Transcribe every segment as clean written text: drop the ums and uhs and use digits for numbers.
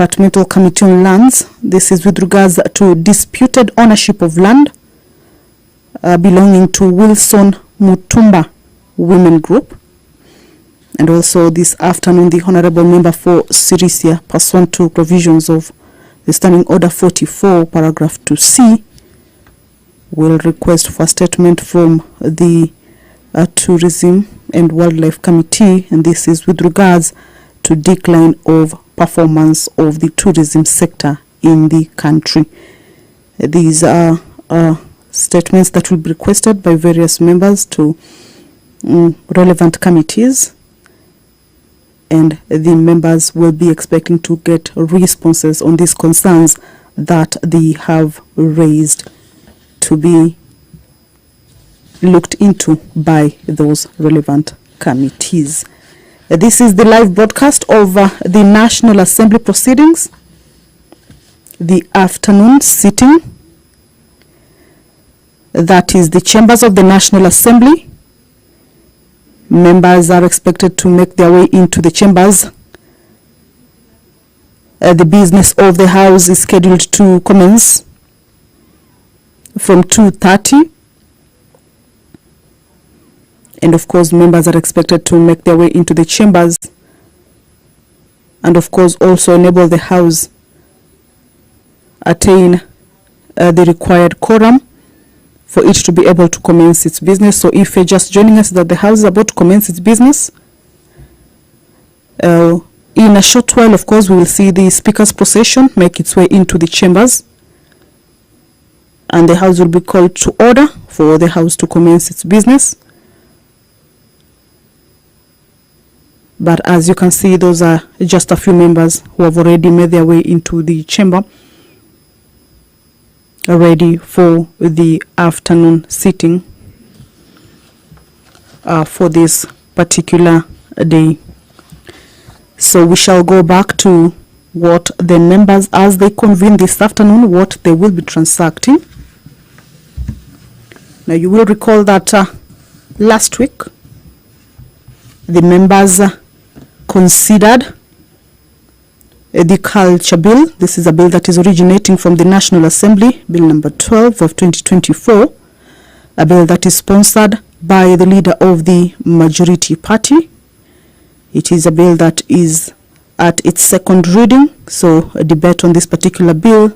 Departmental Committee on Lands. This is with regards to disputed ownership of land belonging to Wilson Mutumba Women Group. And also this afternoon, the Honorable Member for Sirisia, pursuant to provisions of the Standing Order 44, paragraph 2C, will request for a statement from the Tourism and Wildlife Committee, and this is with regards to decline of performance of the tourism sector in the country. These are statements that will be requested by various members to relevant committees, and the members will be expecting to get responses on these concerns that they have raised to be looked into by those relevant committees. This is the live broadcast of the National Assembly proceedings, the afternoon sitting. That is the chambers of the National Assembly. Members are expected to make their way into the chambers. The business of the House is scheduled to commence from 2:30. And of course, members are expected to make their way into the chambers and of course also enable the House attain the required quorum for it to be able to commence its business. So if you're just joining us that the House is about to commence its business, in a short while, of course, we will see the Speaker's procession make its way into the chambers, and the House will be called to order for the House to commence its business. But as you can see, those are just a few members who have already made their way into the chamber, ready for the afternoon sitting for this particular day. So we shall go back to what the members, as they convene this afternoon, what they will be transacting. Now you will recall that last week the members considered the culture bill. This is a bill that is originating from the National Assembly, Bill number 12 of 2024, a bill that is sponsored by the leader of the majority party. It is a bill that is at its second reading, so a debate on this particular bill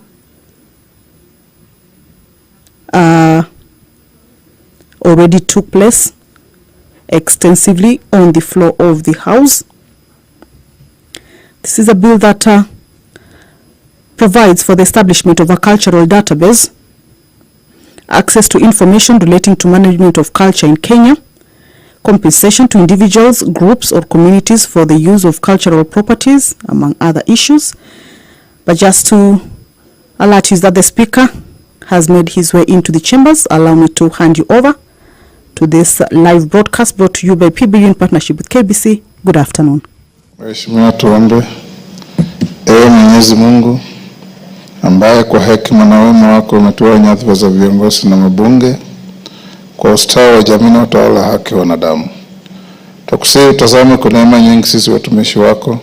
already took place extensively on the floor of the House. This is a bill that provides for the establishment of a cultural database, access to information relating to management of culture in Kenya, compensation to individuals, groups, or communities for the use of cultural properties, among other issues. But just to alert you that the Speaker has made his way into the chambers. Allow me to hand you over to this live broadcast brought to you by PBU in partnership with KBC. Good afternoon. Mheshimiwa, tuombe. Ewe Mwenyezi Mungu ambaye kwa hekima na wema wako umetoa nyadhifa za viongozi na mabunge kwa ustawi wa jamii na utawala haki wa wanadamu, tukusihi utazame kwa neema nyingi sisi watumishi wako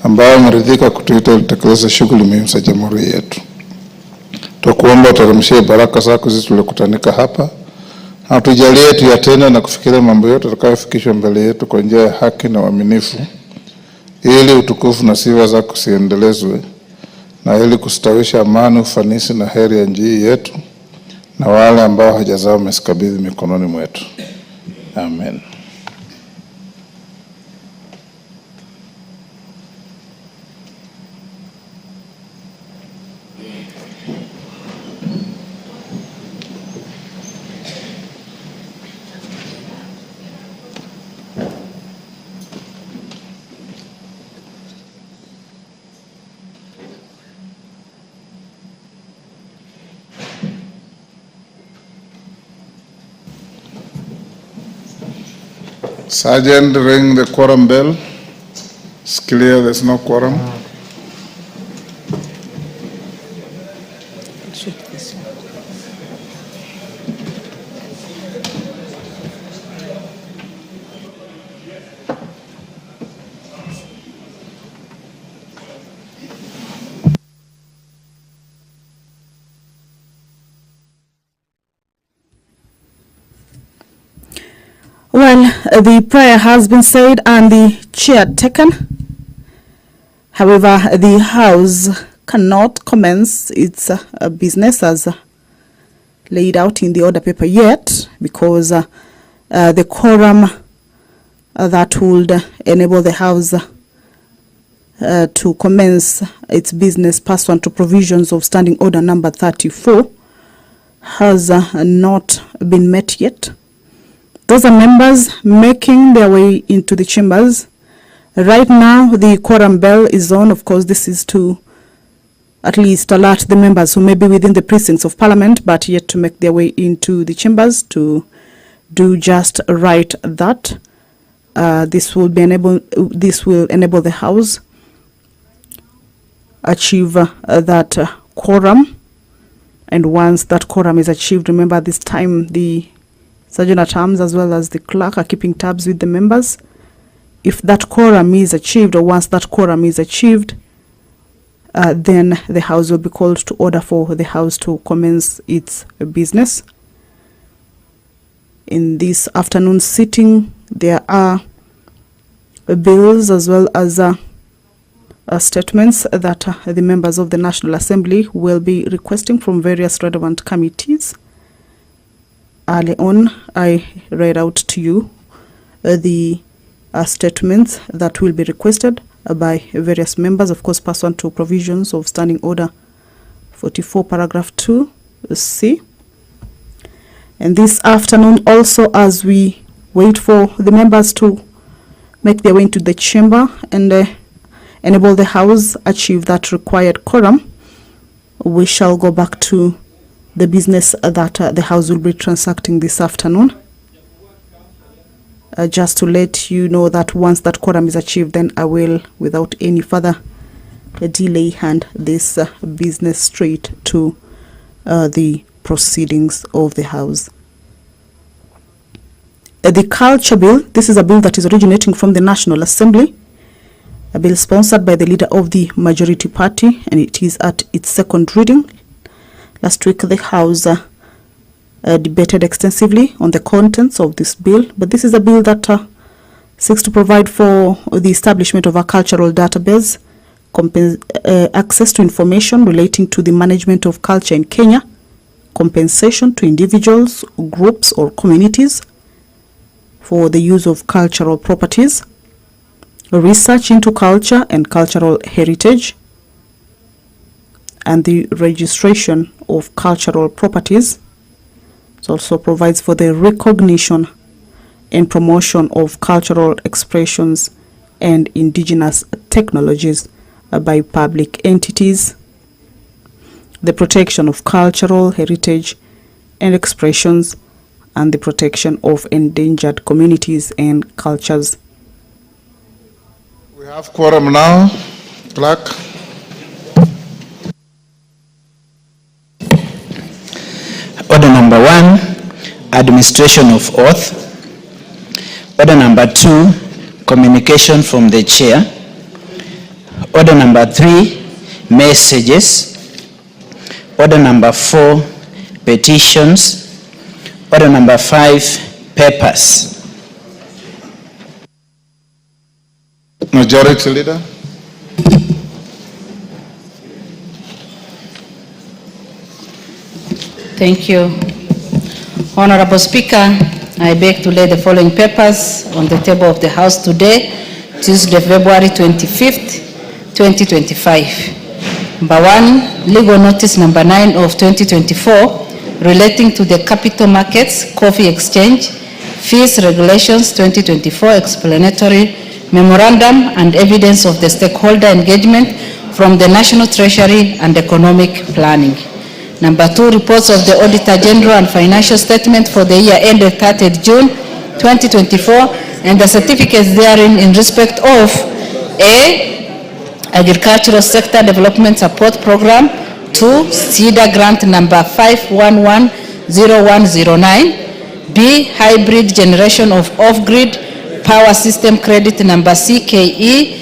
ambao umeridhika kutuita kutekeleza shughuli muhimu za jamhuri yetu. Tukuomba uteremshie baraka zako sisi tulikutanika hapa, na tujalie tuyatende na kufikiria mambo yote tutakayofikishwa mbele yetu kwa njia ya haki na uaminifu, ili utukufu na sifa zako siendelezwe, na ili kustawisha amani, ufanisi na heri ya nchi yetu na wale ambao haja zao umesikabidhi mikononi mwetu. Amen. Sergeant, ring the quorum bell. It's clear there's no quorum. Well, the prayer has been said and the chair taken. However, the House cannot commence its business as laid out in the order paper yet, because the quorum that would enable the House to commence its business pursuant to provisions of Standing Order number 34 has not been met yet. Those are members making their way into the chambers. Right now, the quorum bell is on. Of course, this is to at least alert the members who may be within the precincts of Parliament but yet to make their way into the chambers to do just right that. This will enable the House achieve that quorum. And once that quorum is achieved, remember this time the Sergeant at Arms as well as the clerk are keeping tabs with the members. If that quorum is achieved, or once that quorum is achieved, then the House will be called to order for the House to commence its business. In this afternoon sitting, there are bills as well as statements that the members of the National Assembly will be requesting from various relevant committees. Early on, I read out to you the statements that will be requested by various members, of course, pursuant to provisions of Standing Order 44, paragraph 2C. And this afternoon also, as we wait for the members to make their way into the chamber and enable the House achieve that required quorum, we shall go back to the business that the House will be transacting this afternoon. Just to let you know that once that quorum is achieved, then I will, without any further delay, hand this business straight to the proceedings of the House. The Culture Bill, this is a bill that is originating from the National Assembly, a bill sponsored by the leader of the majority party, and it is at its second reading. Last week, the House debated extensively on the contents of this bill, but this is a bill that seeks to provide for the establishment of a cultural database, access to information relating to the management of culture in Kenya, compensation to individuals, groups, or communities for the use of cultural properties, research into culture and cultural heritage, and the registration of cultural properties. It also provides for the recognition and promotion of cultural expressions and indigenous technologies by public entities, the protection of cultural heritage and expressions, and the protection of endangered communities and cultures. We have quorum now. Clerk. Order number 1, administration of oath. Order number 2, communication from the chair. Order number 3, messages. Order number 4, petitions. Order number 5, papers. Majority Leader. Thank you. Honorable Speaker, I beg to lay the following papers on the table of the House today, Tuesday, February 25th, 2025. Number 1, legal notice number 9 of 2024 relating to the capital markets coffee exchange fees regulations 2024 explanatory memorandum and evidence of the stakeholder engagement from the National Treasury and Economic Planning. Number 2, reports of the Auditor General and financial statement for the year ended 30th June 2024 and the certificates therein in respect of A, Agricultural Sector Development Support Program, 2, CEDA Grant number 5110109, B, Hybrid Generation of Off-Grid Power System Credit number CKE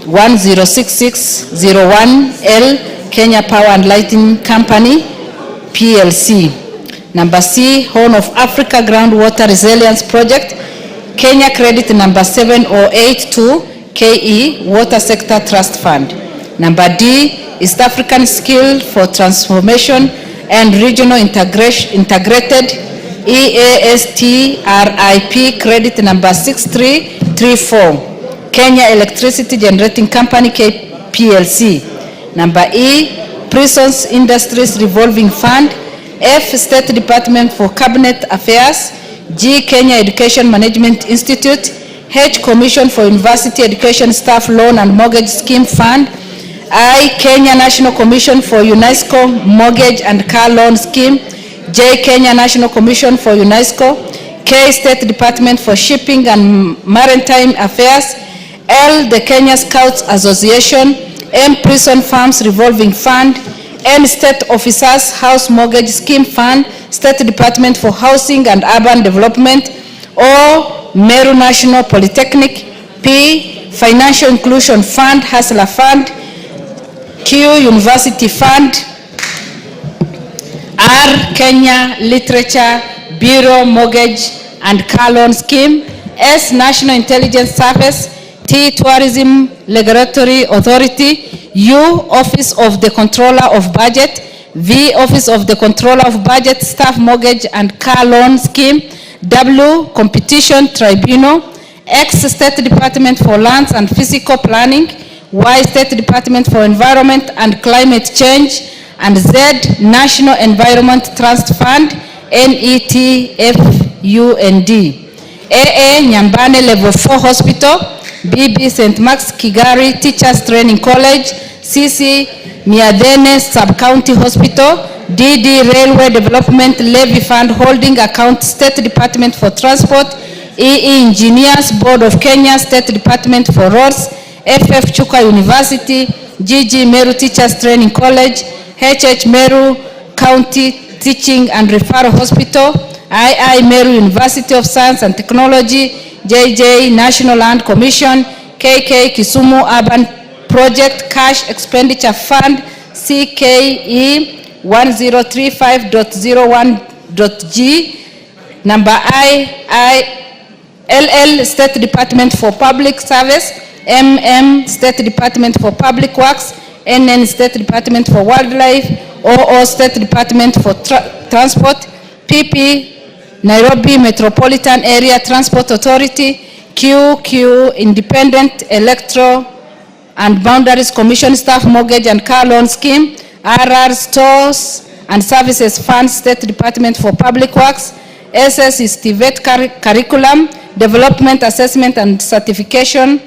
106601L, Kenya Power and Lighting Company, PLC. Number C, Horn of Africa Groundwater Resilience Project Kenya Credit number 7082 KE Water Sector Trust Fund. Number D, East African Skill for Transformation and Regional Integrated EASTRIP Credit number 6334 Kenya Electricity Generating Company KPLC. Number E, Prisons Industries Revolving Fund. F, State Department for Cabinet Affairs. G, Kenya Education Management Institute. H, Commission for University Education Staff Loan and Mortgage Scheme Fund. I, Kenya National Commission for UNESCO Mortgage and Car Loan Scheme. J, Kenya National Commission for UNESCO. K, State Department for Shipping and Maritime Affairs. L, the Kenya Scouts Association. M, Prison Farms Revolving Fund. N, State Officers House Mortgage Scheme Fund, State Department for Housing and Urban Development. O, Meru National Polytechnic. P, Financial Inclusion Fund, Hustler Fund. Q, University Fund. R, Kenya Literature Bureau Mortgage and Car Loan Scheme. S, National Intelligence Service. T, Tourism Regulatory Authority. U, Office of the Controller of Budget. V, Office of the Controller of Budget, Staff Mortgage and Car Loan Scheme. W, Competition Tribunal. X, State Department for Lands and Physical Planning. Y, State Department for Environment and Climate Change. And Z, National Environment Trust Fund, NETFUND. AA, Nyambane Level 4 Hospital. BB, St. Mark's Kigari Teachers Training College. CC, Miadene Sub-County Hospital. DD, Railway Development Levy Fund Holding Account, State Department for Transport. EE, Engineers Board of Kenya, State Department for Roads. FF, Chuka University. GG, Meru Teachers Training College. HH, Meru County Teaching and Referral Hospital. II, Meru University of Science and Technology. JJ, National Land Commission. KK, Kisumu Urban Project Cash Expenditure Fund. CKE 1035.01.G. Number LL, State Department for Public Service. MM, State Department for Public Works. NN, State Department for Wildlife. OO, State Department for Transport. PP, Nairobi Metropolitan Area Transport Authority. QQ, Independent Electoral and Boundaries Commission Staff Mortgage and Car Loan Scheme. RR, Stores and Services Fund, State Department for Public Works. SS is TVET Curriculum Development Assessment and Certification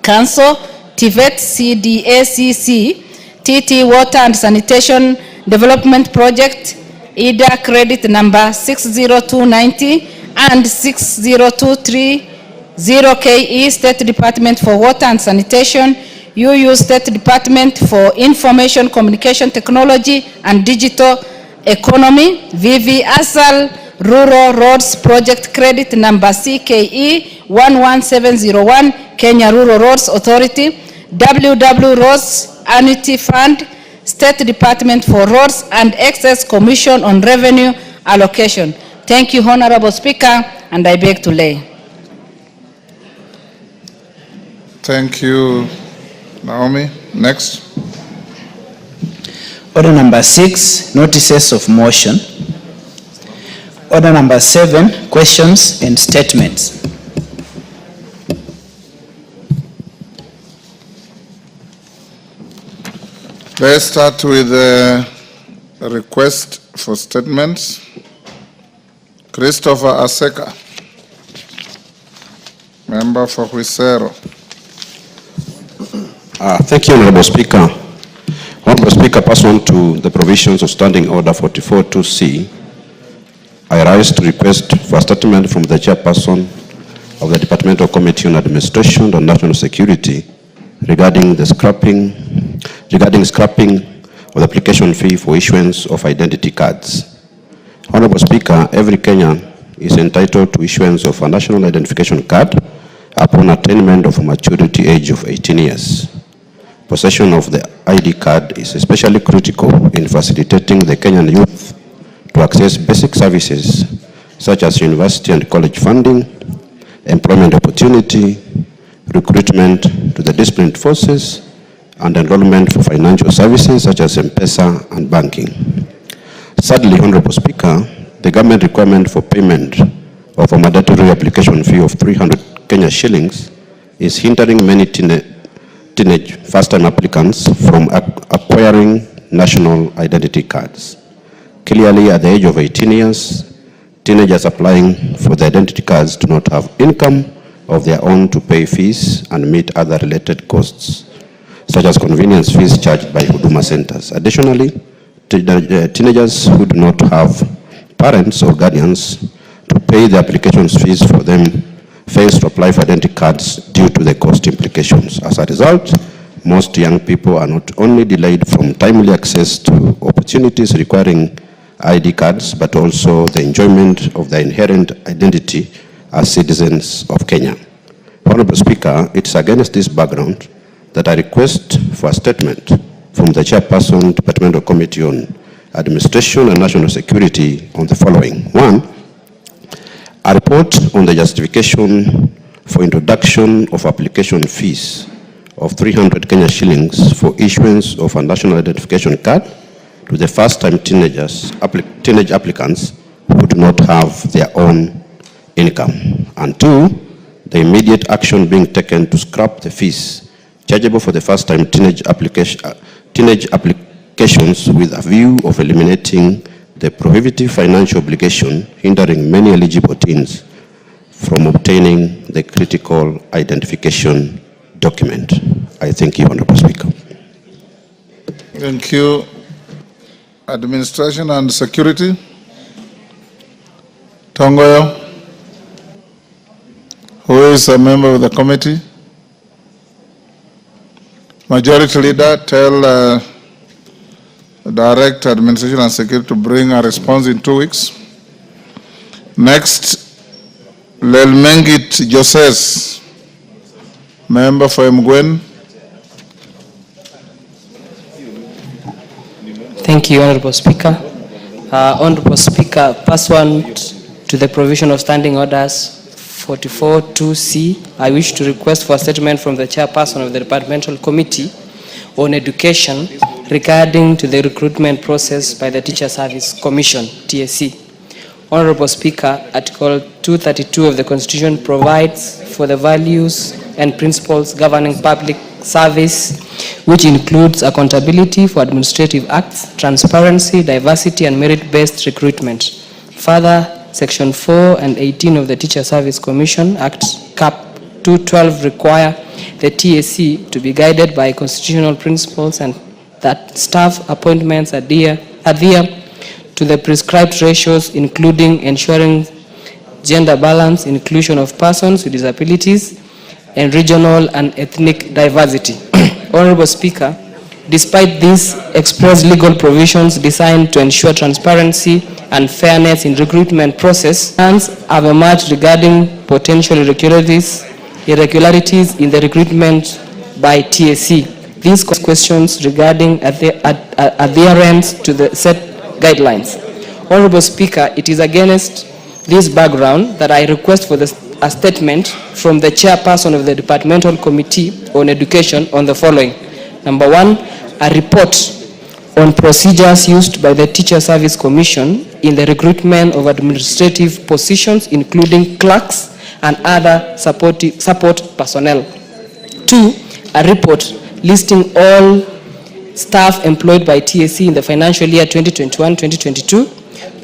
Council, TVET CDACC. TT, Water and Sanitation Development Project. EDA Credit number 60290 and 60230 KE, State Department for Water and Sanitation. UU, State Department for Information Communication Technology and Digital Economy. VV, ASAL Rural Roads Project Credit number CKE 11701 Kenya Rural Roads Authority. WW Roads Annuity Fund, State Department for Roads and Excess Commission on Revenue Allocation. Thank you, Honorable Speaker, and I beg to lay. Thank you, Naomi. Next. Order number 6, notices of motion. Order number 7, questions and statements. Let's start with a request for statements. Christopher Aseka, member for Huisero. Thank you, Honorable Speaker. Honorable Speaker, pursuant to the provisions of Standing Order 44.2c, I rise to request for a statement from the Chairperson of the Departmental Committee on Administration and National Security regarding scrapping of the application fee for issuance of identity cards. Honorable Speaker, every Kenyan is entitled to issuance of a national identification card upon attainment of a maturity age of 18 years. Possession of the ID card is especially critical in facilitating the Kenyan youth to access basic services such as university and college funding, employment opportunity, recruitment to the disciplined forces, and enrollment for financial services such as M-Pesa and banking. Sadly, Honorable Speaker, the government requirement for payment of a mandatory application fee of 300 Kenya shillings is hindering many teenage first-time applicants from acquiring national identity cards. Clearly, at the age of 18 years, teenagers applying for the identity cards do not have income of their own to pay fees and meet other related costs, such as convenience fees charged by Huduma centers. Additionally, teenagers who do not have parents or guardians to pay the application fees for them fails to apply for identity cards due to the cost implications. As a result, most young people are not only delayed from timely access to opportunities requiring ID cards, but also the enjoyment of their inherent identity as citizens of Kenya. Honorable Speaker, it's against this background that I request for a statement from the Chairperson, Departmental Committee on Administration and National Security on the following. 1, a report on the justification for introduction of application fees of 300 Kenya shillings for issuance of a national identification card to the first-time teenage applicants who do not have their own income. And 2, the immediate action being taken to scrap the fees chargeable for the first-time teenage applications with a view of eliminating the prohibitive financial obligation hindering many eligible teens from obtaining the critical identification document. I thank you, Honorable Speaker. Thank you. Administration and Security. Tongoyo, who is a member of the committee. Majority Leader, tell Director Administration and Security to bring a response in 2 weeks. Next, Lelmengit Joses, member for Mgwen. Thank you, Honorable Speaker. Honorable Speaker, pursuant to the provision of Standing Orders 44(2)C, I wish to request for a statement from the Chairperson of the Departmental Committee on Education regarding to the recruitment process by the Teacher Service Commission, TSC. Honorable Speaker, Article 232 of the Constitution provides for the values and principles governing public service, which includes accountability for administrative acts, transparency, diversity, and merit-based recruitment. Further, Section 4 and 18 of the Teacher Service Commission Act, Cap 212, require the TSC to be guided by constitutional principles and that staff appointments adhere to the prescribed ratios, including ensuring gender balance, inclusion of persons with disabilities, and regional and ethnic diversity. Honorable Speaker, despite these express legal provisions designed to ensure transparency and fairness in recruitment process, concerns have emerged regarding potential irregularities in the recruitment by TSC. These questions regarding adherence to the set guidelines. Honorable Speaker, it is against this background that I request for a statement from the Chairperson of the Departmental Committee on Education on the following. Number 1, a report on procedures used by the Teacher Service Commission in the recruitment of administrative positions, including clerks and other support personnel. 2, a report listing all staff employed by TSC in the financial year 2021-2022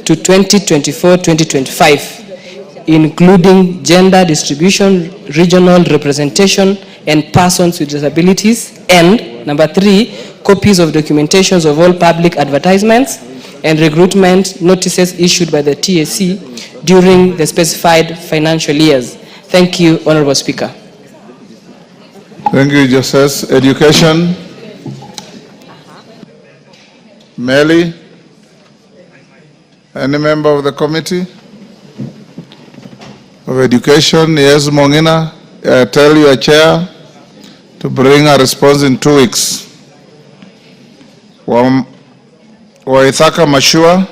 to 2024-2025, including gender distribution, regional representation, and persons with disabilities. And number 3, copies of documentations of all public advertisements and recruitment notices issued by the TSC during the specified financial years. Thank you, Honorable Speaker. Thank you, Justice. Education. Melly, any member of the committee of education? Yes, Mongina, tell your chair to bring a response in 2 weeks. Waithaka Mashua,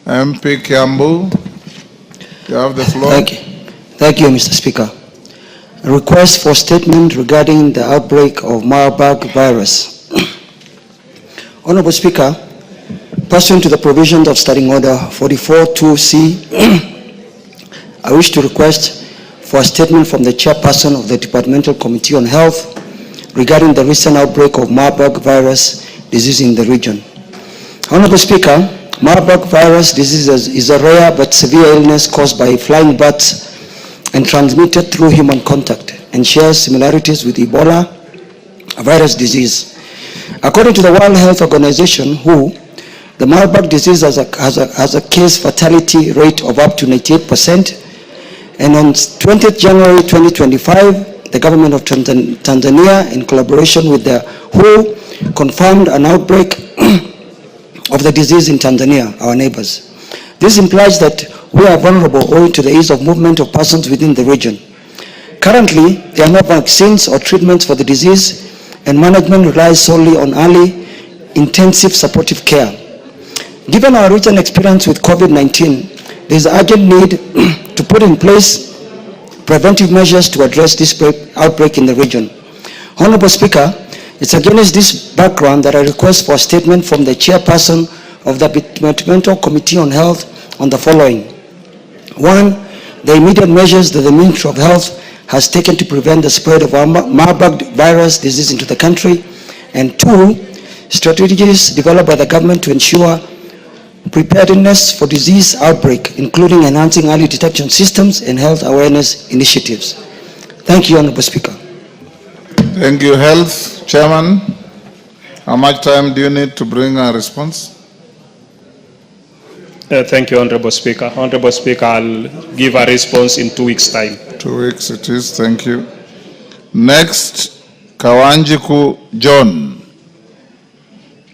MP Kiambu, you have the floor. Thank you, Mr. Speaker. A request for statement regarding the outbreak of Marburg virus. Honorable Speaker, pursuant to the provisions of Standing Order 44-2C, I wish to request for a statement from the chairperson of the Departmental Committee on Health regarding the recent outbreak of Marburg virus disease in the region. Honorable Speaker, Marburg virus disease is a rare but severe illness caused by flying bats and transmitted through human contact and shares similarities with Ebola virus disease. According to the World Health Organization, WHO, the Marburg disease has a case fatality rate of up to 98%, and on 20th January 2025, the government of Tanzania, in collaboration with the WHO, confirmed an outbreak of the disease in Tanzania, our neighbors. This implies that we are vulnerable owing to the ease of movement of persons within the region. Currently, there are no vaccines or treatments for the disease, and management relies solely on early, intensive supportive care. Given our recent experience with COVID-19, there is urgent need to put in place preventive measures to address this outbreak in the region. Honorable Speaker, it's against this background that I request for a statement from the chairperson of the Departmental Committee on Health on the following. 1, the immediate measures that the Ministry of Health has taken to prevent the spread of Marburg virus disease into the country, and 2, strategies developed by the government to ensure preparedness for disease outbreak, including enhancing early detection systems and health awareness initiatives. Thank you, Honorable Speaker. Thank you. Health Chairman, how much time do you need to bring a response? Thank you, Honorable Speaker. Honorable Speaker, I'll give a response in 2 weeks' time. 2 weeks it is. Thank you. Next, Kawanjiku John,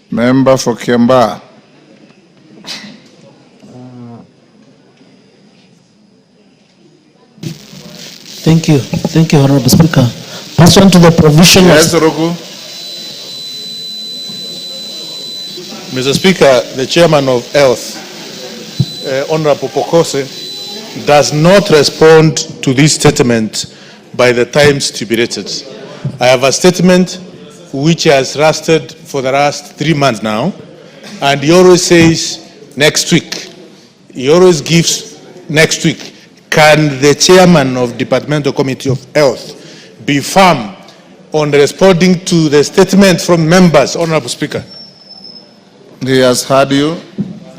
member for Kiambaa. Thank you, Honorable Speaker. Pursuant to the provision Yes, Ruku. Mr. Speaker, the Chairman of Health, Honorable Pokose, does not respond to this statement by the time stipulated. I have a statement which has lasted for the last 3 months now, and he always says next week. He always gives next week. Can the Chairman of Departmental Committee of Health be firm on responding to the statement from members, Honorable Speaker? He has heard you.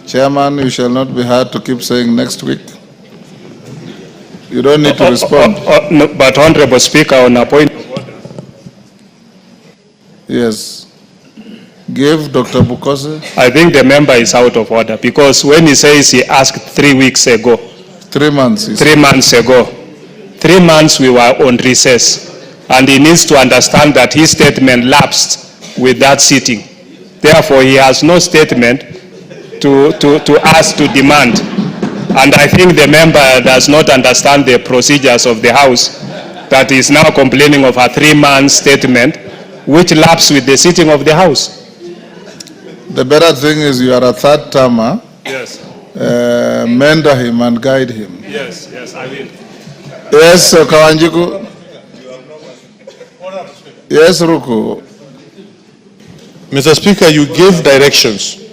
Chairman, you shall not be heard to keep saying next week. You don't need to respond. No, but Honorable Speaker, on a point of order. Yes. Give Dr. Bukose. I think the member is out of order because when he says he asked 3 weeks ago. 3 months. 3 months ago. 3 months we were on recess. And he needs to understand that his statement lapsed with that sitting. Therefore, he has no statement to ask to demand. And I think the member does not understand the procedures of the House, that is now complaining of a 3-month statement, which lapsed with the sitting of the House. The better thing is you are a third termer. Yes. Mentor him and guide him. Yes, I will. Yes, Kawanjiku. Yes, Ruku. Mr. Speaker, you gave directions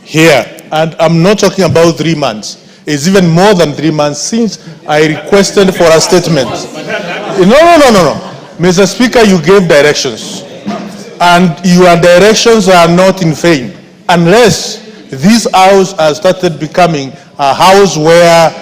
here, and I'm not talking about 3 months. It's even more than 3 months since I requested for a statement. No. Mr. Speaker, you gave directions, and your directions are not in vain, unless this house has started becoming a house where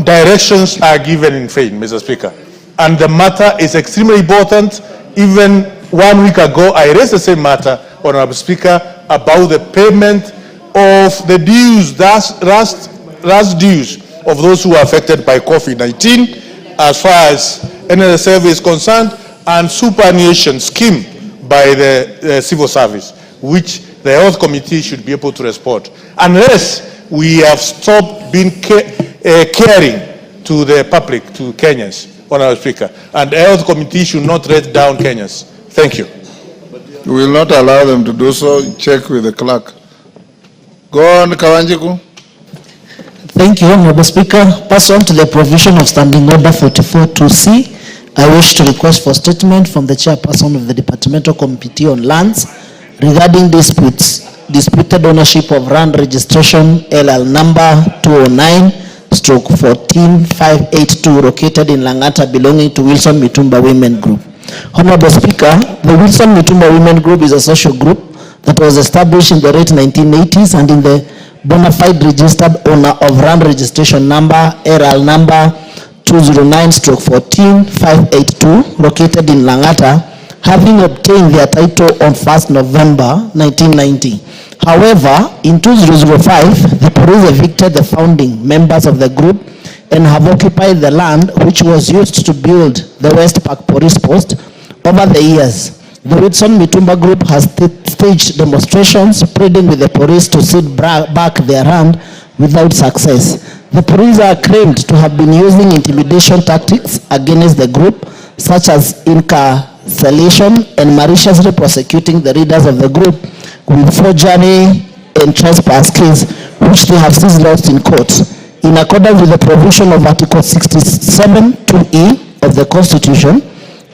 directions are given in vain, Mr. Speaker. And the matter is extremely important. Even 1 week ago, I raised the same matter, Honorable Speaker, about the payment of the dues, last dues of those who are affected by COVID-19, as far as NSF is concerned, and superannuation scheme by the civil service, which the Health Committee should be able to respond. Unless we have stopped being caring to the public, to Kenyans, Honorable Speaker, and the Health Committee should not let down Kenyans. Thank you. We will not allow them to do so. Check with the clerk. Go on, Kawanjiku. Thank you, Honorable Speaker. Pursuant to the provision of Standing Order 44-2C, I wish to request for statement from the Chairperson of the Departmental Committee on Lands regarding disputed ownership of land registration LL number 209/14582 located in Lang'ata belonging to Wilson Mitumba Women Group. Honorable Speaker, the Wilson Mitumba Women Group is a social group that was established in the late 1980s and in the bona fide registered owner of land registration number RL number 209/14582 located in Lang'ata, having obtained their title on 1st November 1990. However, in 2005, the police evicted the founding members of the group and have occupied the land which was used to build the West Park Police Post. Over the years, the Wilson Mitumba Group has staged demonstrations pleading with the police to cede back their land without success. The police are claimed to have been using intimidation tactics against the group, such as incarceration and maliciously prosecuting the leaders of the group with forgery and trespass case, which they have since lost in court. In accordance with the provision of Article 67(2)(e) of the Constitution,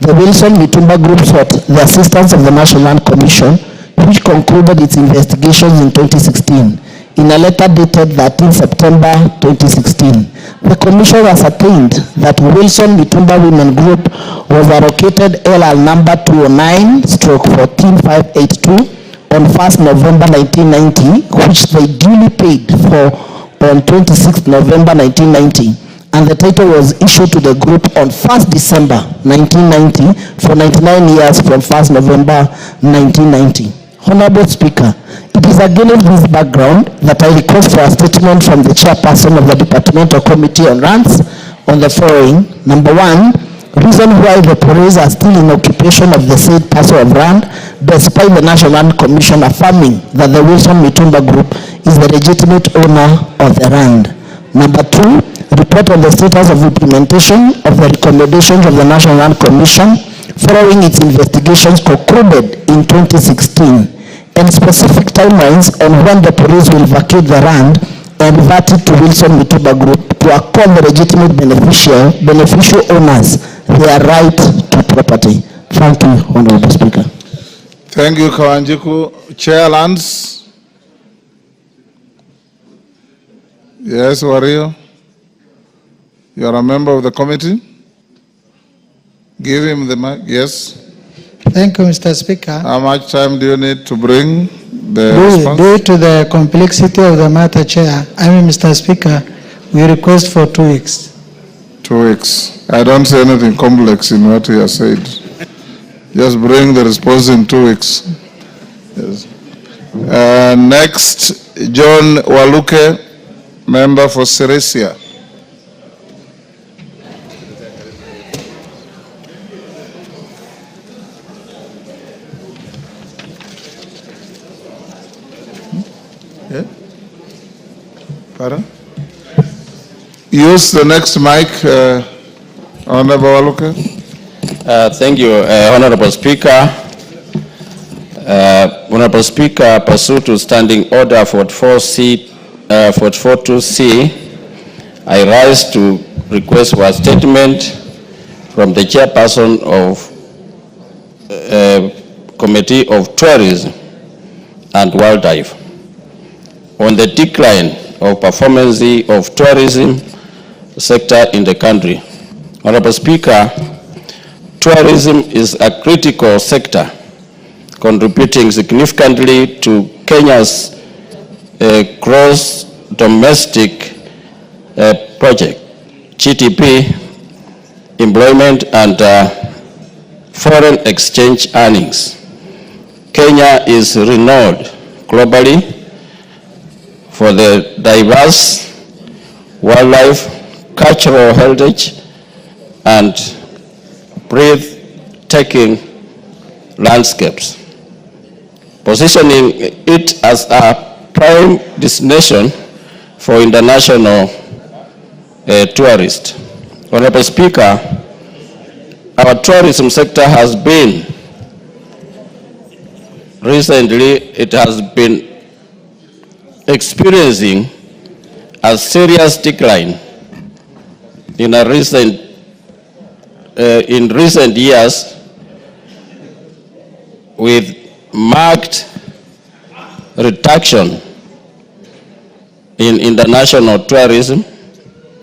the Wilson Mitumba Group sought the assistance of the National Land Commission, which concluded its investigations in 2016. In a letter dated 13 September 2016, the Commission ascertained that Wilson Mitumba Women Group was allocated LL number 209/14582 on 1st November 1990, which they duly paid for on 26th November 1990, and the title was issued to the group on 1st December 1990 for 99 years from 1st November 1990. Honorable Speaker, it is against this background that I request for a statement from the Chairperson of the Departmental Committee on Lands on the following. Number one, reason why the police are still in occupation of the said parcel of land, despite the National Land Commission affirming that the Wilson Mitumba Group is the legitimate owner of the land. Number two, report on the status of implementation of the recommendations of the National Land Commission following its investigations concluded in 2016, and specific timelines on when the police will vacate the land and revert it to Wilson Mitumba Group to accord the legitimate beneficial owners their right to property. Thank you, Honorable Speaker. Thank you, Kawanjiku. Chair Lands. Yes, Wario. You are a member of the committee. Give him the mic. Yes. Thank you, Mr. Speaker. How much time do you need to bring the response? Due to the complexity of the matter, Chair, Mr. Speaker, we request for 2 weeks. 2 weeks. I don't see anything complex in what he has said. Just bring the response in 2 weeks. Yes. Next, John Waluke, member for Silesia. Yeah? Pardon? Use the next mic, Honorable Waluke. Thank you, Honorable Speaker. Honorable Speaker, pursuant to Standing Order 44-2C, I rise to request for a statement from the Chairperson of Committee of Tourism and Wildlife on the decline of performance of tourism sector in the country. Honorable Speaker, tourism is a critical sector contributing significantly to Kenya's gross domestic project, GDP, employment, and foreign exchange earnings. Kenya is renowned globally for the diverse wildlife, cultural heritage, and breathtaking landscapes, positioning it as a prime destination for international tourists. Honorable Speaker, our tourism sector has been experiencing a serious decline in recent years, with marked reduction in international tourism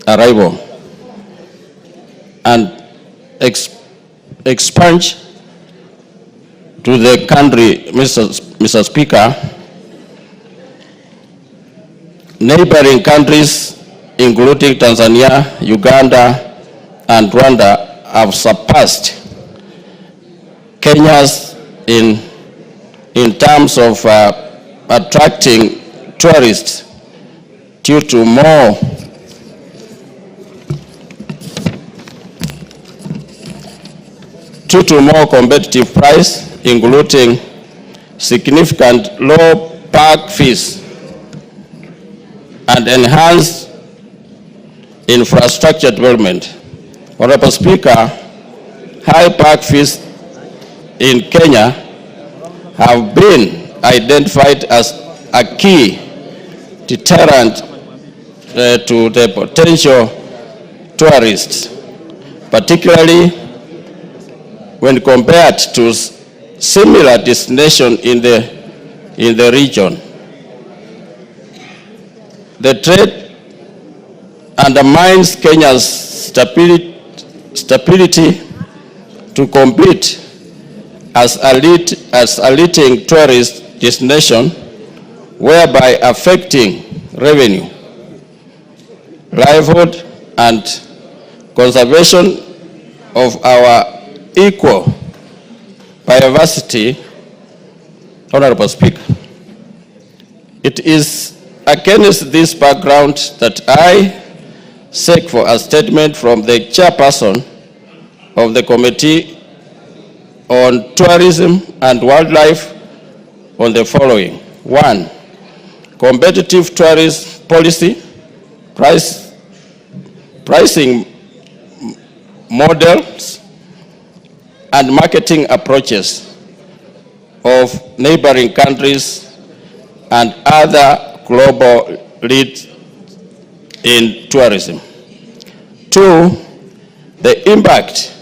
arrival and expansion to the country, Mr. Speaker. Neighboring countries, including Tanzania, Uganda, and Rwanda, have surpassed Kenya's in terms of attracting tourists due to more competitive price, including significant low park fees and enhanced infrastructure development. Honorable Speaker, high park fees in Kenya have been identified as a key deterrent to the potential tourists, particularly when compared to similar destinations in the region. The trade undermines Kenya's stability to compete as a leading tourist destination, whereby affecting revenue, livelihood, and conservation of our equal biodiversity. Honorable Speaker, it is against this background that I seek for a statement from the chairperson of the Committee on Tourism and Wildlife on the following. 1. Competitive tourist policy, pricing models, and marketing approaches of neighboring countries and other global leads in tourism. 2. The impact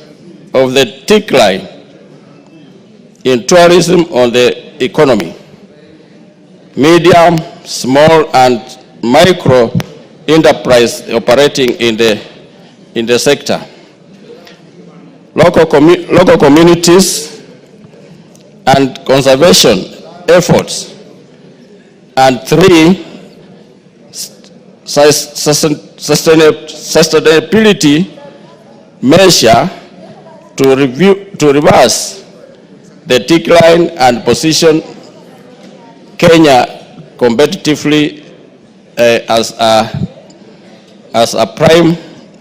of the decline in tourism on the economy. Medium, small, and micro enterprise operating in the sector. Local communities and conservation efforts. And 3, sustainability measure to reverse the decline and position Kenya competitively as a prime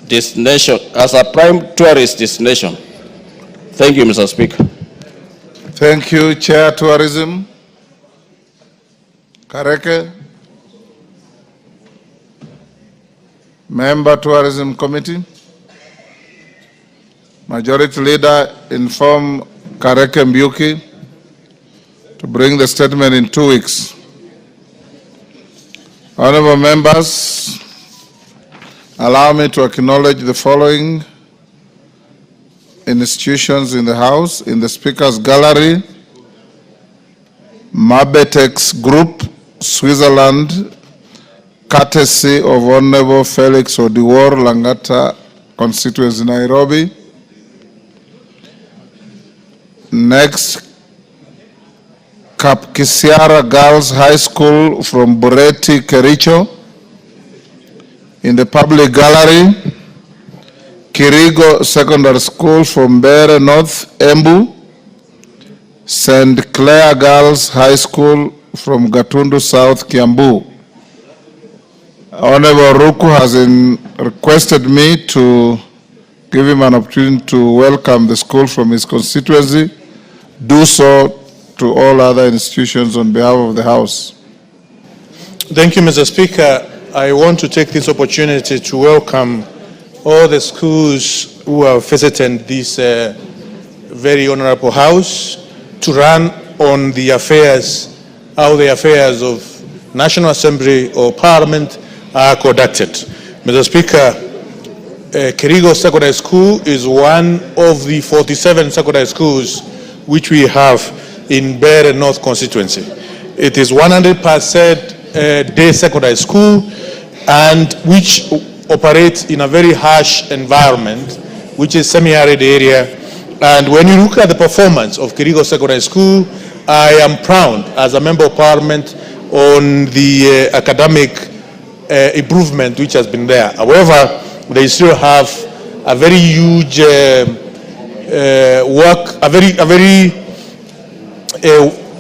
destination, as a prime tourist destination. Thank you, Mr. Speaker. Thank you, Chair Tourism. Kareke. Member Tourism Committee. Majority Leader inform Kareke Mbiuki to bring the statement in 2 weeks. Honorable members, allow me to acknowledge the following institutions in the House. In the Speaker's Gallery, Mabetex Group, Switzerland, courtesy of Honorable Felix Odiwuor, Langata constituency, Nairobi. Next, Kapkisiara Girls High School from Bureti, Kericho. In the public gallery, Kirigo Secondary School from Bere North, Embu. St. Clair Girls High School from Gatundu South, Kiambu. Honorable Ruku has requested me to give him an opportunity to welcome the school from his constituency. Do so to all other institutions on behalf of the House. Thank you, Mr. Speaker. I want to take this opportunity to welcome all the schools who have visited this very honorable House to run on the affairs, how the affairs of National Assembly or Parliament are conducted. Mr. Speaker, Kerigo Secondary School is one of the 47 secondary schools which we have in Bere North constituency. It is 100% day secondary school and which operates in a very harsh environment, which is semi-arid area. And when you look at the performance of Kerigo Secondary School, I am proud as a member of parliament on the academic improvement which has been there. However, they still have a very huge work,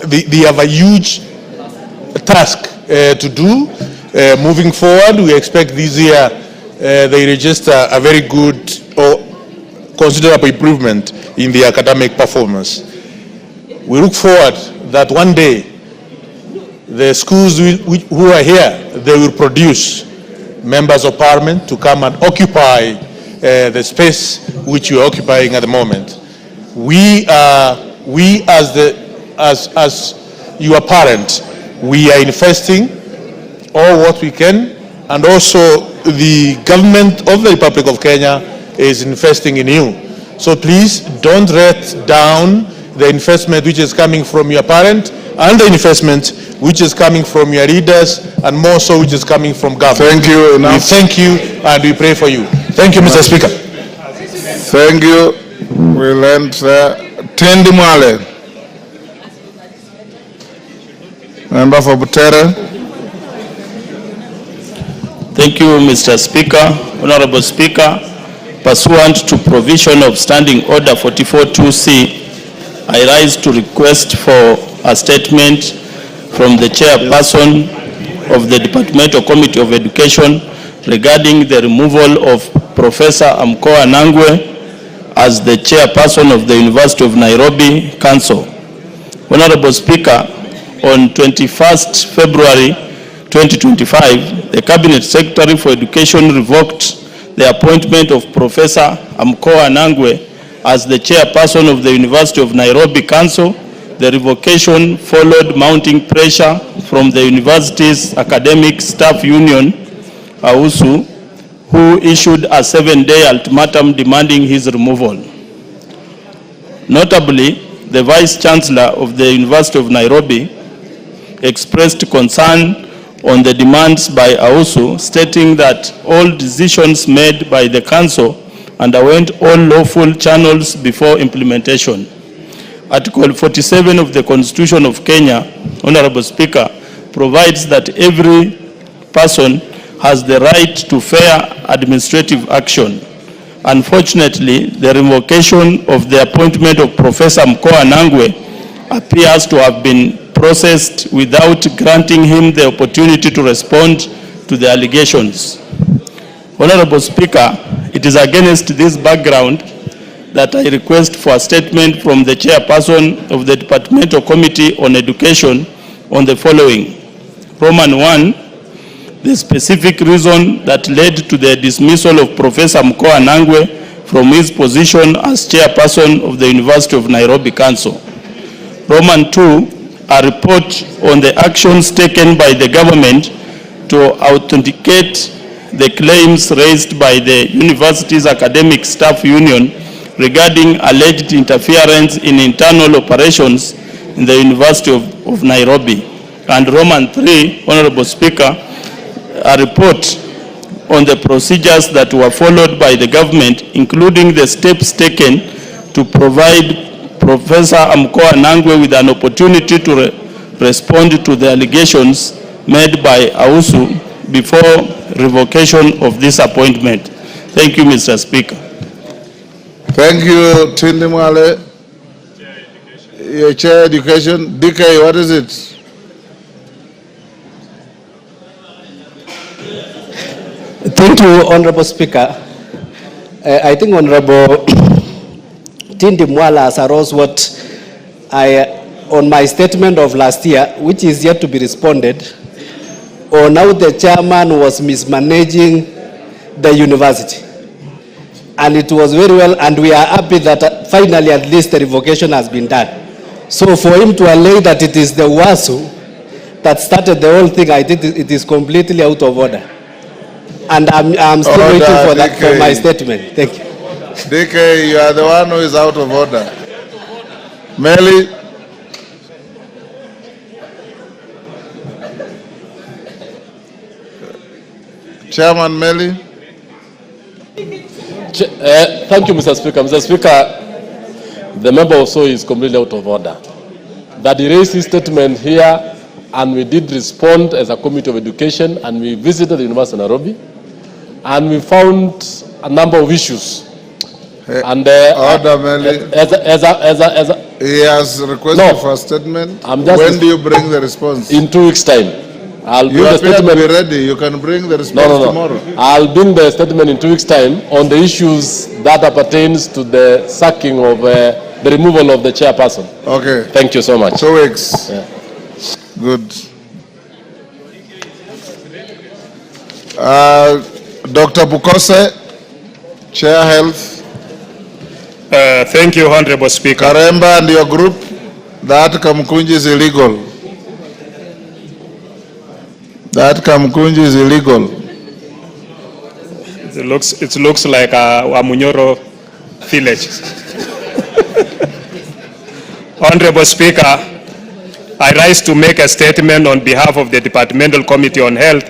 they have a huge task to do. Moving forward, we expect this year they register a very good or considerable improvement in the academic performance. We look forward that one day the schools who are here, they will produce members of parliament to come and occupy the space which you are occupying at the moment. We as your parent, we are investing all what we can, and also the government of the Republic of Kenya is investing in you. So please don't let down the investment which is coming from your parent and the investment which is coming from your leaders, and more so which is coming from government. Thank you. We thank you and we pray for you. Thank you, Mr. Speaker. Thank you. We'll end there. Tendi Mwale, member for Butere. Thank you, Mr. Speaker. Honorable Speaker, pursuant to provision of Standing Order 44-2C, I rise to request for a statement from the chairperson of the Departmental Committee of Education regarding the removal of Professor Amkoa Nangwe as the chairperson of the University of Nairobi Council. Honorable Speaker, on 21st February 2025, the Cabinet Secretary for Education revoked the appointment of Professor Amkoa Nangwe as the chairperson of the University of Nairobi Council. The revocation followed mounting pressure from the university's academic staff union, AUSU, who issued a 7-day ultimatum demanding his removal. Notably, the Vice Chancellor of the University of Nairobi expressed concern on the demands by AUSU, stating that all decisions made by the council underwent all lawful channels before implementation. Article 47 of the Constitution of Kenya, Honorable Speaker, provides that every person has the right to fair administrative action. Unfortunately, the revocation of the appointment of Professor Amkoa Nangwe appears to have been processed without granting him the opportunity to respond to the allegations. Honorable Speaker, it is against this background that I request for a statement from the chairperson of the Departmental Committee on Education on the following. Roman 1, the specific reason that led to the dismissal of Professor Amkoa Nangwe from his position as chairperson of the University of Nairobi Council. Roman 2, a report on the actions taken by the government to authenticate the claims raised by the university's academic staff union regarding alleged interference in internal operations in the University of Nairobi. And Roman 3, Honorable Speaker, a report on the procedures that were followed by the government, including the steps taken to provide Professor Amkoa Nangwe with an opportunity to respond to the allegations made by AUSU before revocation of this appointment. Thank you, Mr. Speaker. Thank you, Tendi Mwale. Your Chair Education. DK, what is it? Thank you, Honorable Speaker. I think Honorable Tendi Mwale has arose what on my statement of last year, which is yet to be responded, on how the chairman was mismanaging the university. And it was very well, and we are happy that finally at least the revocation has been done. So for him to allege that it is the WASU that started the whole thing, I think it is completely out of order. And I'm still Order, waiting for that DK. for my statement. Thank you. DK, you are the one who is out of order. Meli. Chairman Meli. Thank you, Mr. Speaker. Mr. Speaker, the member also is completely out of order. That he raised his statement here, and we did respond as a Committee of Education, and we visited the University of Nairobi, and we found a number of issues. And Order, Meli. He has requested for a statement. When do you bring the response? In 2 weeks' time. You appear to be ready. You can bring the response tomorrow. I'll bring the statement in 2 weeks' time on the issues that pertains to the sacking of the removal of the chairperson. Okay. Thank you so much. 2 weeks. Yeah. Good. Dr. Bukose, Chair Health. Thank you, Honorable Speaker. Karemba and your group, that Kamkunji is illegal. That Kamkunji is illegal. It looks like a Munyoro village. Honorable Speaker, I rise to make a statement on behalf of the Departmental Committee on Health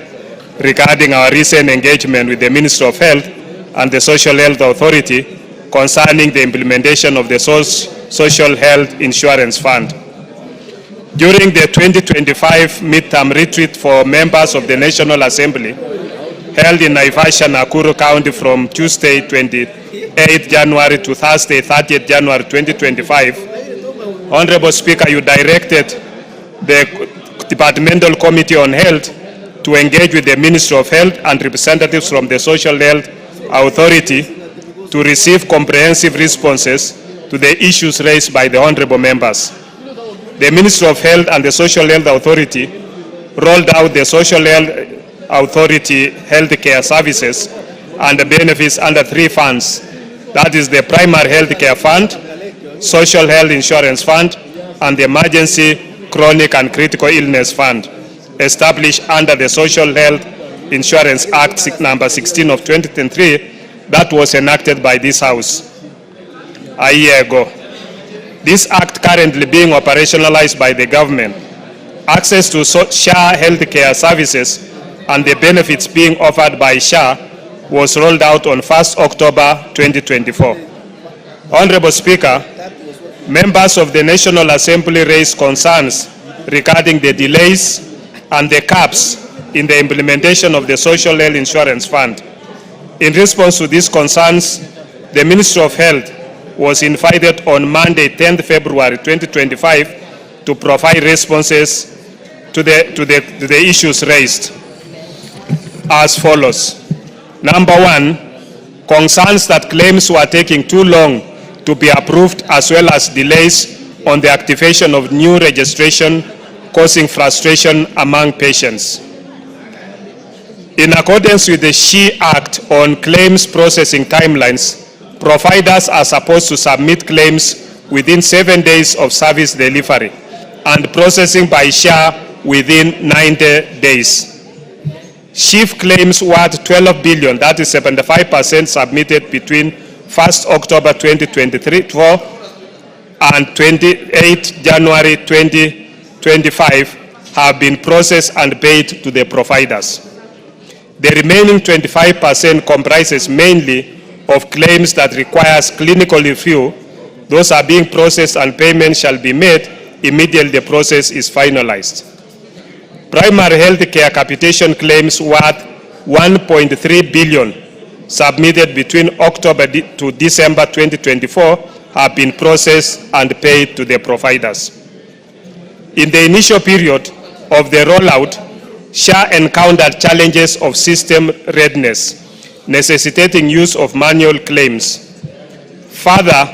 regarding our recent engagement with the Minister of Health and the Social Health Authority concerning the implementation of the Social Health Insurance Fund. During the 2025 midterm retreat for members of the National Assembly, held in Naivasha, Nakuru County from Tuesday 28th January to Thursday 30th January 2025, Honorable Speaker, you directed the Departmental Committee on Health to engage with the Ministry of Health and representatives from the Social Health Authority to receive comprehensive responses to the issues raised by the honorable members. The Ministry of Health and the Social Health Authority rolled out the Social Health Authority Healthcare Services and the benefits under 3 funds. That is the Primary Healthcare Fund, Social Health Insurance Fund, and the Emergency, Chronic and Critical Illness Fund, established under the Social Health Insurance Act number 16 of 2003 that was enacted by this House a year ago. This act currently being operationalized by the government. Access to SHA healthcare services and the benefits being offered by SHA was rolled out on 1st October 2024. Honorable Speaker, members of the National Assembly raised concerns regarding the delays and the caps in the implementation of the Social Health Insurance Fund. In response to these concerns, the Ministry of Health was invited on Monday, 10th February 2025 to provide responses to the issues raised as follows. Number 1, concerns that claims were taking too long to be approved, as well as delays on the activation of new registration causing frustration among patients. In accordance with the SHIF Act on claims processing timelines, providers are supposed to submit claims within 7 days of service delivery and processing by SHA within 90 days. SHIF claims worth 12 billion, that is 75%, submitted between 1st October 2024 and 28 January 2025 have been processed and paid to the providers. The remaining 25% comprises mainly of claims that requires clinical review. Those are being processed and payment shall be made immediately the process is finalized. Primary health care capitation claims worth 1.3 billion submitted between October to December 2024 have been processed and paid to the providers. In the initial period of the rollout, SHA encountered challenges of system readiness, necessitating use of manual claims. Further,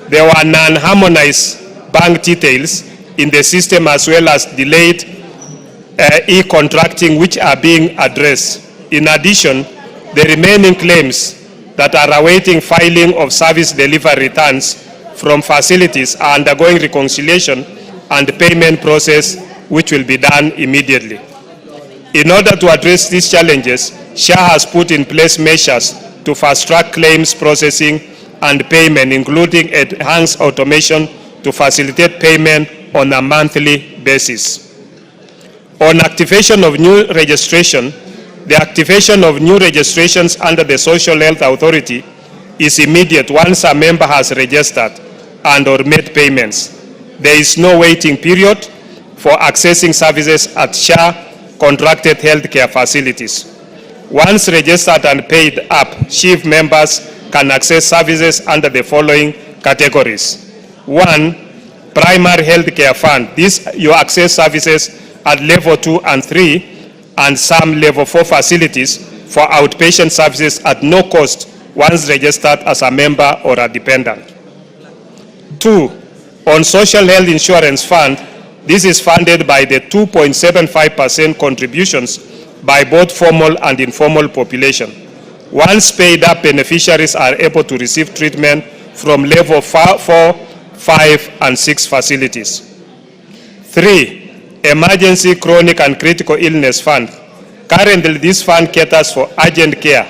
there were non-harmonized bank details in the system, as well as delayed e-contracting, which are being addressed. In addition, the remaining claims that are awaiting filing of service delivery returns from facilities are undergoing reconciliation and payment process, which will be done immediately. In order to address these challenges, SHA has put in place measures to fast-track claims processing and payment, including enhanced automation to facilitate payment on a monthly basis. On activation of new registration, the activation of new registrations under the Social Health Authority is immediate once a member has registered and or made payments. There is no waiting period for accessing services at SHA contracted healthcare facilities. Once registered and paid up, SHIF members can access services under the following categories. 1, primary healthcare fund. This you access services at level 2 and 3 and some level 4 facilities for outpatient services at no cost once registered as a member or a dependent. 2, on social health insurance fund. This is funded by the 2.75% contributions by both formal and informal population. Once paid up, beneficiaries are able to receive treatment from level 4, 5, and 6 facilities. 3, emergency, chronic, and critical illness fund. Currently, this fund caters for urgent care,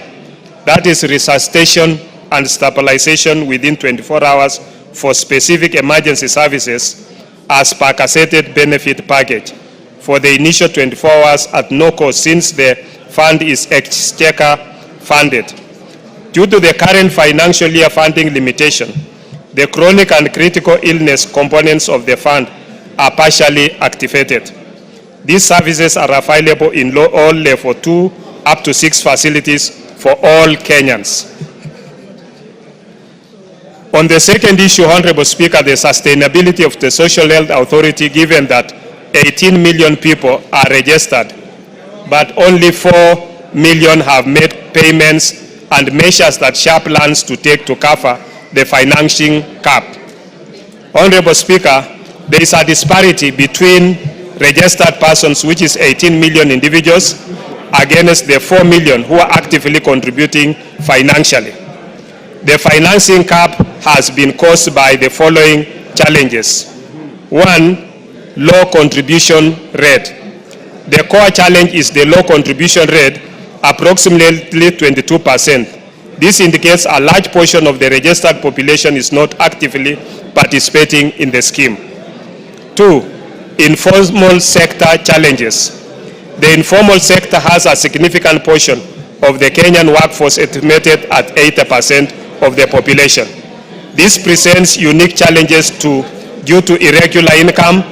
that is resuscitation and stabilization within 24 hours for specific emergency services as per casseted benefit package for the initial 24 hours at no cost, since the fund is exchequer funded. Due to the current financial year funding limitation, the chronic and critical illness components of the fund are partially activated. These services are available in all level 2 up to 6 facilities for all Kenyans. On the second issue, Honorable Speaker, the sustainability of the Social Health Authority, given that 18 million people are registered, but only 4 million have made payments, and measures that SHA plans to take to cover the financing cap. Honorable Speaker, there is a disparity between registered persons, which is 18 million individuals, against the 4 million who are actively contributing financially. The financing cap has been caused by the following challenges. 1, low contribution rate. The core challenge is the low contribution rate, approximately 22%. This indicates a large portion of the registered population is not actively participating in the scheme. 2, informal sector challenges. The informal sector has a significant portion of the Kenyan workforce, estimated at 80% of the population. This presents unique challenges due to irregular income,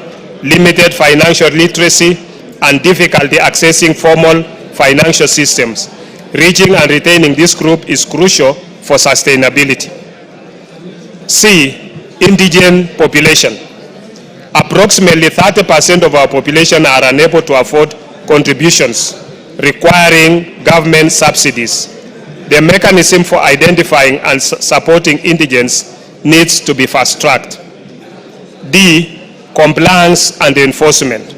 limited financial literacy, and difficulty accessing formal financial systems. Reaching and retaining this group is crucial for sustainability. C, indigent population. Approximately 30% of our population are unable to afford contributions, requiring government subsidies. The mechanism for identifying and supporting indigents needs to be fast-tracked. D, compliance and enforcement.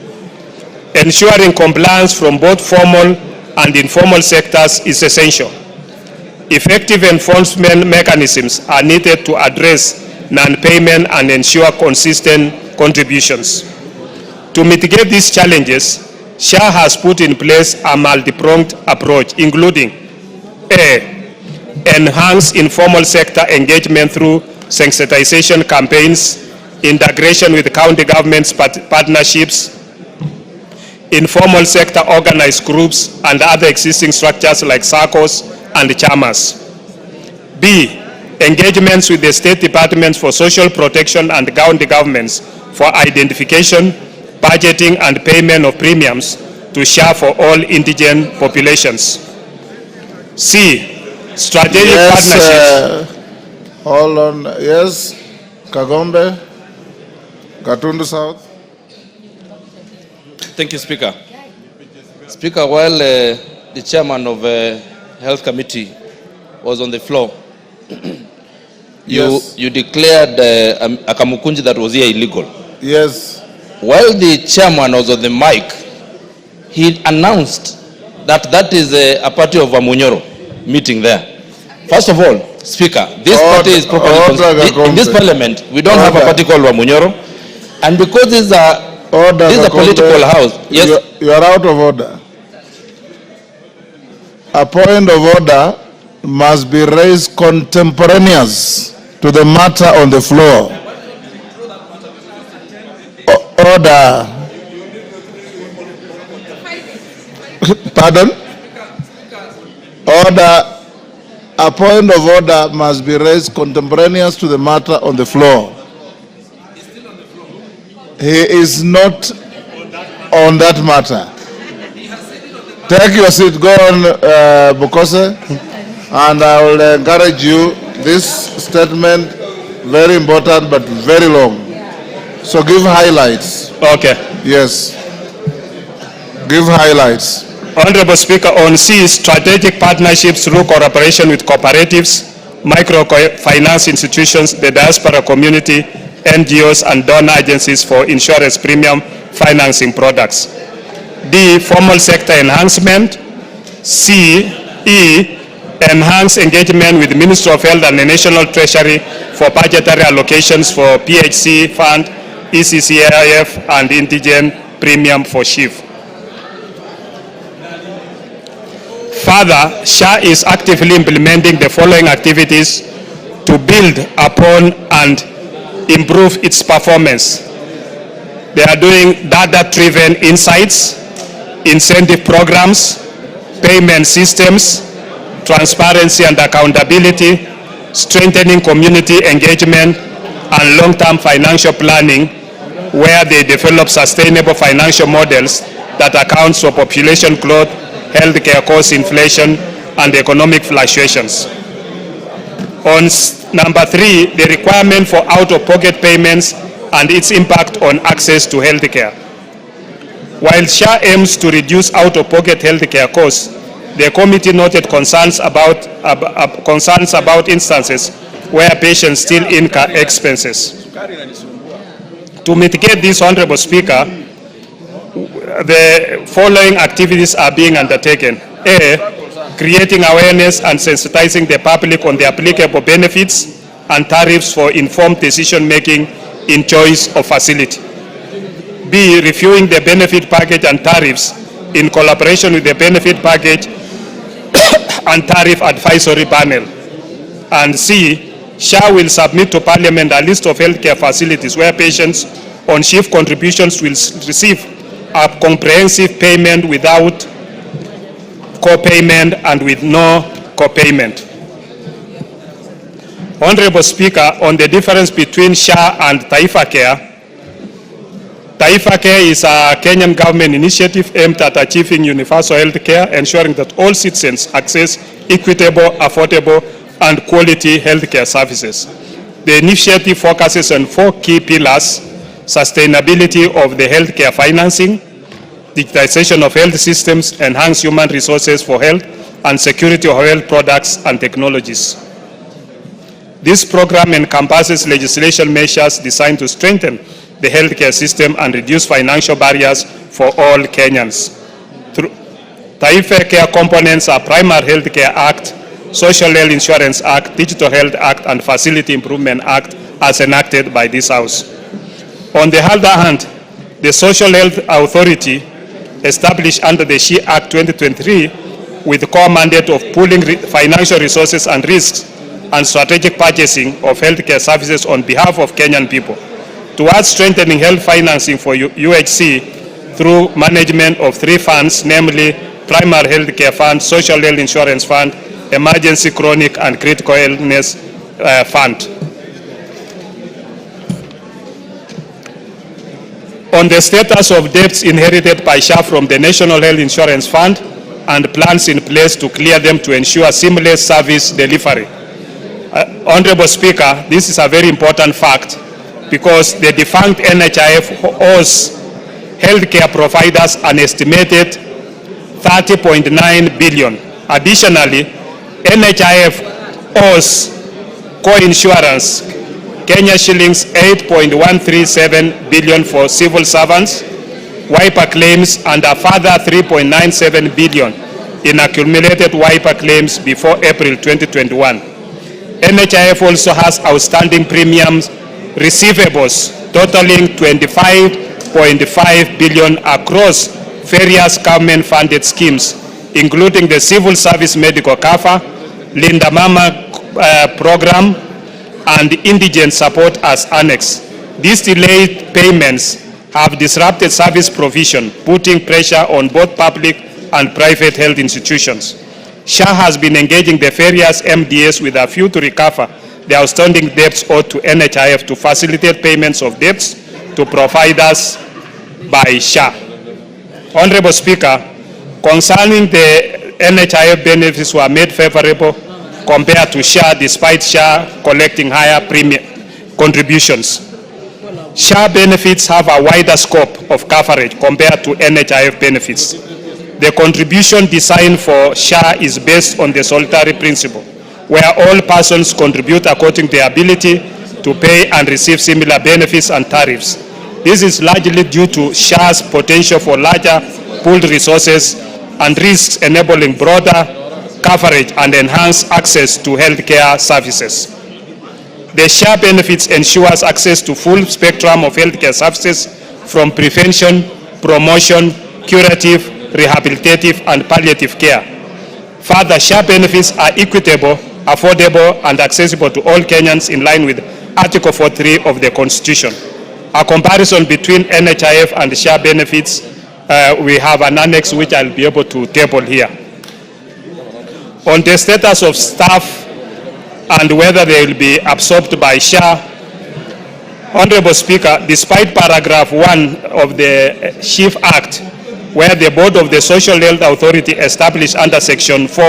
Ensuring compliance from both formal and informal sectors is essential. Effective enforcement mechanisms are needed to address non-payment and ensure consistent contributions. To mitigate these challenges, SHA has put in place a multi-pronged approach, including A, enhance informal sector engagement through sensitization campaigns, integration with county governments partnerships, informal sector organized groups, and other existing structures like SACCOs and chamas. B, engagements with the state departments for social protection and county governments for identification, budgeting, and payment of premiums to SHA for all indigent populations. C, strategic partnerships. Hold on. Yes, Kagombe, Gatundu South. Thank you, Speaker. Speaker, while the chairman of Health Committee was on the floor, you declared Akamukunji that was here illegal. Yes. While the chairman was on the mic, he announced that is a party of Amunyoro meeting there. First of all, Speaker, this party is properly in this parliament. We don't have a party called Amunyoro, and because this is a political house. Yes, you are out of order. a point of order must be raised contemporaneous to the matter on the floor. Order. Pardon? Order. A point of order must be raised contemporaneous to the matter on the floor. He is not on that matter. Take your seat, go on, Bukose, and I will encourage you. This statement, very important but very long. So give highlights. Okay. Yes. Give highlights. Honorable Speaker, on C, strategic partnerships through cooperation with cooperatives, microfinance institutions, the diaspora community, NGOs, and donor agencies for insurance premium financing products. D, formal sector enhancement. E, enhance engagement with the Ministry of Health and the National Treasury for budgetary allocations for PHC Fund, ECCIF, and indigent premium for SHIF. Further, SHA is actively implementing the following activities to build upon and improve its performance. They are doing data-driven insights, incentive programs, payment systems, transparency and accountability, strengthening community engagement, and long-term financial planning, where they develop sustainable financial models that accounts for population growth, healthcare cost inflation, and economic fluctuations. On number 3, the requirement for out-of-pocket payments and its impact on access to healthcare. While SHA aims to reduce out-of-pocket healthcare costs, the committee noted concerns about instances where patients still incur expenses. To mitigate this, Honorable Speaker, the following activities are being undertaken. A, creating awareness and sensitizing the public on the applicable benefits and tariffs for informed decision-making in choice of facility. B, reviewing the benefit package and tariffs in collaboration with the benefit package and tariff advisory panel. And C, SHA will submit to Parliament a list of healthcare facilities where patients on SHIF contributions will receive a comprehensive payment without co-payment and with no co-payment. Honorable Speaker, on the difference between SHA and Taifa Care, Taifa Care is a Kenyan government initiative aimed at achieving universal health care, ensuring that all citizens access equitable, affordable, and quality healthcare services. The initiative focuses on 4 key pillars: sustainability of the healthcare financing, digitization of health systems, enhance human resources for health, and security of health products and technologies. This program encompasses legislation measures designed to strengthen the healthcare system and reduce financial barriers for all Kenyans. Taifa Care components are Primary Health Care Act, Social Health Insurance Act, Digital Health Act, and Facility Improvement Act as enacted by this House. On the other hand, the Social Health Authority, established under the SHI Act 2023, with the core mandate of pooling financial resources and risks and strategic purchasing of healthcare services on behalf of Kenyan people, towards strengthening health financing for UHC through management of 3 funds, namely Primary Health Care Fund, Social Health Insurance Fund, Emergency Chronic and Critical Illness Fund. On the status of debts inherited by SHA from the National Health Insurance Fund and plans in place to clear them to ensure seamless service delivery. Honorable Speaker, this is a very important fact because the defunct NHIF owes healthcare providers an estimated 30.9 billion. Additionally, NHIF owes co-insurance Kenya shillings 8.137 billion for civil servants, wiper claims, and a further 3.97 billion in accumulated wiper claims before April 2021. NHIF also has outstanding premiums receivables totaling 25.5 billion across various government-funded schemes, including the Civil Service Medical Cover, Linda Mama program, and indigent support as annex. These delayed payments have disrupted service provision, putting pressure on both public and private health institutions. SHA has been engaging the various MDAs with a view to recover the outstanding debts owed to NHIF to facilitate payments of debts to providers by SHA. Honorable Speaker, concerning the NHIF benefits were made favorable compared to SHA despite SHA collecting higher premium contributions. SHA benefits have a wider scope of coverage compared to NHIF benefits. The contribution designed for SHA is based on the solitary principle, where all persons contribute according to their ability to pay and receive similar benefits and tariffs. This is largely due to SHA's potential for larger pooled resources and risks enabling broader coverage and enhanced access to healthcare services. The SHA benefits ensures access to full spectrum of healthcare services from prevention, promotion, curative, rehabilitative, and palliative care. Further, SHA benefits are equitable, affordable, and accessible to all Kenyans in line with Article 43 of the Constitution. A comparison between NHIF and SHA benefits, we have an annex which I'll be able to table here. On the status of staff and whether they will be absorbed by SHA, Honorable Speaker, despite paragraph 1 of the SHIF Act, where the Board of the Social Health Authority established under Section 4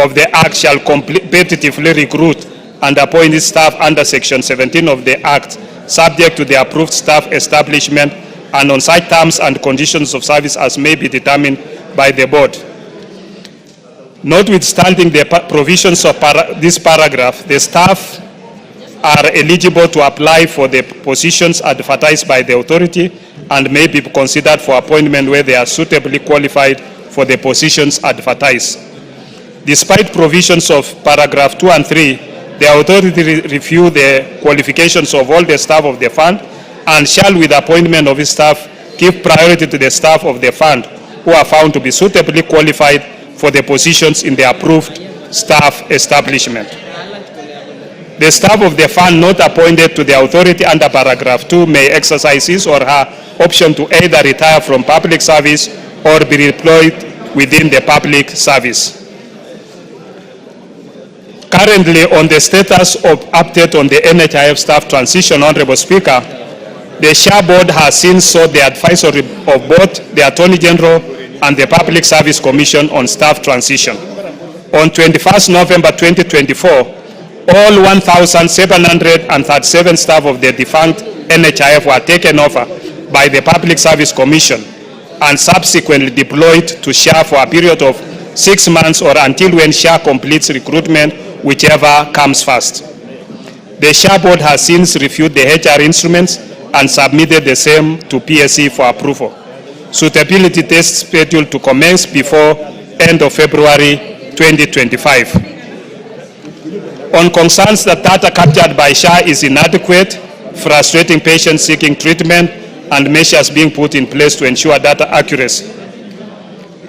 of the Act shall competitively recruit and appoint its staff under Section 17 of the Act, subject to the approved staff establishment and on such terms and conditions of service as may be determined by the Board. Notwithstanding the provisions of this paragraph, the staff are eligible to apply for the positions advertised by the authority and may be considered for appointment where they are suitably qualified for the positions advertised. Despite provisions of paragraph 2 and 3, the authority review the qualifications of all the staff of the fund and shall, with appointment of its staff, give priority to the staff of the fund who are found to be suitably qualified for the positions in the approved staff establishment. The staff of the fund not appointed to the authority under paragraph 2 may exercise his or her option to either retire from public service or be deployed within the public service. Currently, on the status of update on the NHIF staff transition, Honorable Speaker, the SHA Board has since sought the advisory of both the Attorney General and the Public Service Commission on staff transition. On 21st November 2024, all 1,737 staff of the defunct NHIF were taken over by the Public Service Commission and subsequently deployed to SHA for a period of 6 months or until when SHA completes recruitment, whichever comes first. The SHA Board has since reviewed the HR instruments and submitted the same to PSC for approval. Suitability tests scheduled to commence before end of February 2025. On concerns that data captured by SHA is inadequate, frustrating patients seeking treatment, and measures being put in place to ensure data accuracy.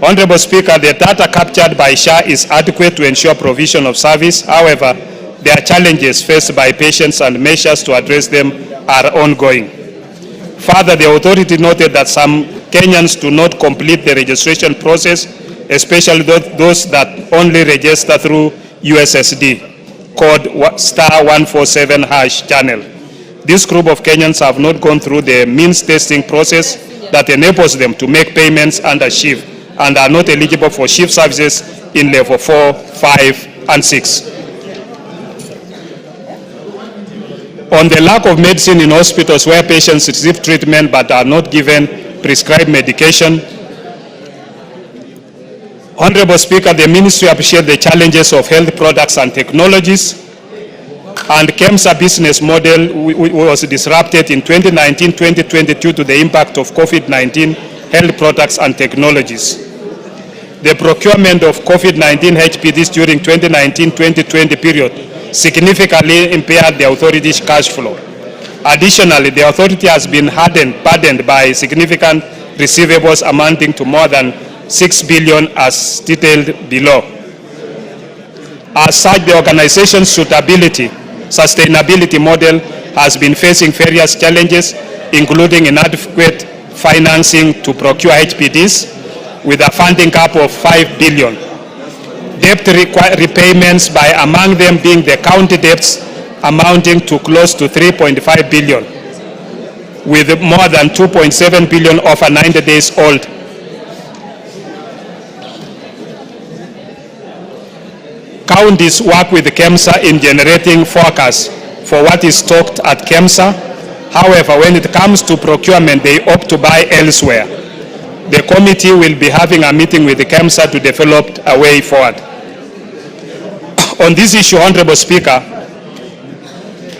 Honorable Speaker, the data captured by SHA is adequate to ensure provision of service. However, there are challenges faced by patients and measures to address them are ongoing. Further, the authority noted that some Kenyans do not complete the registration process, especially those that only register through USSD, code *147# channel. This group of Kenyans have not gone through the means testing process that enables them to make payments under SHIF and are not eligible for SHIF services in level 4, 5, and 6. On the lack of medicine in hospitals where patients receive treatment but are not given prescribed medication, Honorable Speaker, the Ministry appreciates the challenges of health products and technologies, and KEMSA business model was disrupted in 2019-2020 due to the impact of COVID-19 health products and technologies. The procurement of COVID-19 HPDs during 2019-2020 period significantly impaired the authority's cash flow. Additionally, the authority has been burdened by significant receivables amounting to more than 6 billion as detailed below. As such, the organization's sustainability model has been facing various challenges, including inadequate financing to procure HPDs with a funding cap of 5 billion. Debt repayments, by among them being the county debts amounting to close to 3.5 billion, with more than 2.7 billion over 90 days old. Counties work with KEMSA in generating forecasts for what is stocked at KEMSA. However, when it comes to procurement, they opt to buy elsewhere. The committee will be having a meeting with the KEMSA to develop a way forward. On this issue, Honorable Speaker,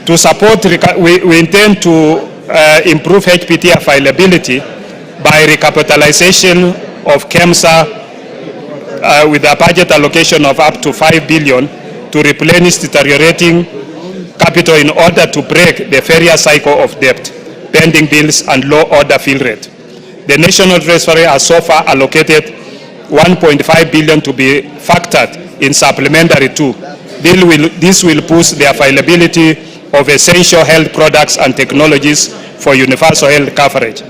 to support, we intend to improve HPT availability by recapitalization of KEMSA with a budget allocation of up to 5 billion to replenish deteriorating capital in order to break the various cycle of debt, pending bills and low order fill rate. The National Treasury has so far allocated 1.5 billion to be factored in supplementary 2. This will boost the availability of essential health products and technologies for universal health coverage.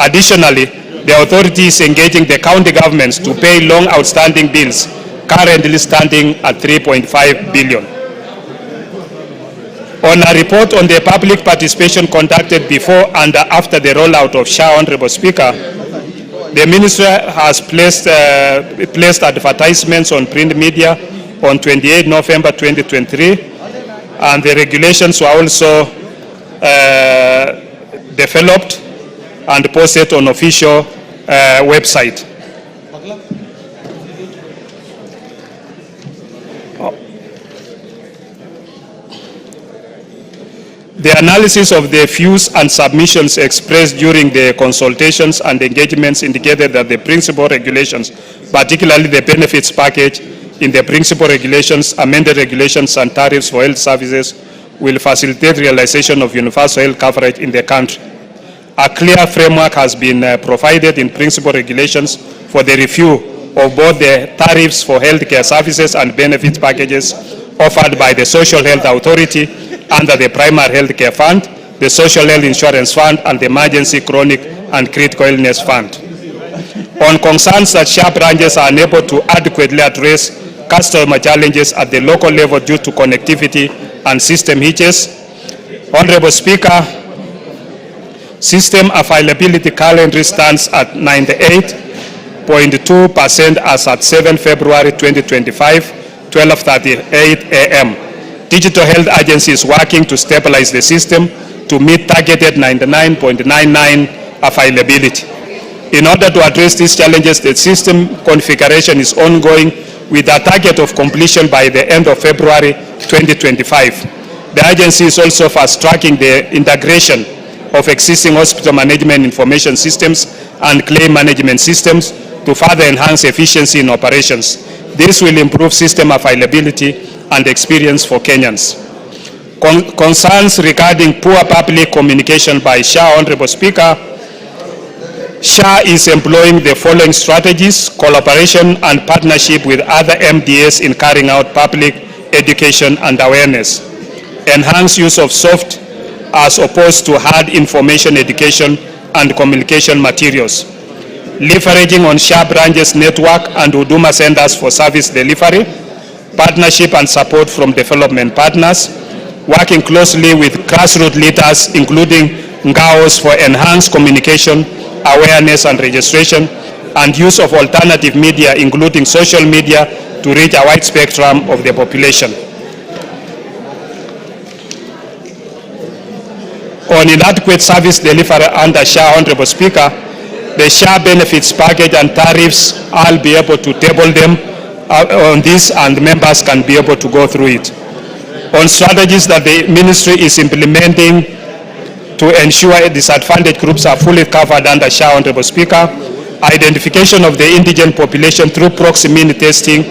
Additionally, the authority is engaging the county governments to pay long outstanding bills, currently standing at 3.5 billion. On a report on the public participation conducted before and after the rollout of SHA, Honorable Speaker, the Ministry has placed advertisements on print media on 28 November 2023, and the regulations were also developed and posted on official website. The analysis of the views and submissions expressed during the consultations and engagements indicated that the principal regulations, particularly the benefits package in the principal regulations, amended regulations and tariffs for health services, will facilitate realization of universal health coverage in the country. A clear framework has been provided in principal regulations for the review of both the tariffs for healthcare services and benefits packages offered by the Social Health Authority under the Primary Healthcare Fund, the Social Health Insurance Fund, and the Emergency Chronic and Critical Illness Fund. On concerns that SHA branches are unable to adequately address customer challenges at the local level due to connectivity and system hitches, Honorable Speaker, system availability currently stands at 98.2% as at 7 February 2025, 12:38 a.m. Digital Health Agency is working to stabilize the system to meet targeted 99.99 availability. In order to address these challenges, the system configuration is ongoing with a target of completion by the end of February 2025. The agency is also fast-tracking the integration of existing hospital management information systems and claim management systems to further enhance efficiency in operations. This will improve system availability and experience for Kenyans. Concerns regarding poor public communication by SHA, Honorable Speaker, SHA is employing the following strategies: collaboration and partnership with other MDAs in carrying out public education and awareness, enhanced use of soft as opposed to hard information education and communication materials, leveraging on SHA branches network and Huduma centers for service delivery, partnership and support from development partners, working closely with grassroots leaders including NGAOs for enhanced communication, awareness and registration, and use of alternative media including social media to reach a wide spectrum of the population. On inadequate service delivery under SHA, Honorable Speaker, the SHA benefits package and tariffs, I'll be able to table them on this and members can be able to go through it. On strategies that the ministry is implementing to ensure disadvantaged groups are fully covered under SHA, Honorable Speaker, identification of the indigent population through proximity testing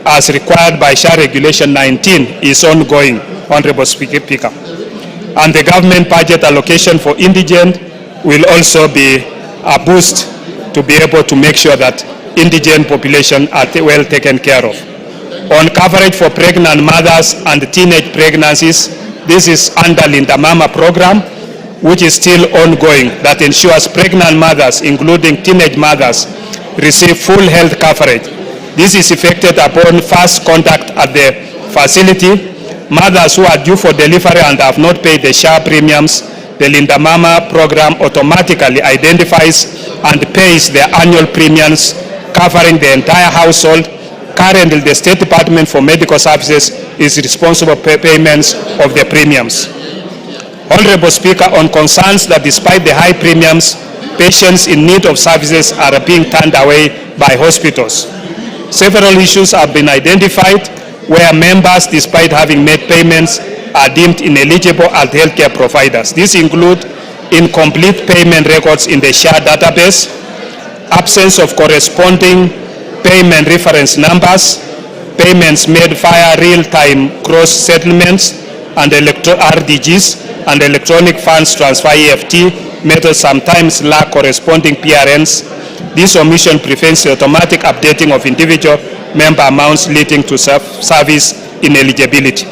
as required by SHA Regulation 19 is ongoing, Honorable Speaker. And the government budget allocation for indigent will also be a boost to be able to make sure that indigent population are well taken care of. On coverage for pregnant mothers and teenage pregnancies, this is under Linda Mama program, which is still ongoing, that ensures pregnant mothers, including teenage mothers, receive full health coverage. This is effected upon first contact at the facility. Mothers who are due for delivery and have not paid the SHA premiums, the Linda Mama program automatically identifies and pays the annual premiums covering the entire household. Currently, the State Department for Medical Services is responsible for payments of the premiums. Honorable Speaker, on concerns that despite the high premiums, patients in need of services are being turned away by hospitals. Several issues have been identified where members, despite having made payments, are deemed ineligible as healthcare providers. These include incomplete payment records in the SHA database, absence of corresponding payment reference numbers, payments made via real-time cross settlements and RDGs and electronic funds transfer EFT methods sometimes lack corresponding PRNs. This omission prevents the automatic updating of individual member amounts leading to service ineligibility.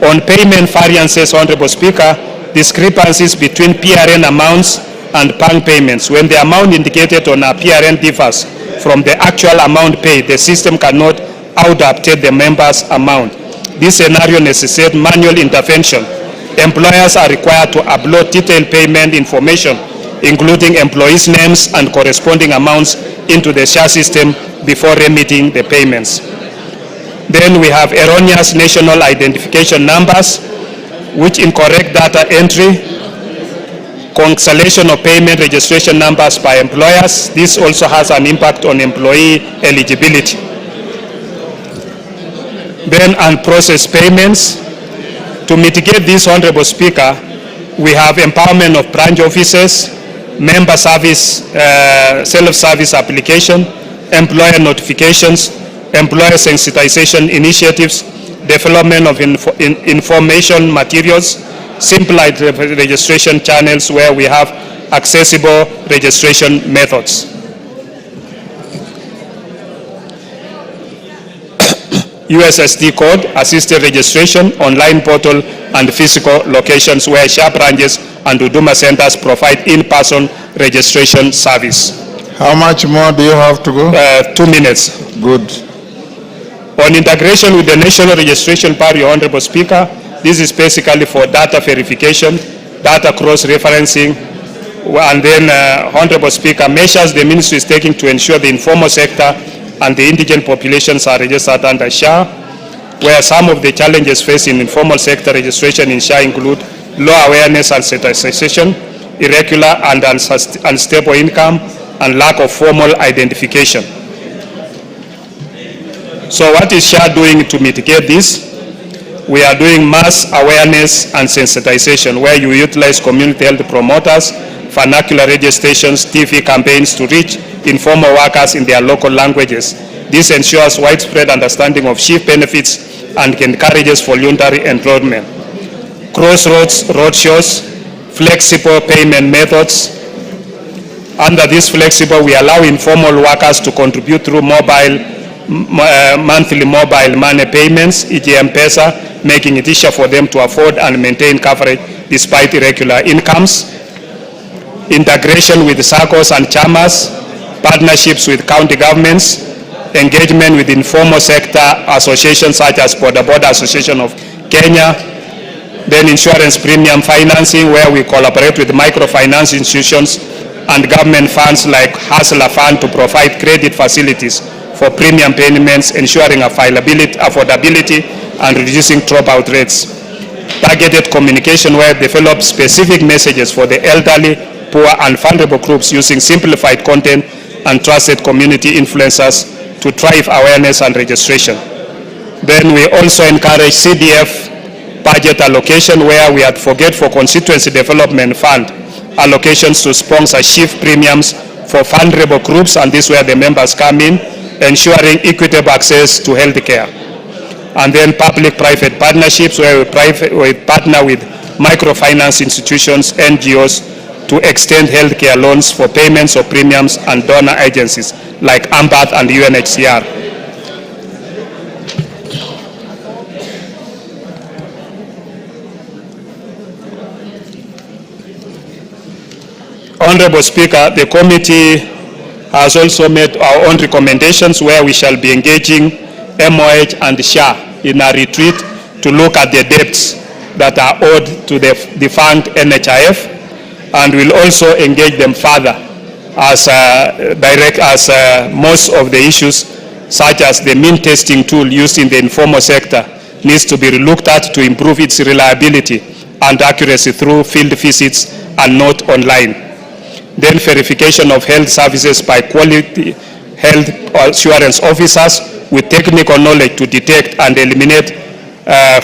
On payment variances, Honorable Speaker, discrepancies between PRN amounts and bank payments. When the amount indicated on a PRN differs from the actual amount paid, the system cannot auto-update the member's amount. This scenario necessitates manual intervention. Employers are required to upload detailed payment information, including employees' names and corresponding amounts, into the SHA system before remitting the payments. Then we have erroneous national identification numbers, which incorrect data entry, cancellation of payment registration numbers by employers. This also has an impact on employee eligibility. Then unprocessed payments. To mitigate this, Honorable Speaker, we have empowerment of branch offices, member service, self-service application, employer notifications, employer sensitization initiatives, development of information materials, simplified registration channels where we have accessible registration methods. USSD code, assisted registration, online portal, and physical locations where SHA branches and Huduma centers provide in-person registration service. How much more do you have to go? 2 minutes. Good. On integration with the National Registration Bureau, Your Honorable Speaker, this is basically for data verification, data cross-referencing, and then, Honorable Speaker, measures the Ministry is taking to ensure the informal sector and the indigent populations are registered under SHA, where some of the challenges faced in informal sector registration in SHA include low awareness and sensitization, irregular and unstable income, and lack of formal identification. So what is SHA doing to mitigate this? We are doing mass awareness and sensitization, where you utilize community health promoters, vernacular radio stations, TV campaigns to reach informal workers in their local languages. This ensures widespread understanding of SHIF benefits and encourages voluntary enrollment. Crossroads roadshows, flexible payment methods. Under this flexible, we allow informal workers to contribute through monthly mobile money payments, e.g. M-Pesa, making it easier for them to afford and maintain coverage despite irregular incomes. Integration with SACCOs and chamas, partnerships with county governments, engagement with informal sector associations such as Border Association of Kenya, then insurance premium financing, where we collaborate with microfinance institutions and government funds like Hustler Fund to provide credit facilities for premium payments, ensuring affordability and reducing dropout rates. Targeted communication, where we develop specific messages for the elderly, poor and vulnerable groups using simplified content and trusted community influencers to drive awareness and registration. Then we also encourage CDF budget allocation, where we advocate for constituency development fund allocations to sponsor SHIF premiums for vulnerable groups, and this is where the members come in, ensuring equitable access to health care. And then public-private partnerships, where we partner with microfinance institutions, NGOs, to extend healthcare loans for payments of premiums and donor agencies like AMBAT and UNHCR. Honorable Speaker, the committee has also made our own recommendations where we shall be engaging MOH and SHA in a retreat to look at the debts that are owed to the defunct NHIF, and will also engage them further as most of the issues, such as the mean testing tool used in the informal sector, needs to be relooked at to improve its reliability and accuracy through field visits and not online. Then verification of health services by quality health assurance officers with technical knowledge to detect and eliminate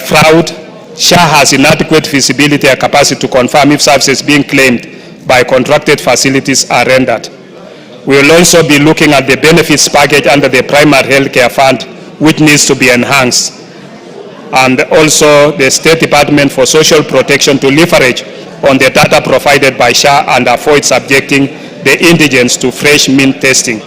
fraud. SHA has inadequate feasibility and capacity to confirm if services being claimed by contracted facilities are rendered. We will also be looking at the benefits package under the primary healthcare fund, which needs to be enhanced. And also the State Department for Social Protection to leverage on the data provided by SHA and avoid subjecting the indigents to fresh mean testing.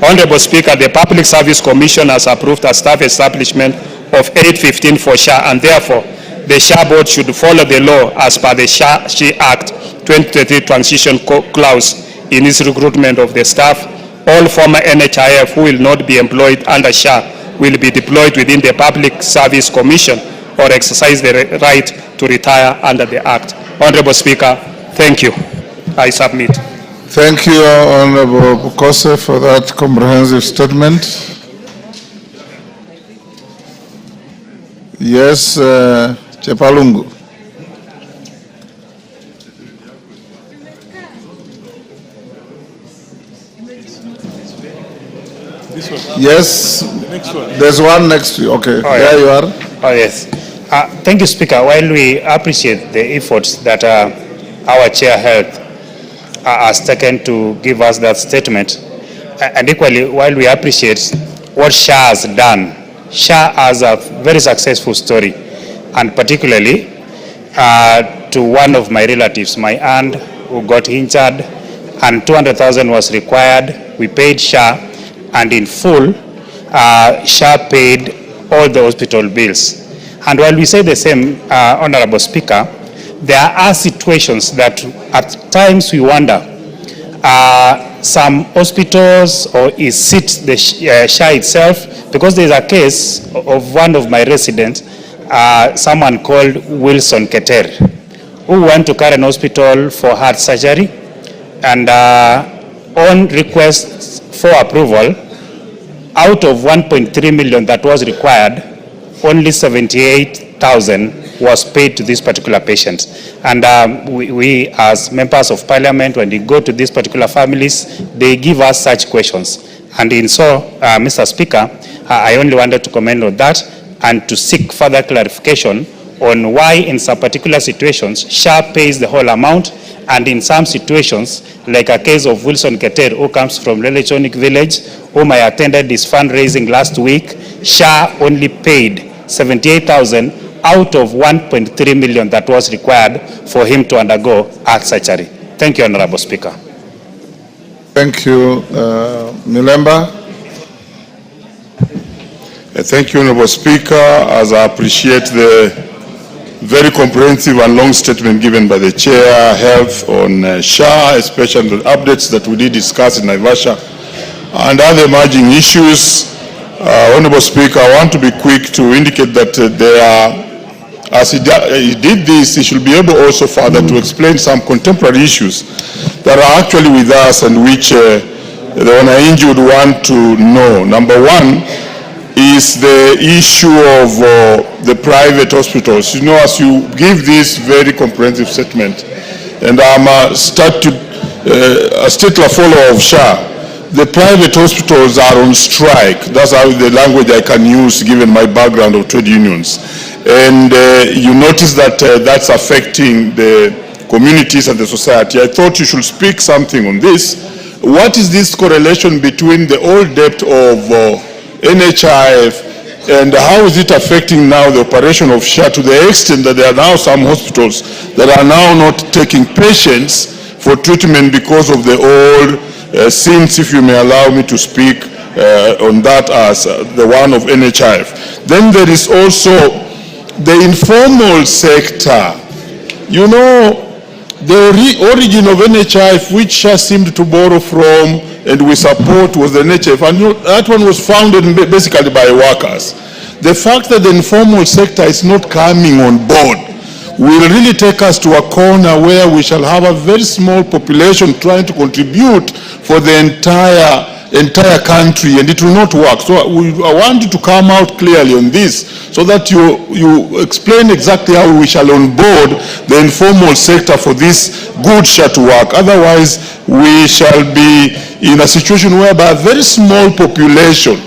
Honorable Speaker, the Public Service Commission has approved a staff establishment of 815 for SHA, and therefore the SHA board should follow the law as per the SHA Act 2023 transition clause in its recruitment of the staff. All former NHIF who will not be employed under SHA will be deployed within the Public Service Commission or exercise the right to retire under the Act. Honorable Speaker, thank you. I submit. Thank you, Honorable Bukose, for that comprehensive statement. Yes, Chepalungu. This one. Yes, The next one. There's one next to you. Okay, Oh, there yeah. you are. Oh, yes. Thank you, Speaker. While we appreciate the efforts that our chair health has taken to give us that statement, and equally, while we appreciate what SHA has done, SHA has a very successful story, and particularly to one of my relatives, my aunt, who got injured, and 200,000 was required. We paid SHA, and in full, SHA paid all the hospital bills. And while we say the same, Honorable Speaker, there are situations that at times we wonder, some hospitals, or is it the SHA itself? Because there's a case of one of my residents, someone called Wilson Keter, who went to Karen Hospital for heart surgery, and on request for approval, out of 1.3 million that was required, only 78,000 was paid to this particular patient. And we as members of parliament, when we go to these particular families, they give us such questions. And in so, Mr. Speaker, I only wanted to comment on that and to seek further clarification on why in some particular situations SHA pays the whole amount, and in some situations, like a case of Wilson Keter, who comes from Lelechonic Village, whom I attended his fundraising last week, SHA only paid 78,000 out of 1.3 million that was required for him to undergo heart surgery. Thank you, Honorable Speaker. Thank you, Milemba. Thank you, Honorable Speaker, as I appreciate the very comprehensive and long statement given by the Chair Health on SHA, especially the updates that we did discuss in Naivasha and other emerging issues. Honorable Speaker, I want to be quick to indicate that there are, as he did this, he should be able also further to explain some contemporary issues that are actually with us and which the Wananchi would want to know. Number one is the issue of the private hospitals. You know, as you give this very comprehensive statement, and I'm a stickler follower of SHA, the private hospitals are on strike. That's how the language I can use given my background of trade unions. And you notice that that's affecting the communities and the society. I thought you should speak something on this. What is this correlation between the old debt of NHIF and how is it affecting now the operation of SHA, to the extent that there are now some hospitals that are now not taking patients for treatment because of the old sins, if you may allow me to speak on that as the one of NHIF. Then there is also the informal sector. You know, the origin of NHIF, which SHA seemed to borrow from and we support, was the NHIF, and that one was founded basically by workers. The fact that the informal sector is not coming on board will really take us to a corner where we shall have a very small population trying to contribute for the entire country, and it will not work. So I want you to come out clearly on this so that you explain exactly how we shall onboard the informal sector for this good SHA to work. Otherwise, we shall be in a situation whereby a very small population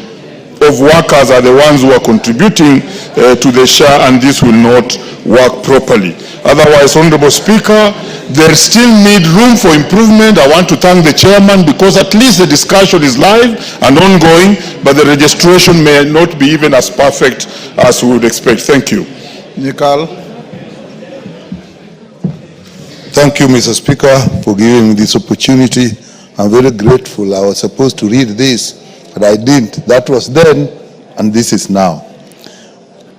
of workers are the ones who are contributing to the SHA, and this will not work properly. Otherwise, Honorable Speaker, there still need room for improvement. I want to thank the chairman because at least the discussion is live and ongoing, but the registration may not be even as perfect as we would expect. Thank you. Nikal. Thank you, Mr. Speaker, for giving me this opportunity. I'm very grateful. I was supposed to read this, but I didn't. That was then, and this is now.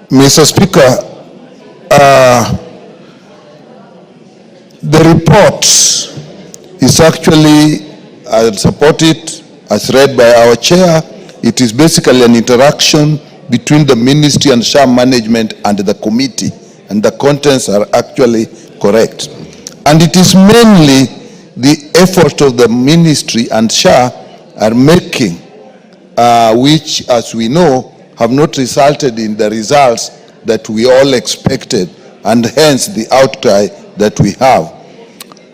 Mr. Speaker, the report is actually, I'll support it as read by our chair. It is basically an interaction between the ministry and SHA management and the committee, and the contents are actually correct. And it is mainly the effort of the ministry and SHA are making, which, as we know, have not resulted in the results that we all expected, and hence the outcry that we have.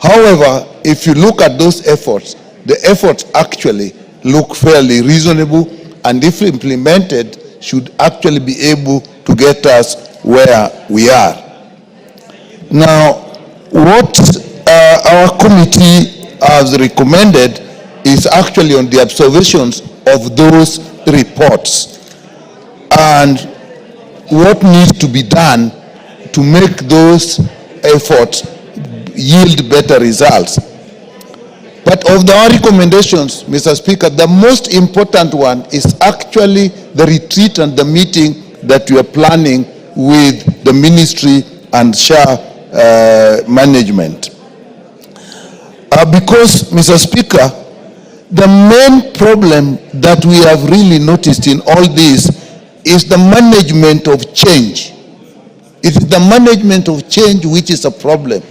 However, if you look at those efforts, the efforts actually look fairly reasonable, and if implemented, should actually be able to get us where we are. Now, what our committee has recommended is actually on the observations of those reports and what needs to be done to make those efforts yield better results. But of our recommendations, Mr. Speaker, the most important one is actually the retreat and the meeting that we are planning with the ministry and SHA management. Because, Mr. Speaker, the main problem that we have really noticed in all this is the management of change. It is the management of change which is a problem.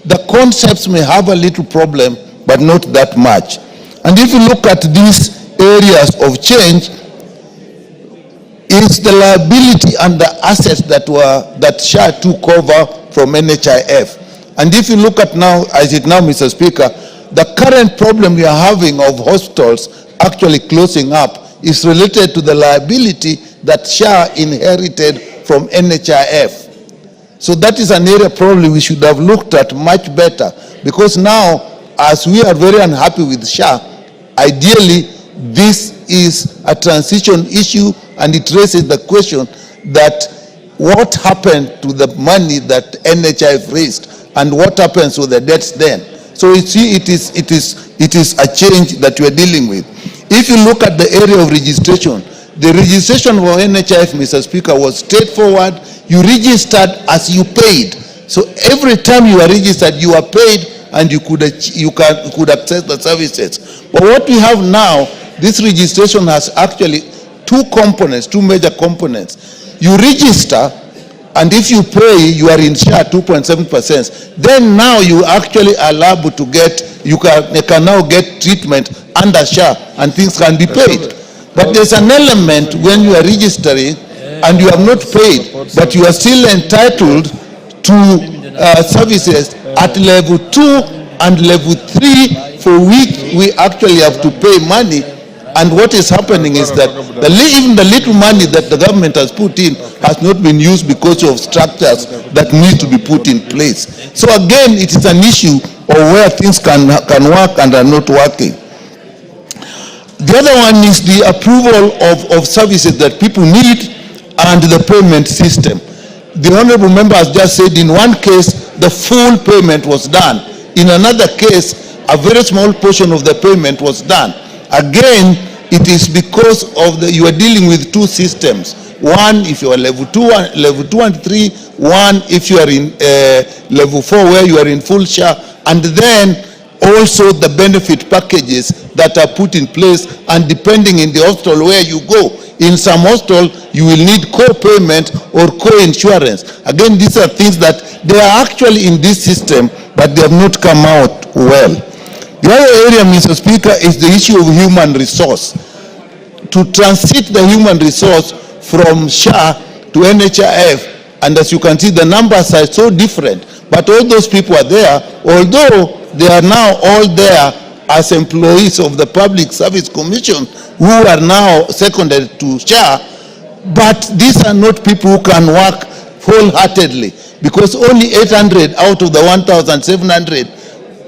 The concepts may have a little problem, but not that much. And if you look at these areas of change, it's the liability and the assets that SHA took over from NHIF. And if you look at now, as it now, Mr. Speaker, the current problem we are having of hospitals actually closing up is related to the liability that SHA inherited from NHIF. So that is an area probably we should have looked at much better, because now, as we are very unhappy with SHA, ideally this is a transition issue, and it raises the question that what happened to the money that NHIF raised and what happens with the debts then. So you see, it is a change that we are dealing with. If you look at the area of registration, the registration for NHIF, Mr. Speaker, was straightforward. You registered as you paid. So every time you are registered, you are paid, and you could access the services. But what we have now, this registration has actually two components, two major components. You register, and if you pay, you are in SHA 2.7%. Then now you actually are liable to get, you can now get treatment under SHA, and things can be paid. But there's an element when you are registering and you have not paid, but you are still entitled to services at level 2 and level 3, for which we actually have to pay money. And what is happening is that even the little money that the government has put in has not been used because of structures that need to be put in place. So again, it is an issue of where things can work and are not working. The other one is the approval of services that people need and the payment system. The honorable member has just said in one case, the full payment was done. In another case, a very small portion of the payment was done. Again, it is because of you are dealing with two systems. One, if you are level 2 and 3. One, if you are in level 4, where you are in full share. And then also the benefit packages that are put in place, and depending in the hospital where you go. In some hospital, you will need co-payment or co-insurance. Again, these are things that they are actually in this system, but they have not come out well. The other area, Mr. Speaker, is the issue of human resource. To transit the human resource from SHA to NHIF, and as you can see, the numbers are so different, but all those people are there, although they are now all there as employees of the Public Service Commission who are now seconded to SHA, but these are not people who can work wholeheartedly, because only 800 out of the 1,700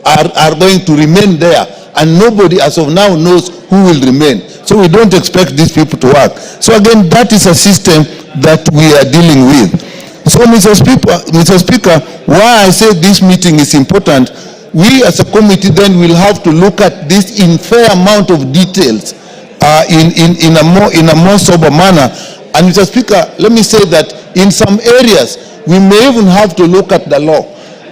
are going to remain there, and nobody as of now knows who will remain. So we don't expect these people to work. So again, that is a system that we are dealing with. So Mr. Speaker, why I say this meeting is important, we as a committee then will have to look at this in fair amount of details in a more sober manner. And Mr. Speaker, let me say that in some areas, we may even have to look at the law.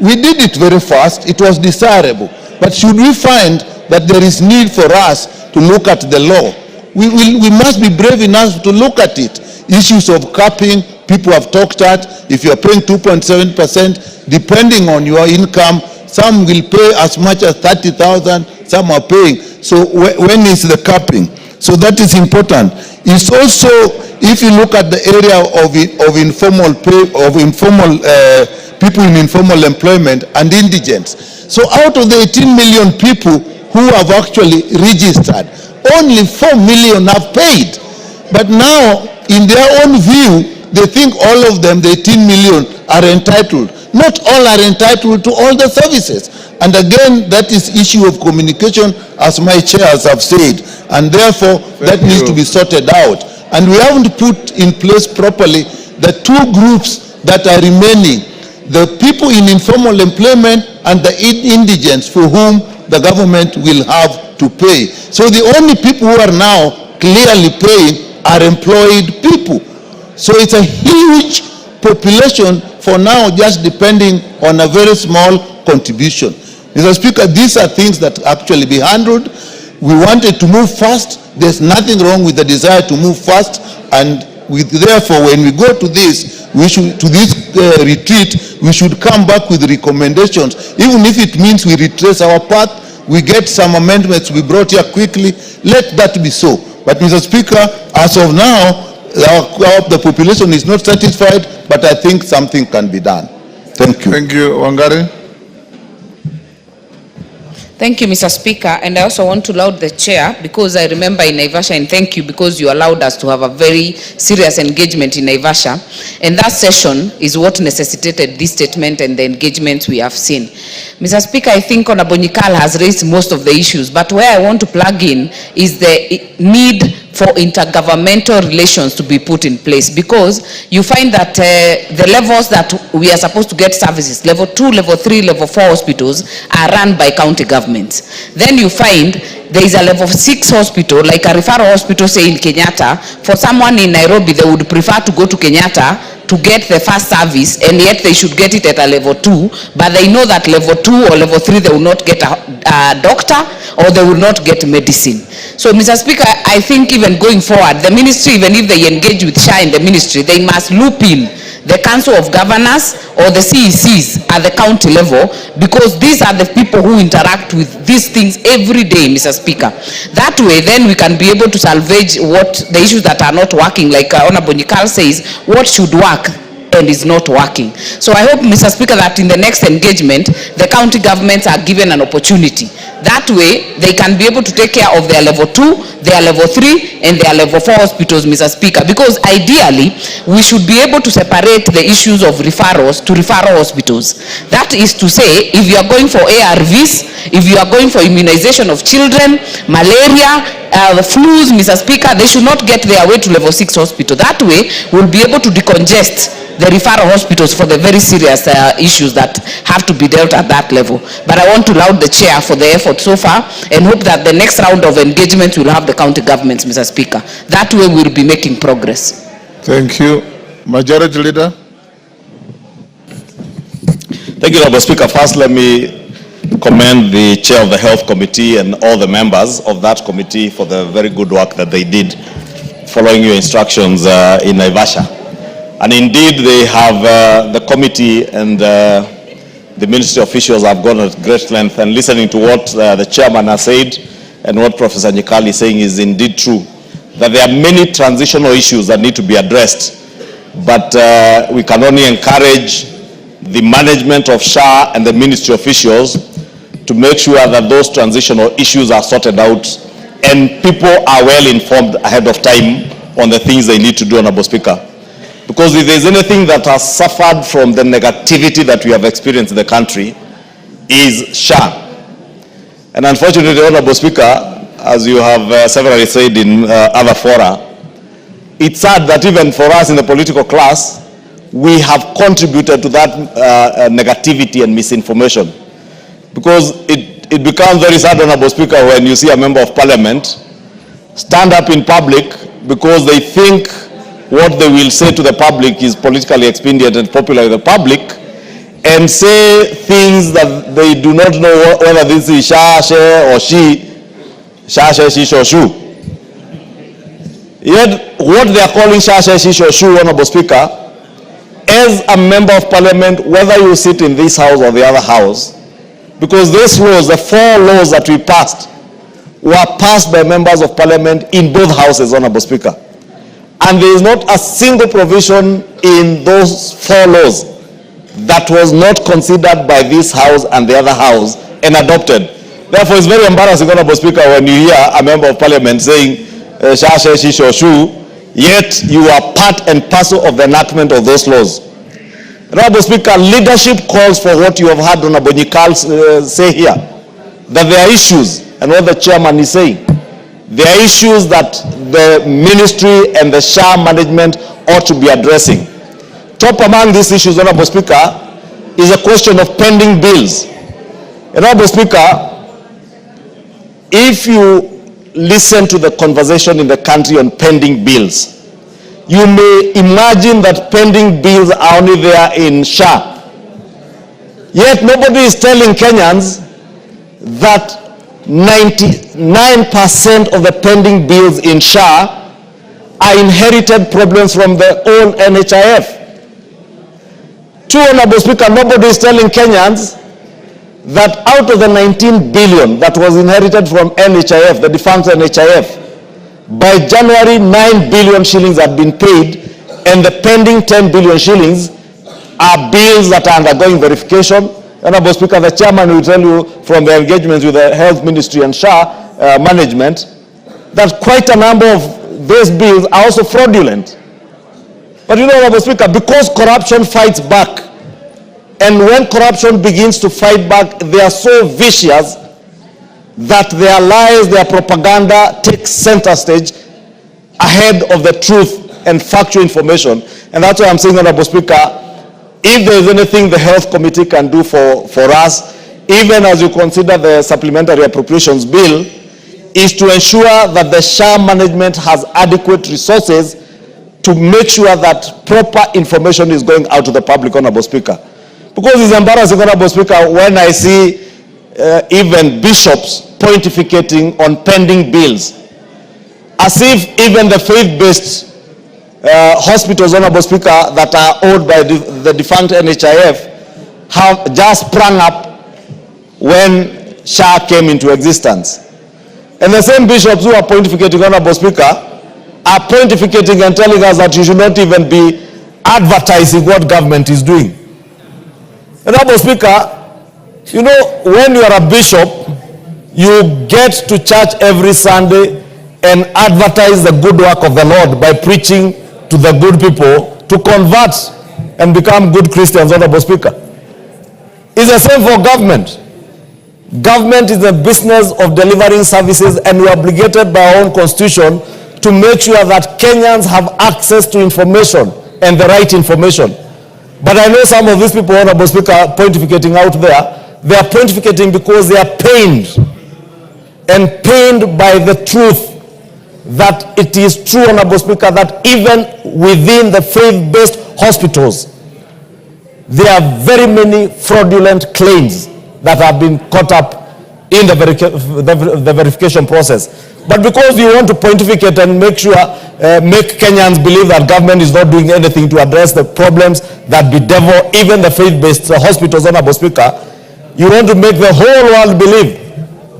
We did it very fast, it was desirable. But should we find that there is need for us to look at the law, we must be brave enough to look at it. Issues of capping, people have talked at, if you're paying 2.7%, depending on your income, some will pay as much as 30,000, some are paying. So when is the capping? So that is important. It's also, if you look at the area of informal pay, people in informal employment and indigents. So out of the 18 million people who have actually registered, only 4 million have paid. But now, in their own view, they think all of them, the 18 million, are entitled. Not all are entitled to all the services. And again, that is issue of communication, as my chairs have said. And therefore, that needs to be sorted out. And we haven't put in place properly the two groups that are remaining. The people in informal employment and the indigents for whom the government will have to pay. So the only people who are now clearly paying are employed people. So it's a huge population for now, just depending on a very small contribution. Mr. Speaker, these are things that actually be handled. We wanted to move fast. There's nothing wrong with the desire to move fast, and therefore, when we go to this, retreat, we should come back with recommendations, even if it means we retrace our path, we get some amendments we brought here quickly, let that be so. But Mr. Speaker, as of now, the population is not satisfied, but I think something can be done. Thank you. Thank you. Wangari. Thank you, Mr. Speaker. And I also want to laud the chair, because I remember in Naivasha, and thank you because you allowed us to have a very serious engagement in Naivasha. And that session is what necessitated this statement and the engagement we have seen. Mr. Speaker, I think Honorable Nyikal has raised most of the issues, but where I want to plug in is the need for intergovernmental relations to be put in place, because you find that the levels that we are supposed to get services, level 2, level 3, level 4 hospitals are run by county governments. Then you find there is a level 6 hospital, like a referral hospital, say in Kenyatta. For someone in Nairobi, they would prefer to go to Kenyatta to get the first service, and yet they should get it at a level 2, but they know that level 2 or level 3 they will not get a doctor, or they will not get medicine. So, Mr. Speaker, I think even going forward, the ministry, even if they engage with SHA in the ministry, they must loop in the Council of Governors or the CECs at the county level, because these are the people who interact with these things every day, Mr. Speaker. That way, then we can be able to salvage what the issues that are not working, like Honorable Nyikal says, what should work and is not working. So I hope, Mr. Speaker, that in the next engagement, the county governments are given an opportunity. That way, they can be able to take care of their level 2, their level 3, and their level 4 hospitals, Mr. Speaker. Because ideally, we should be able to separate the issues of referrals to referral hospitals. That is to say, if you are going for ARVs, if you are going for immunization of children, malaria, the flus, Mr. Speaker, they should not get their way to level 6 hospital. That way, we'll be able to decongest the referral hospitals for the very serious issues that have to be dealt at that level. But I want to laud the chair for the effort so far and hope that the next round of engagement will have the county governments, Mr. Speaker. That way we'll be making progress. Thank you. Majority Leader. Thank you, Honorable Speaker. First, let me commend the chair of the Health Committee and all the members of that committee for the very good work that they did following your instructions in Naivasha. And indeed, they have, the committee and the ministry officials have gone at great length, and listening to what the chairman has said and what Professor Nyikali is saying is indeed true, that there are many transitional issues that need to be addressed. But we can only encourage the management of SHA and the ministry officials to make sure that those transitional issues are sorted out and people are well informed ahead of time on the things they need to do, Honorable Speaker. Because if there's anything that has suffered from the negativity that we have experienced in the country, is SHA. And unfortunately, Honorable Speaker, as you have severally said in other fora, it's sad that even for us in the political class, we have contributed to that negativity and misinformation. Because it becomes very sad, Honorable Speaker, when you see a member of parliament stand up in public because they think what they will say to the public is politically expedient and popular with the public, and say things that they do not know whether this is sha, she, or she, sha, she, she, or shu. Yet, what they are calling sha, she, she, or shu, Honorable Speaker, as a member of parliament, whether you sit in this house or the other house, because these laws, the 4 laws that we passed, were passed by members of parliament in both houses, Honorable Speaker. And there is not a single provision in those 4 laws that was not considered by this house and the other house and adopted. Therefore, it's very embarrassing, Honorable Speaker, when you hear a member of parliament saying, sha, she, she, shu, yet you are part and parcel of the enactment of those laws. Honorable Speaker, leadership calls for what you have heard Honorable Nyikali say here, that there are issues, and what the chairman is saying, there are issues that the ministry and the SHA management ought to be addressing. Top among these issues, Honorable Speaker, is a question of pending bills. Honorable Speaker, if you listen to the conversation in the country on pending bills, you may imagine that pending bills are only there in SHA. Yet nobody is telling Kenyans that 99% of the pending bills in SHA are inherited problems from the old NHIF. Two, Honorable Speaker, nobody is telling Kenyans that out of the 19 billion that was inherited from NHIF, the defunct NHIF, by January, 9 billion shillings had been paid, and the pending 10 billion shillings are bills that are undergoing verification. Honorable Speaker, the chairman will tell you from the engagements with the Health Ministry and SHA management that quite a number of those bills are also fraudulent. But you know, Honorable Speaker, because corruption fights back, and when corruption begins to fight back, they are so vicious that their lies, their propaganda takes center stage ahead of the truth and factual information. And that's why I'm saying, Honorable Speaker, if there is anything the Health Committee can do for us, even as you consider the Supplementary Appropriations Bill, is to ensure that the SHA management has adequate resources to make sure that proper information is going out to the public, Honorable Speaker. Because it's embarrassing, Honorable Speaker, when I see even bishops pontificating on pending bills, as if even the faith-based hospitals, Honorable Speaker, that are owned by the defunct NHIF have just sprung up when SHA came into existence. And the same bishops who are pontificating, Honorable Speaker, are pontificating and telling us that you should not even be advertising what government is doing. Honorable Speaker, you know, when you are a bishop, you get to church every Sunday and advertise the good work of the Lord by preaching to the good people to convert and become good Christians, Honorable Speaker. It's the same for government. Government is the business of delivering services, and we are obligated by our own constitution to make sure that Kenyans have access to information and the right information. But I know some of these people, Honorable Speaker, pontificating out there, they are pontificating because they are pained, and pained by the truth that it is true, Honorable Speaker, that even within the faith-based hospitals, there are very many fraudulent claims that have been caught up in the verification process. But because you want to pontificate and make Kenyans believe that government is not doing anything to address the problems that bedevil even the faith-based hospitals, Honorable Speaker, you want to make the whole world believe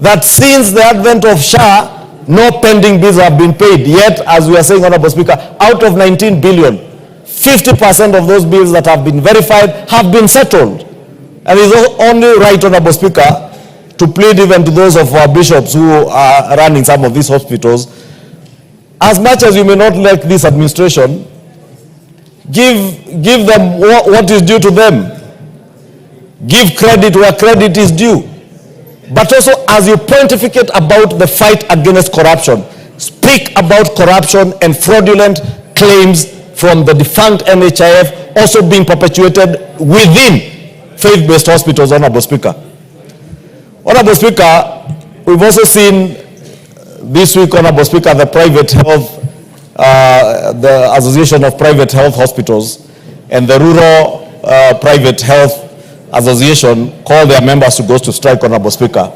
that since the advent of SHA, no pending bills have been paid. Yet, as we are saying, Honorable Speaker, out of 19 billion, 50% of those bills that have been verified have been settled. And it is only right, Honorable Speaker, to plead even to those of our bishops who are running some of these hospitals, as much as you may not like this administration, give them what is due to them. Give credit where credit is due. But also, as you pontificate about the fight against corruption, speak about corruption and fraudulent claims from the defunct NHIF also being perpetuated within faith-based hospitals, Honorable Speaker. Honorable Speaker, we've also seen this week, Honorable Speaker, the private health, the Association of Private Health Hospitals and the Rural Private Health Association call their members to go to strike, Honorable Speaker,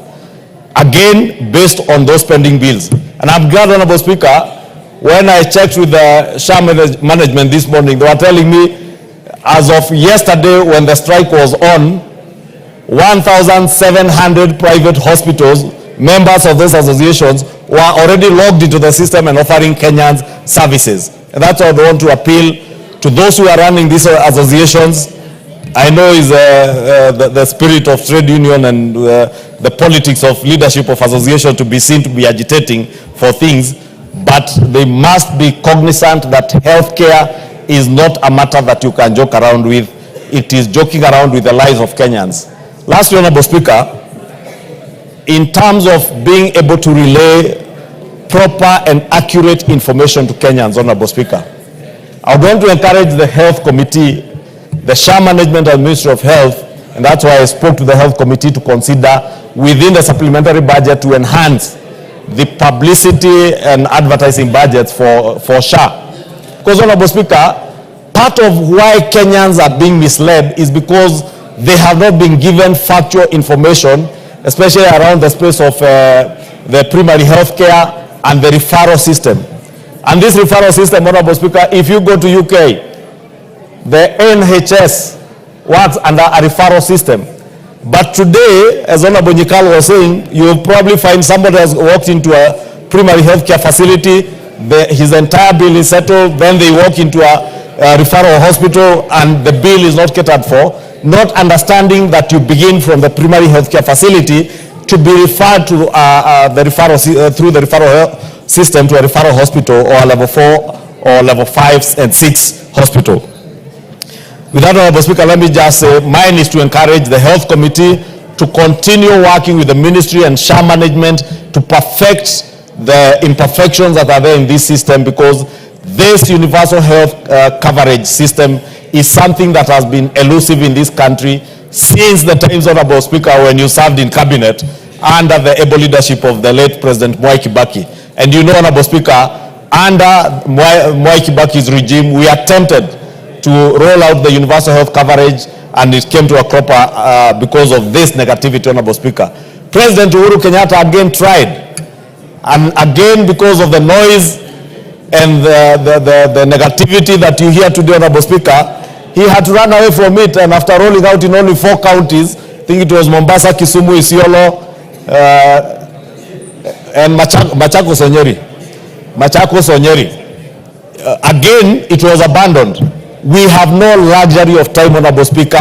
again based on those pending bills. And I'm glad, Honorable Speaker, when I checked with the SHA management this morning, they were telling me as of yesterday when the strike was on, 1,700 private hospitals, members of those associations, were already logged into the system and offering Kenyans services. And that's why I want to appeal to those who are running these associations. I know is the spirit of trade union and the politics of leadership of association to be seen to be agitating for things, but they must be cognizant that healthcare is not a matter that you can joke around with. It is joking around with the lives of Kenyans. Lastly, Honorable Speaker, in terms of being able to relay proper and accurate information to Kenyans, Honorable Speaker, I would want to encourage the Health Committee, the SHA Management and Ministry of Health, and that's why I spoke to the Health Committee to consider within the supplementary budget to enhance the publicity and advertising budgets for SHA. Because, Honorable Speaker, part of why Kenyans are being misled is because they have not been given factual information, especially around the space of the primary health care and the referral system. And this referral system, Honorable Speaker, if you go to UK, the NHS works under a referral system. But today, as Honorable Nyikal was saying, you will probably find somebody has walked into a primary health care facility, his entire bill is settled, then they walk into a referral hospital and the bill is not catered for, not understanding that you begin from the primary healthcare facility to be referred to the referral through the referral system to a referral hospital or a level 4 or level 5 and 6 hospital. With that, Honorable Speaker, let me just say mine is to encourage the Health Committee to continue working with the Ministry and SHA management to perfect the imperfections that are there in this system, because this universal health coverage system is something that has been elusive in this country since the times, Honorable Speaker, when you served in cabinet under the able leadership of the late President Mwai Kibaki. And you know, Honorable Speaker, under Mwai Kibaki's regime, we attempted to roll out the universal health coverage, and it came to a cropper because of this negativity, Honorable Speaker. President Uhuru Kenyatta again tried, and again because of the noise and the negativity that you hear today, Honorable Speaker, he had to run away from it, and after rolling out in only 4 counties, I think it was Mombasa, Kisumu, Isiolo, and Machakos Onyeri. Again, it was abandoned. We have no luxury of time, Honorable Speaker,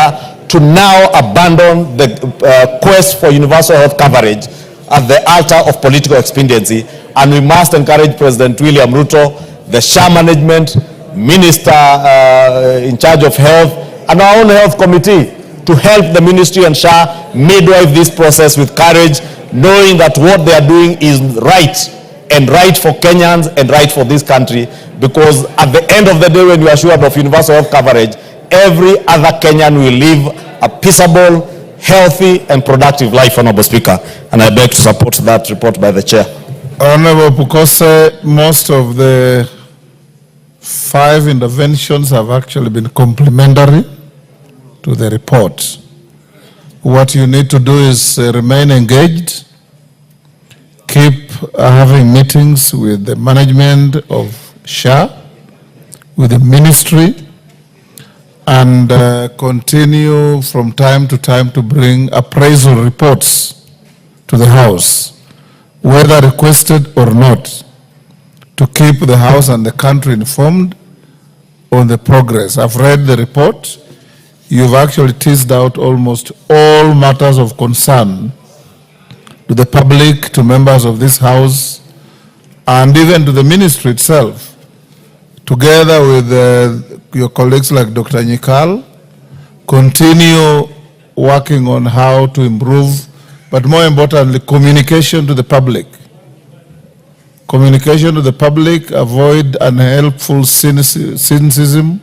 to now abandon the quest for universal health coverage at the altar of political expediency, and we must encourage President William Ruto, the SHA management, Minister in charge of health, and our own health committee to help the ministry and SHA midwife this process with courage, knowing that what they are doing is right, and right for Kenyans and right for this country, because at the end of the day, when you are assured of universal health coverage, every other Kenyan will live a peaceable, healthy, and productive life, Honorable Speaker. And I beg to support that report by the Chair. Honorable Pukose, most of the 5 interventions have actually been complementary to the report. What you need to do is remain engaged, keep having meetings with the management of SHA, with the ministry, and continue from time to time to bring appraisal reports to the House, whether requested or not, to keep the House and the country informed on the progress. I've read the report. You've actually teased out almost all matters of concern to the public, to members of this House, and even to the ministry itself, together with your colleagues like Dr. Nyikal, continue working on how to improve, but more importantly, communication to the public. Communication to the public, avoid unhelpful cynicism,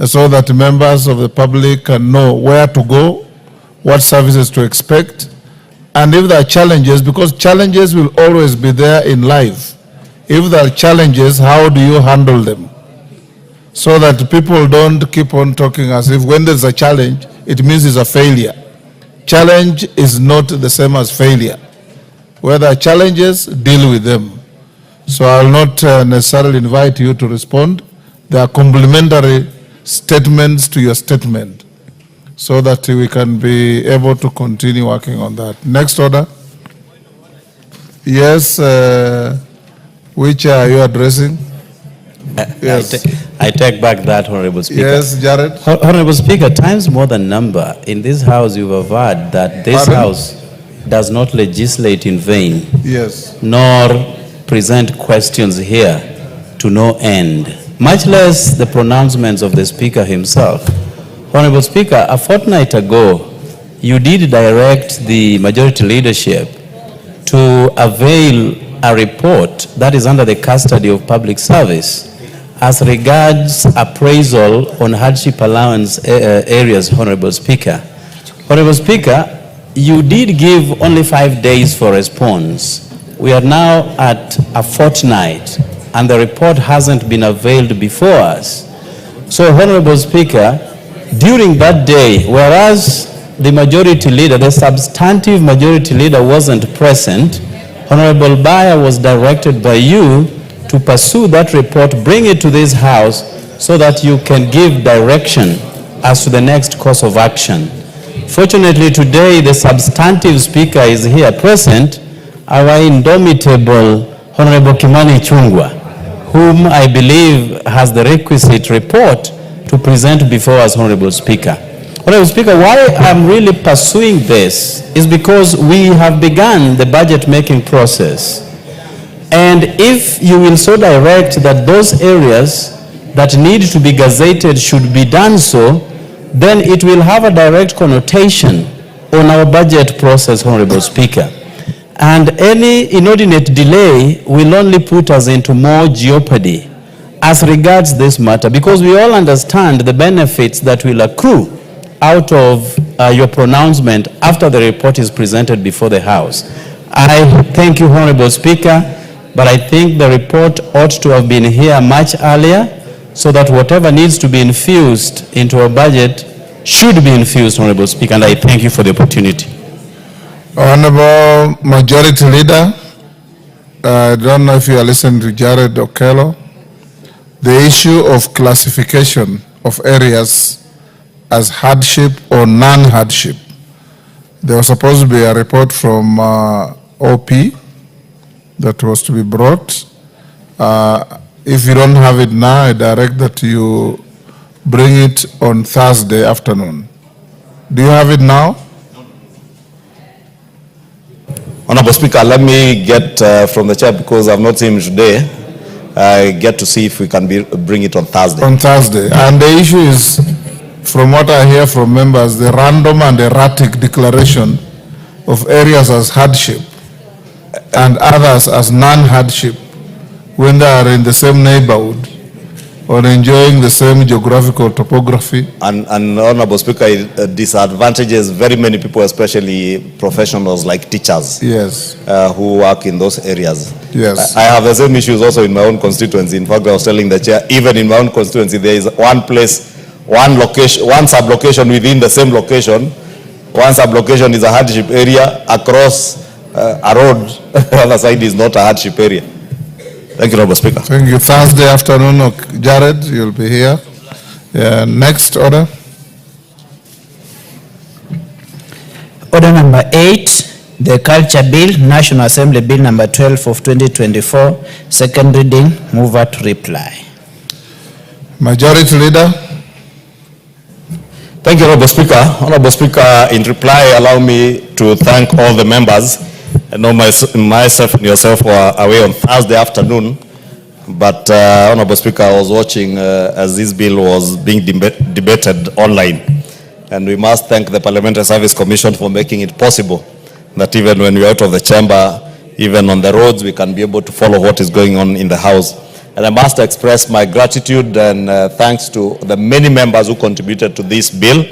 so that members of the public can know where to go, what services to expect, and if there are challenges, because challenges will always be there in life. If there are challenges, how do you handle them? So that people don't keep on talking as if when there's a challenge, it means it's a failure. Challenge is not the same as failure. Where there are challenges, deal with them. So I'll not necessarily invite you to respond. There are complementary statements to your statement so that we can be able to continue working on that. Next order. Yes, which are you addressing? Yes. I take back that, Honorable Speaker. Yes, Jared. Honorable Speaker, times more than number. In this House, you've averred that this House does not legislate in vain. Yes. Nor present questions here to no end, much less the pronouncements of the Speaker himself. Honorable Speaker, a fortnight ago, you did direct the majority leadership to avail a report that is under the custody of public service as regards appraisal on hardship allowance areas, Honorable Speaker. Honorable Speaker, you did give only 5 days for response. We are now at a fortnight and the report hasn't been availed before us. So, Honorable Speaker, during that day, whereas the majority leader, the substantive majority leader wasn't present, Honorable Bayer was directed by you to pursue that report, bring it to this House so that you can give direction as to the next course of action. Fortunately, today the substantive speaker is here present, our indomitable Honorable Kimani Chungwa, whom I believe has the requisite report to present before us, Honorable Speaker. Honorable Speaker, why I'm really pursuing this is because we have begun the budget making process. And if you will so direct that those areas that need to be gazetted should be done so, then it will have a direct connotation on our budget process, Honorable Speaker. And any inordinate delay will only put us into more jeopardy as regards this matter, because we all understand the benefits that will accrue out of your pronouncement after the report is presented before the House. I thank you, Honorable Speaker, but I think the report ought to have been here much earlier so that whatever needs to be infused into our budget should be infused, Honorable Speaker, and I thank you for the opportunity. Honorable Majority Leader, I don't know if you are listening to Jared Okello. The issue of classification of areas as hardship or non-hardship. There was supposed to be a report from OP that was to be brought. If you don't have it now, I direct that you bring it on Thursday afternoon. Do you have it now? Honorable Speaker, let me get from the chair, because I've not seen him today, get to see if we can bring it on Thursday. On Thursday. And the issue is, from what I hear from members, the random and erratic declaration of areas as hardship and others as non-hardship when they are in the same neighborhood on enjoying the same geographical topography. And Honorable Speaker, it disadvantages very many people, especially professionals like teachers. Yes. Who work in those areas. Yes. I have the same issues also in my own constituency. In fact, I was telling the chair, even in my own constituency, there is one place, one location, one sub-location within the same location. One sub-location is a hardship area. Across a road, the other side is not a hardship area. Thank you, Honorable Speaker. Thank you. Thursday afternoon, Jared, you'll be here. Next order. Order number 8, the Culture Bill, National Assembly Bill number 12 of 2024, second reading. Mover to reply. Majority Leader. Thank you, Honorable Speaker. Honorable Speaker, in reply, allow me to thank all the members. I know myself and yourself were away on Thursday afternoon, but Honorable Speaker, I was watching as this bill was being debated online. And we must thank the Parliamentary Service Commission for making it possible that even when we're out of the chamber, even on the roads, we can be able to follow what is going on in the House. And I must express my gratitude and thanks to the many members who contributed to this bill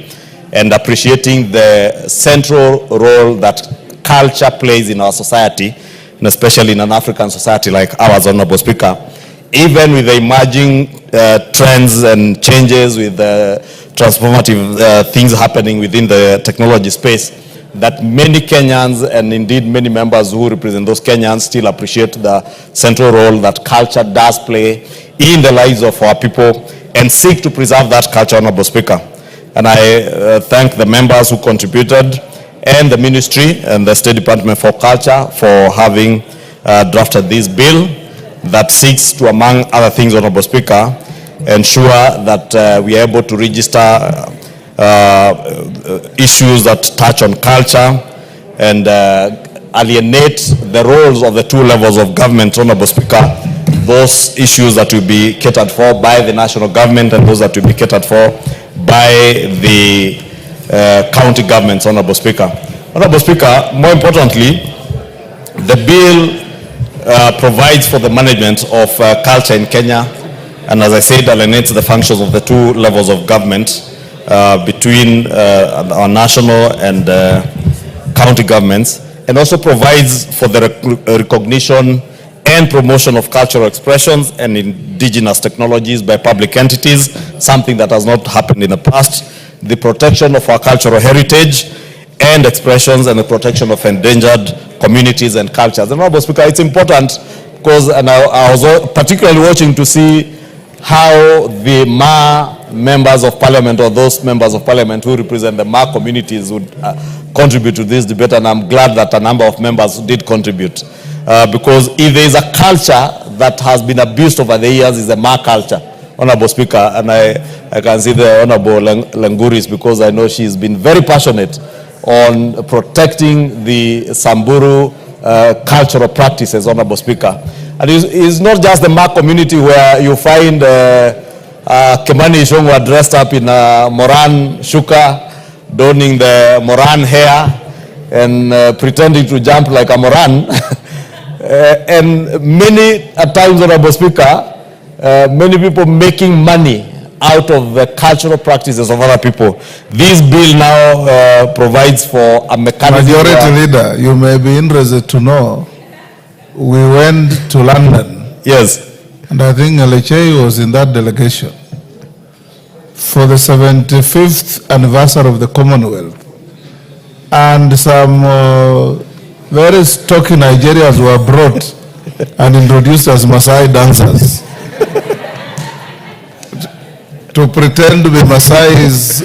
and appreciating the central role that culture plays in our society, and especially in an African society like ours, Honorable Speaker. Even with the emerging trends and changes with the transformative things happening within the technology space, that many Kenyans and indeed many members who represent those Kenyans still appreciate the central role that culture does play in the lives of our people and seek to preserve that culture, Honorable Speaker. And I thank the members who contributed and the Ministry and the State Department for Culture for having drafted this bill that seeks to, among other things, Honorable Speaker, ensure that we are able to register issues that touch on culture and alienate the roles of the two levels of government, Honorable Speaker, those issues that will be catered for by the national government and those that will be catered for by the county governments, Honorable Speaker. Honorable Speaker, more importantly, the bill provides for the management of culture in Kenya, and as I said, alienates the functions of the two levels of government between our national and county governments, and also provides for the recognition and promotion of cultural expressions and indigenous technologies by public entities, something that has not happened in the past, the protection of our cultural heritage and expressions, and the protection of endangered communities and cultures. And Honorable Speaker, it's important because I was particularly watching to see how the Ma members of Parliament, or those members of Parliament who represent the Ma communities, would contribute to this debate, and I'm glad that a number of members did contribute. Because if there is a culture that has been abused over the years, is the Ma culture, Honorable Speaker, and I can see the Honorable Languris, because I know she's been very passionate on protecting the Samburu cultural practices, Honorable Speaker. And it's not just the Ma community where you find Kimani Ichung'wah dressed up in a Moran shuka, donning the Moran hair and pretending to jump like a Moran. And many at times, Honorable Speaker, many people making money out of the cultural practices of other people. This bill now provides for a mechanism. Majority Leader, you may be interested to know, we went to London. Yes. And I think Alechei was in that delegation for the 75th anniversary of the Commonwealth. And some very stocky Nigerians were brought and introduced as Maasai dancers. To pretend to be Maasai is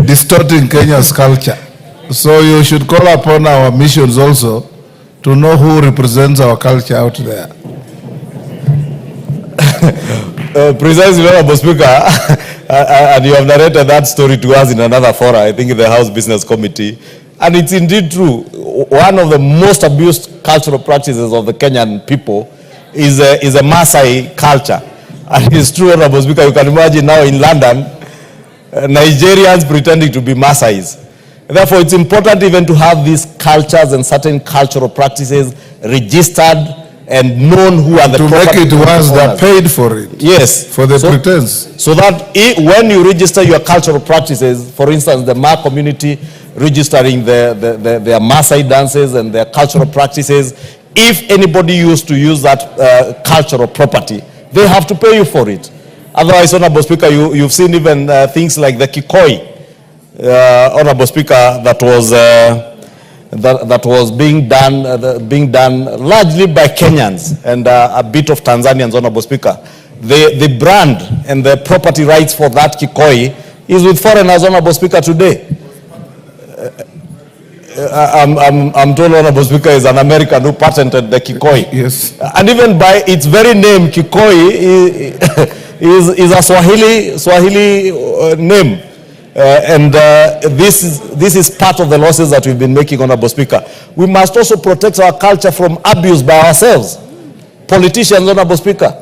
distorting Kenya's culture. So you should call upon our missions also to know who represents our culture out there. Precisely, Honorable Speaker, and you have narrated that story to us in another forum, I think in the House Business Committee. And it's indeed true. One of the most abused cultural practices of the Kenyan people is a Maasai culture. And it's true, Honorable Speaker, you can imagine now in London, Nigerians pretending to be Maasais. Therefore, it's important even to have these cultures and certain cultural practices registered and known who are the to make it worse, they're paid for it. Yes. For the pretense. So that when you register your cultural practices, for instance, the Ma community registering their Maasai dances and their cultural practices, if anybody used to use that cultural property, they have to pay you for it. Otherwise, Honorable Speaker, you've seen even things like the Kikoi, Honorable Speaker, that was being done largely by Kenyans and a bit of Tanzanians, Honorable Speaker. The brand and the property rights for that Kikoi is with foreigners, Honorable Speaker, today. I'm told Honorable Speaker is an American who patented the Kikoi. Yes. And even by its very name, Kikoi is a Swahili name. This is part of the losses that we've been making, Honorable Speaker. We must also protect our culture from abuse by ourselves. Politicians, Honorable Speaker.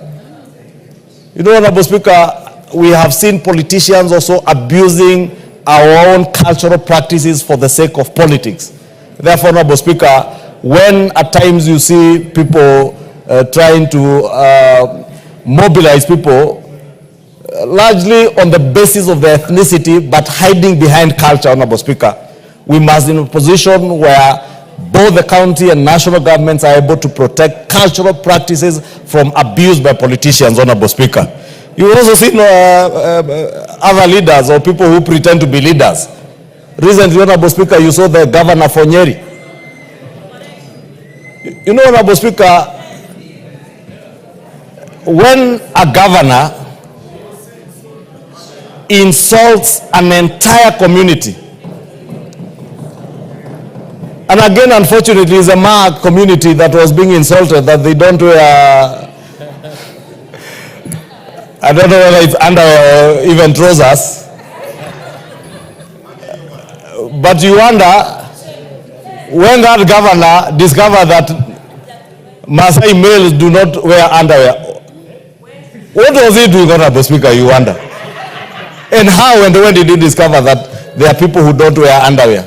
You know, Honorable Speaker, we have seen politicians also abusing our own cultural practices for the sake of politics. Therefore, Honorable Speaker, when at times you see people trying to mobilize people, largely on the basis of their ethnicity, but hiding behind culture, Honorable Speaker, we must be in a position where both the county and national governments are able to protect cultural practices from abuse by politicians, Honorable Speaker. You've also seen other leaders or people who pretend to be leaders. Recently, Honorable Speaker, you saw the governor for Nyeri. You know, Honorable Speaker, when a governor insults an entire community, and again, unfortunately, it's a Ma community that was being insulted, that they don't wear, I don't know whether it's under or even trousers. But you wonder, when that governor discovered that Maasai males do not wear underwear, what was he doing, Honorable Speaker, you wonder? And how and when did he discover that there are people who don't wear underwear?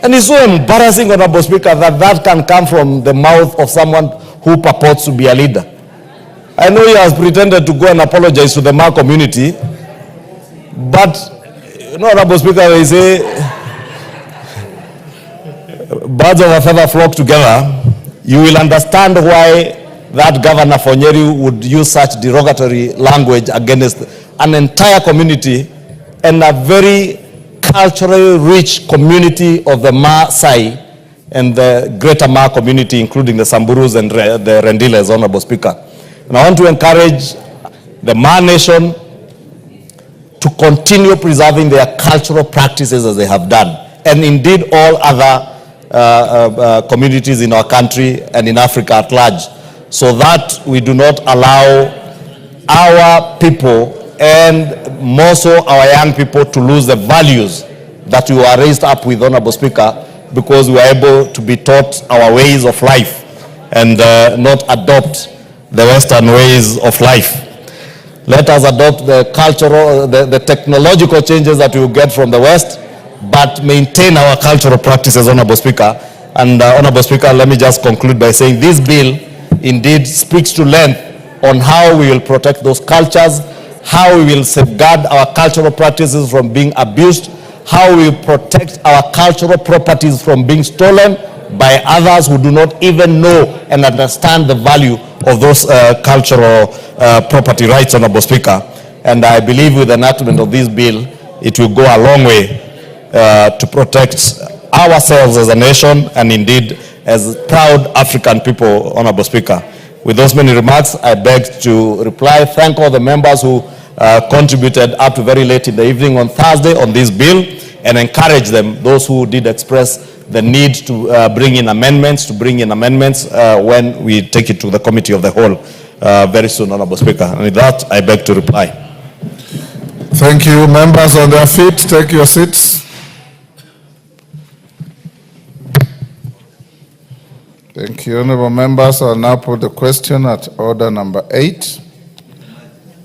And it's so embarrassing, Honorable Speaker, that can come from the mouth of someone who purports to be a leader. I know he has pretended to go and apologize to the Ma community, but, you know, Honorable Speaker, they say, birds of a feather flock together. You will understand why that governor for Nyeri would use such derogatory language against an entire community and a very culturally rich community of the Maasai and the greater Ma community, including the Samburus and the Rendiles, Honorable Speaker. And I want to encourage the Ma nation to continue preserving their cultural practices as they have done, and indeed all other communities in our country and in Africa at large, so that we do not allow our people and more so our young people to lose the values that we were raised up with, Honorable Speaker, because we are able to be taught our ways of life and not adopt the Western ways of life. Let us adopt the cultural, the technological changes that we will get from the West, but maintain our cultural practices, Honorable Speaker. And Honorable Speaker, let me just conclude by saying this bill indeed speaks to length on how we will protect those cultures, how we will safeguard our cultural practices from being abused, how we will protect our cultural properties from being stolen by others who do not even know and understand the value of those cultural property rights, Honorable Speaker. And I believe with the enactment of this bill, it will go a long way to protect ourselves as a nation and indeed as proud African people, Honorable Speaker. With those many remarks, I beg to reply, thank all the members who contributed up to very late in the evening on Thursday on this bill, and encourage them, those who did express the need to bring in amendments, when we take it to the committee of the whole very soon, Honorable Speaker. And with that, I beg to reply. Thank you. Members on their feet, take your seats. Thank you, honorable members. I'll now put the question at order number 8,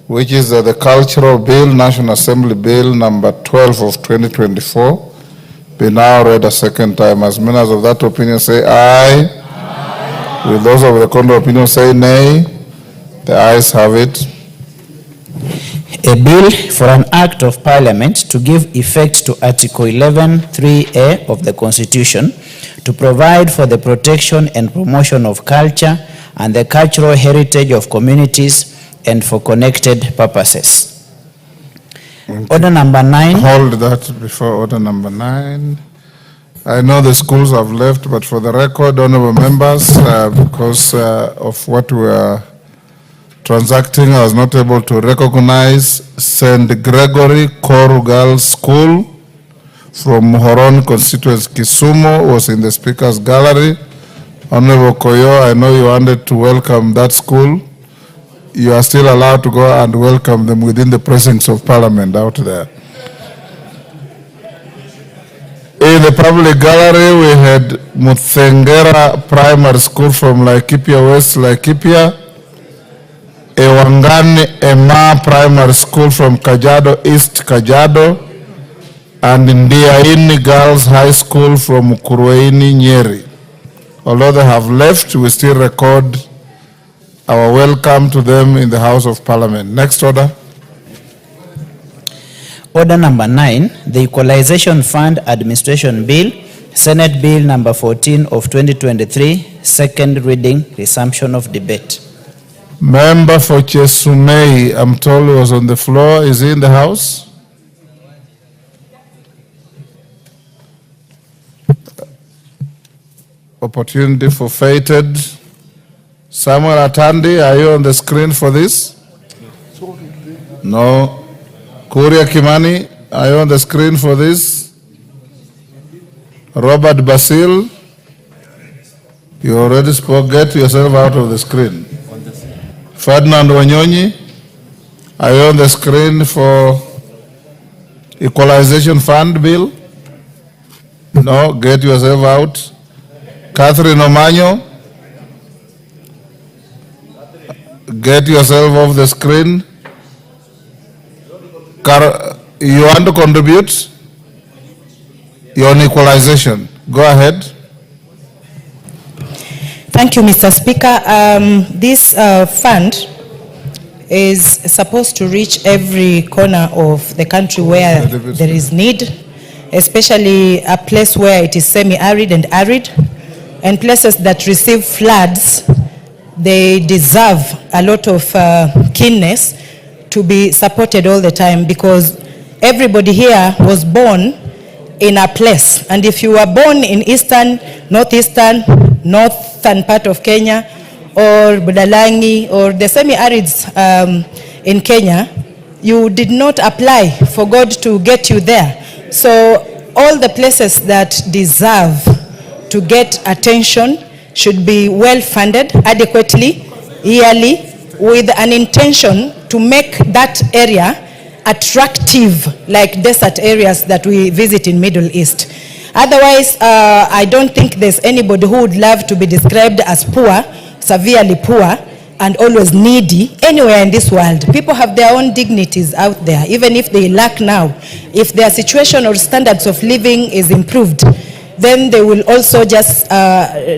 which is the Cultural Bill, National Assembly Bill number 12 of 2024. Be now read a second time. As members of that opinion say aye. Aye. Will those of the contrary opinion say nay? The ayes have it. A bill for an act of parliament to give effect to Article 11(3)(a) of the Constitution to provide for the protection and promotion of culture and the cultural heritage of communities and for connected purposes. Order number 9. Hold that before order number 9. I know the schools have left, but for the record, honorable members, because of what we are transacting, I was not able to recognize St. Gregory Koru Girls School from Horon constituency, Kisumu, was in the speaker's gallery. Honorable Koyo, I know you wanted to welcome that school. You are still allowed to go and welcome them within the precincts of Parliament out there. In the public gallery, we had Muthengera Primary School from Laikipia West, Laikipia. Ewangani Ema Primary School from Kajiado East, Kajiado. And Ndiaini Girls High School from Kurueini, Nyeri. Although they have left, we still record our welcome to them in the House of Parliament. Next order. Order number 9, the Equalization Fund Administration Bill, Senate Bill number 14 of 2023, second reading, resumption of debate. Member for Chesumei, I'm told he was on the floor. Is he in the House? Opportunity forfeited. Samuel Atandi, are you on the screen for this? No. Kuria Kimani, are you on the screen for this? Robert Basil, you already spoke. Get yourself out of the screen. Ferdinand Wanyonyi, are you on the screen for Equalization Fund Bill? No, get yourself out. Catherine Omanyo, get yourself off the screen. You want to contribute? You're on equalization. Go ahead. Thank you, Mr. Speaker. This fund is supposed to reach every corner of the country where there is need, especially a place where it is semi-arid and arid, and places that receive floods. They deserve a lot of keenness to be supported all the time, because everybody here was born in a place. And if you were born in eastern, northeastern, northern part of Kenya, or Budalangi, or the semi-arids in Kenya, you did not apply for God to get you there. So all the places that deserve to get attention should be well funded adequately, yearly, with an intention to make that area attractive, like desert areas that we visit in Middle East. Otherwise, I don't think there's anybody who would love to be described as poor, severely poor, and always needy anywhere in this world. People have their own dignities out there, even if they lack now. If their situation or standards of living is improved, then they will also just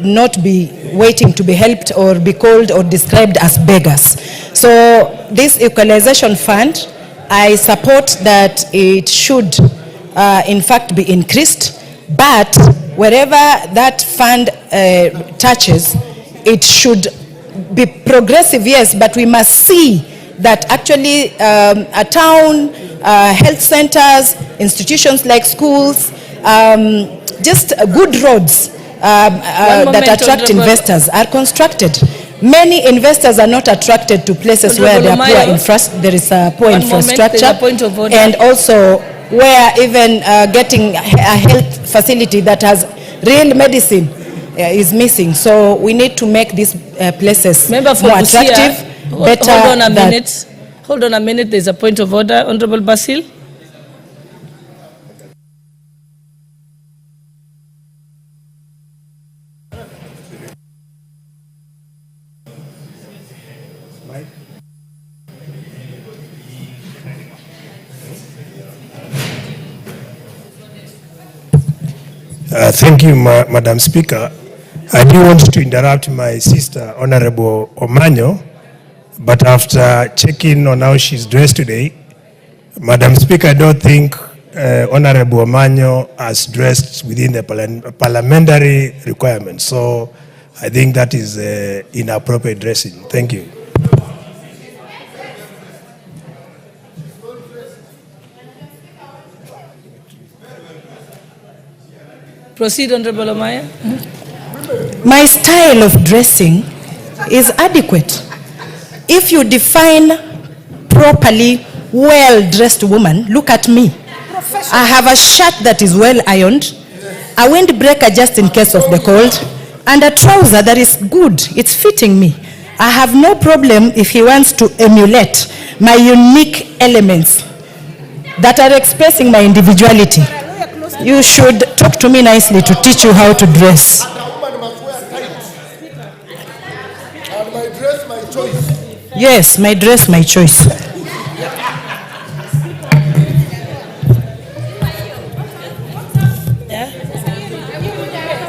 not be waiting to be helped or be called or described as beggars. So this equalization fund, I support that it should in fact be increased, but wherever that fund touches, it should be progressive, yes, but we must see that actually a town, health centers, institutions like schools, just good roads that attract investors are constructed. Many investors are not attracted to places where there is a poor infrastructure, and also where even getting a health facility that has real medicine is missing. So we need to make these places more attractive, better. Hold on a minute. There's a point of order. Honorable Basil. Thank you, Madam Speaker. I do want to interrupt my sister, Honorable Omanyo, but after checking on how she's dressed today, Madam Speaker, I don't think Honorable Omanyo has dressed within the parliamentary requirements. So I think that is inappropriate dressing. Thank you. Proceed, Honorable Omaya. My style of dressing is adequate. If you define properly well-dressed woman, look at me. I have a shirt that is well ironed, a windbreaker just in case of the cold, and a trouser that is good. It's fitting me. I have no problem if he wants to emulate my unique elements that are expressing my individuality. You should talk to me nicely to teach you how to dress. Yes, my dress, my choice.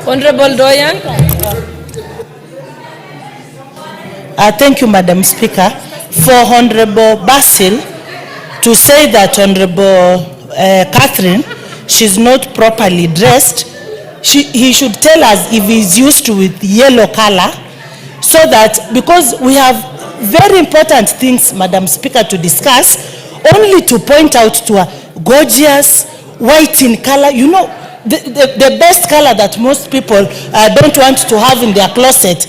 Honorable Doyan. Thank you, Madam Speaker. For Honorable Basil to say that Honorable Catherine, she's not properly dressed, he should tell us if he's used to with yellow color, so that, because we have very important things, Madam Speaker, to discuss, only to point out to a gorgeous white in color, you know, the best color that most people don't want to have in their closet.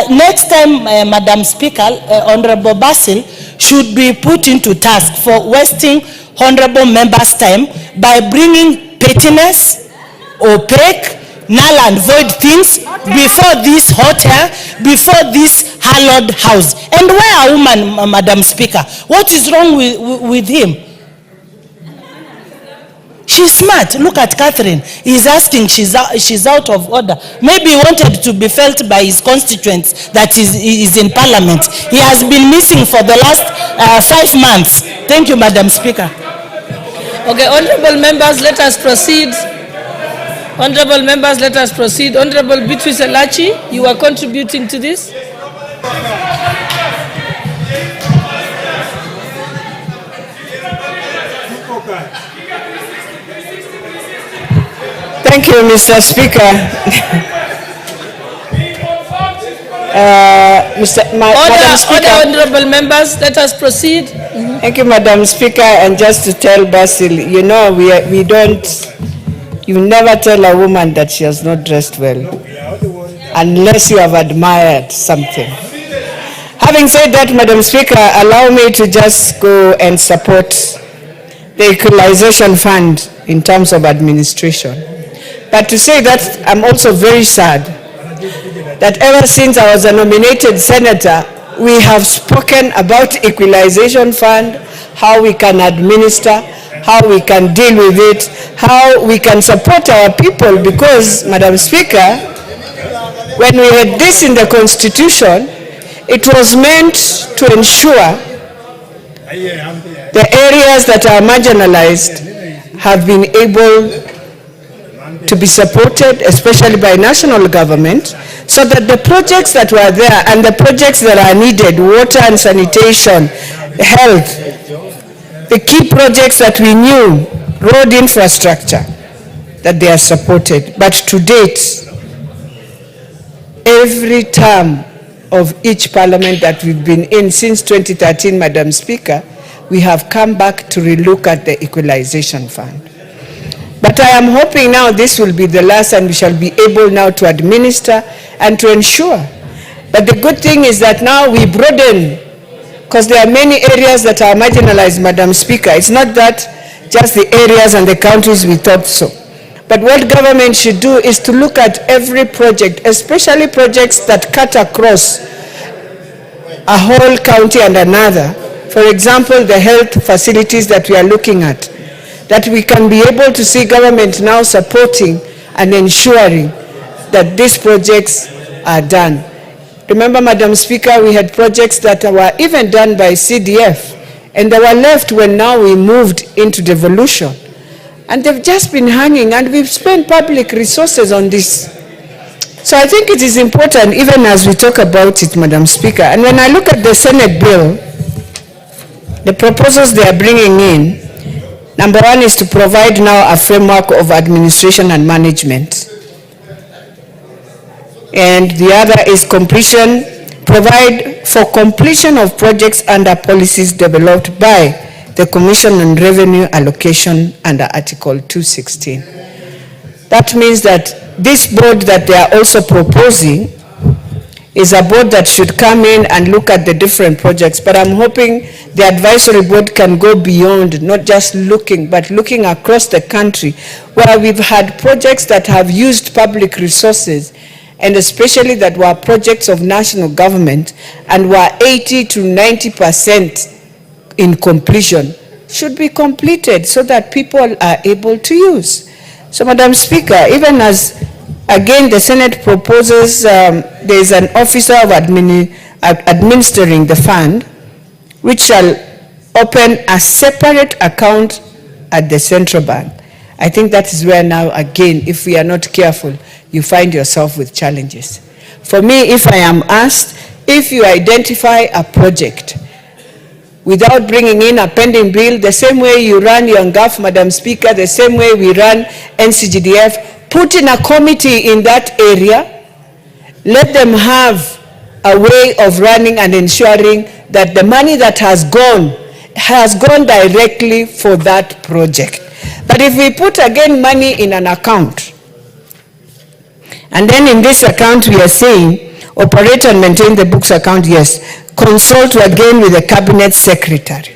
Next time, Madam Speaker, Honorable Basil should be put into task for wasting honorable members' time by bringing pettiness, opaque, null and void things before this hot air, before this hallowed house. And where a woman, Madam Speaker? What is wrong with him? She's smart. Look at Catherine. He's asking, she's out of order. Maybe he wanted to be felt by his constituents that is in parliament. He has been missing for the last 5 months. Thank you, Madam Speaker. Okay, honorable members, let us proceed. Honorable members, let us proceed. Honorable Beatrice Elachi, you are contributing to this. Thank you, Mr. Speaker. Madam Speaker. Order, honorable members, let us proceed. Thank you, Madam Speaker. And just to tell Basil, you know, you never tell a woman that she has not dressed well, unless you have admired something. Having said that, Madam Speaker, allow me to just go and support the Equalization Fund in terms of administration. But to say that, I'm also very sad that ever since I was a nominated senator, we have spoken about Equalization Fund, how we can administer, how we can deal with it, how we can support our people, because, Madam Speaker, when we had this in the Constitution, it was meant to ensure the areas that are marginalized have been able to be supported, especially by national government, so that the projects that were there and the projects that are needed, water and sanitation, health, the key projects that we knew, road infrastructure, that they are supported. But to date, every term of each parliament that we've been in since 2013, Madam Speaker, we have come back to relook at the Equalization Fund. But I am hoping now this will be the last and we shall be able now to administer and to ensure. But the good thing is that now we broaden, because there are many areas that are marginalized, Madam Speaker. It's not that just the areas and the countries we thought so. But what government should do is to look at every project, especially projects that cut across a whole county and another. For example, the health facilities that we are looking at, that we can be able to see government now supporting and ensuring that these projects are done. Remember, Madam Speaker, we had projects that were even done by CDF, and they were left when now we moved into devolution. And they've just been hanging, and we've spent public resources on this. So I think it is important, even as we talk about it, Madam Speaker, and when I look at the Senate bill, the proposals they are bringing in, number one is to provide now a framework of administration and management. And the other is completion, provide for completion of projects under policies developed by the Commission on Revenue Allocation under Article 216. That means that this board that they are also proposing is a board that should come in and look at the different projects. But I'm hoping the advisory board can go beyond, not just looking, but looking across the country, where we've had projects that have used public resources, and especially that were projects of national government and were 80 to 90% in completion, should be completed so that people are able to use. So, Madam Speaker, even as, again, the Senate proposes there is an officer of administering the fund, which shall open a separate account at the central bank. I think that is where now, again, if we are not careful, you find yourself with challenges. For me, if I am asked, if you identify a project without bringing in a pending bill, the same way you run Young Gulf, Madam Speaker, the same way we run NCGDF, put in a committee in that area, let them have a way of running and ensuring that the money that has gone directly for that project. But if we put again money in an account, and then in this account we are saying, operate and maintain the books account, yes, consult again with the cabinet secretary,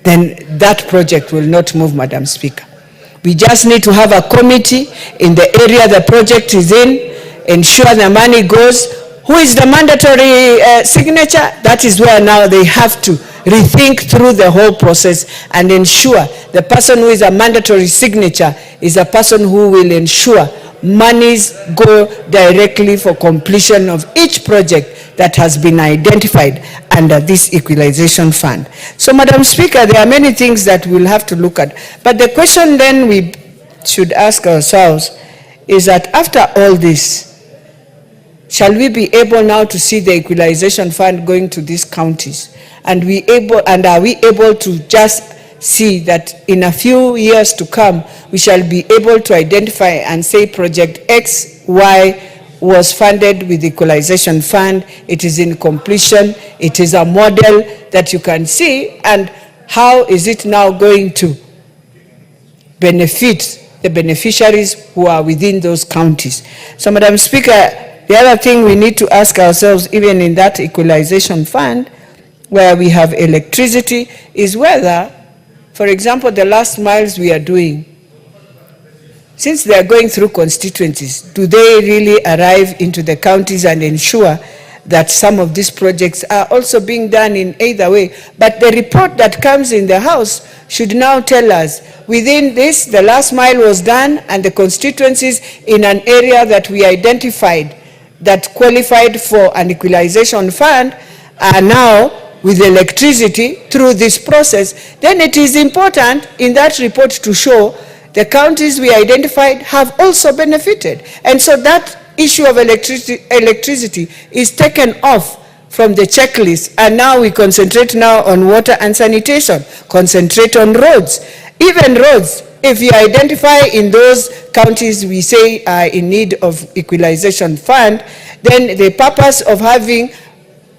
then that project will not move, Madam Speaker. We just need to have a committee in the area the project is in, ensure the money goes. Who is the mandatory signature? That is where now they have to rethink through the whole process and ensure the person who is a mandatory signature is a person who will ensure monies go directly for completion of each project that has been identified under this equalization fund. So, Madam Speaker, there are many things that we'll have to look at. But the question then we should ask ourselves is that after all this, shall we be able now to see the equalization fund going to these counties? And are we able to just see that in a few years to come, we shall be able to identify and say project X, Y was funded with the equalization fund, it is in completion, it is a model that you can see, and how is it now going to benefit the beneficiaries who are within those counties? So, Madam Speaker, the other thing we need to ask ourselves, even in that equalization fund, where we have electricity, is whether, for example, the last miles we are doing, since they are going through constituencies, do they really arrive into the counties and ensure that some of these projects are also being done in either way? But the report that comes in the House should now tell us, within this, the last mile was done, and the constituencies in an area that we identified that qualified for an equalization fund are now with electricity through this process. Then it is important in that report to show the counties we identified have also benefited. And so that issue of electricity is taken off from the checklist, and now we concentrate now on water and sanitation, concentrate on roads. Even roads, if you identify in those counties we say are in need of equalization fund, then the purpose of having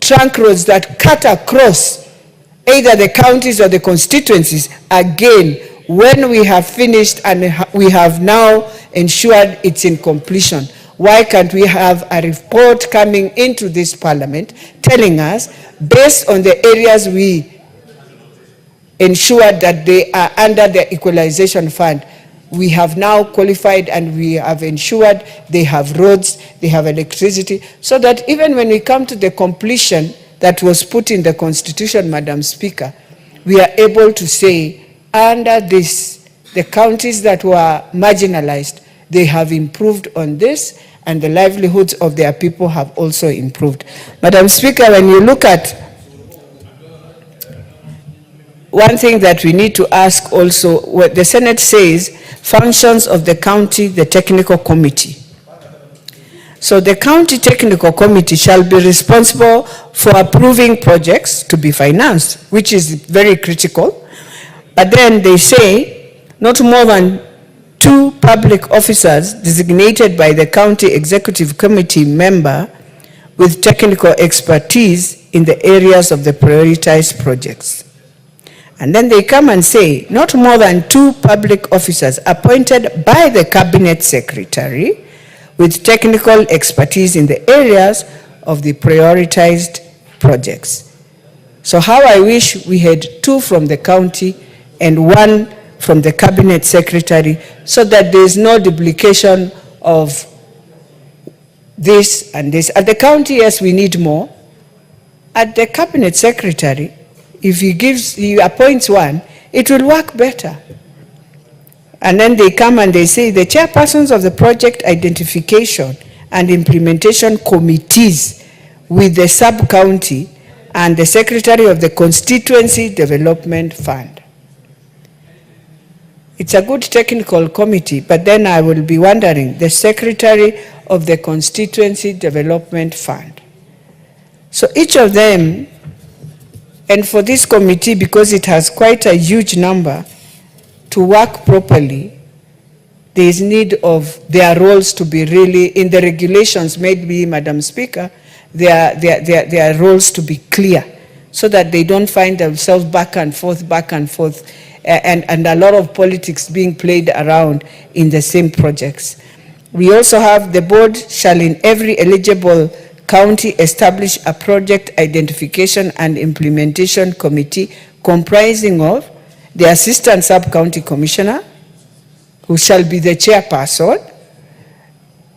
trunk roads that cut across either the counties or the constituencies, again, when we have finished and we have now ensured it's in completion, why can't we have a report coming into this parliament telling us, based on the areas we ensure that they are under the equalization fund, we have now qualified and we have ensured they have roads, they have electricity, so that even when we come to the completion that was put in the Constitution, Madam Speaker, we are able to say, under this, the counties that were marginalized, they have improved on this, and the livelihoods of their people have also improved. Madam Speaker, when you look at one thing that we need to ask also, what the Senate says, functions of the county, the technical committee. So the county technical committee shall be responsible for approving projects to be financed, which is very critical. But then they say not more than 2 public officers designated by the county executive committee member with technical expertise in the areas of the prioritized projects. And then they come and say not more than 2 public officers appointed by the cabinet secretary with technical expertise in the areas of the prioritized projects. So how I wish we had 2 from the county and 1 from the cabinet secretary, so that there is no duplication of this and this. At the county, yes, we need more. At the cabinet secretary, if he appoints 1, it will work better. And then they come and they say the chairpersons of the project identification and implementation committees with the sub-county and the secretary of the constituency development fund. It's a good technical committee, but then I will be wondering, the secretary of the constituency development fund. So each of them, and for this committee, because it has quite a huge number, to work properly, there is need of their roles to be really, in the regulations, maybe, Madam Speaker, their roles to be clear, so that they don't find themselves back and forth, and a lot of politics being played around in the same projects. We also have the board shall in every eligible county establish a project identification and implementation committee comprising of the assistant sub-county commissioner, who shall be the chairperson,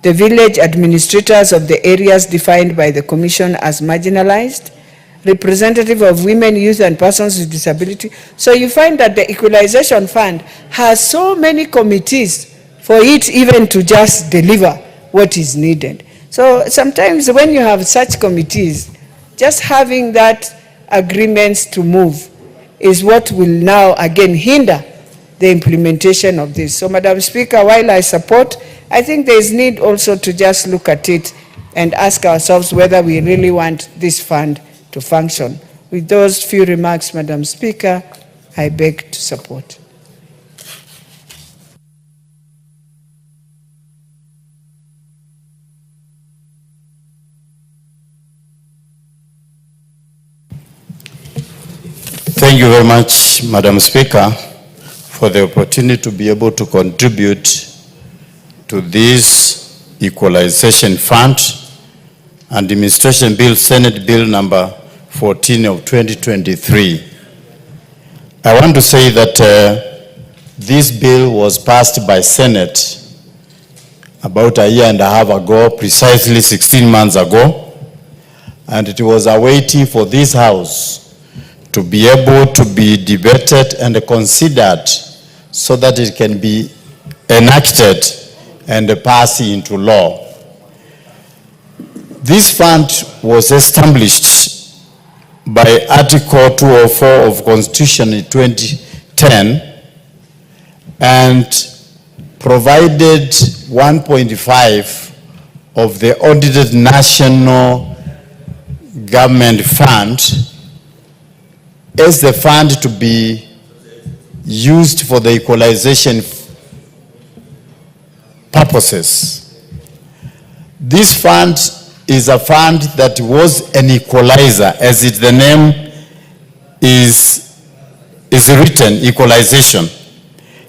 the village administrators of the areas defined by the commission as marginalized, representative of women, youth, and persons with disability. So you find that the Equalization Fund has so many committees for it even to just deliver what is needed. So sometimes when you have such committees, just having that agreements to move is what will now again hinder the implementation of this. So Madam Speaker, while I support, I think there is need also to just look at it and ask ourselves whether we really want this fund to function. With those few remarks, Madam Speaker, I beg to support. Thank you very much, Madam Speaker, for the opportunity to be able to contribute to this Equalization Fund and Administration Bill, Senate Bill number 14 of 2023. I want to say that this bill was passed by Senate about a year and a half ago, precisely 16 months ago, and it was awaiting for this House to be able to be debated and considered so that it can be enacted and passed into law. This fund was established by Article 204 of Constitution in 2010 and provided 1.5 of the audited national government fund as the fund to be used for the equalization purposes. This fund is a fund that was an equalizer, as the name is written, equalization.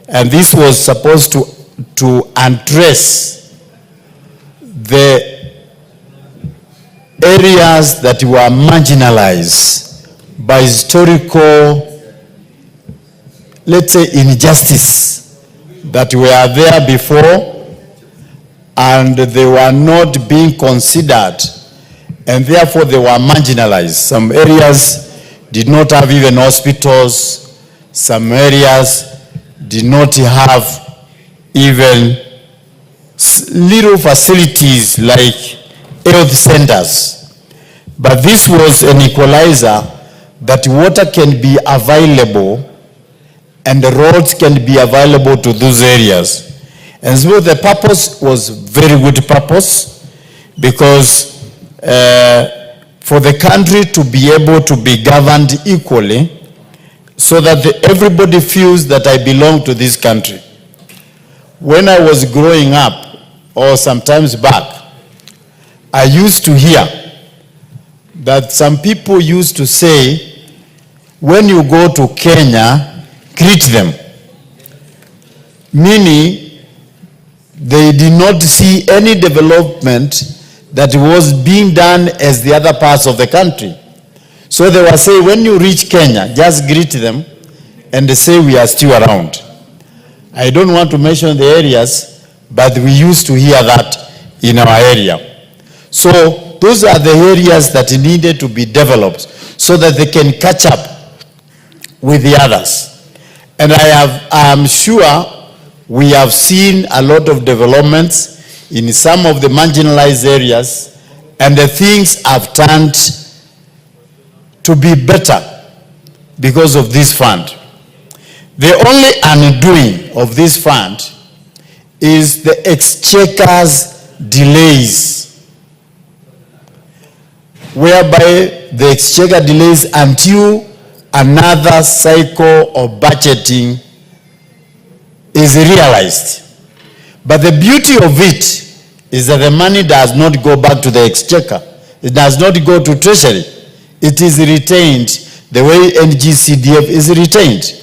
And this was supposed to address the areas that were marginalized by historical, let's say, injustice that were there before, and they were not being considered, and therefore they were marginalized. Some areas did not have even hospitals. Some areas did not have even little facilities like health centers. But this was an equalizer that water can be available and the roads can be available to those areas. And so the purpose was very good purpose, because for the country to be able to be governed equally, so that everybody feels that I belong to this country. When I was growing up, or sometimes back, I used to hear that some people used to say, when you go to Kenya, greet them. Meaning, they did not see any development that was being done as the other parts of the country. So they were saying, when you reach Kenya, just greet them and they say we are still around. I don't want to mention the areas, but we used to hear that in our area. So those are the areas that needed to be developed so that they can catch up with the others. And I am sure we have seen a lot of developments in some of the marginalized areas, and the things have turned to be better because of this fund. The only undoing of this fund is the exchequer's delays, whereby the exchequer delays until another cycle of budgeting is realized. But the beauty of it is that the money does not go back to the exchequer. It does not go to treasury. It is retained the way NGCDF is retained.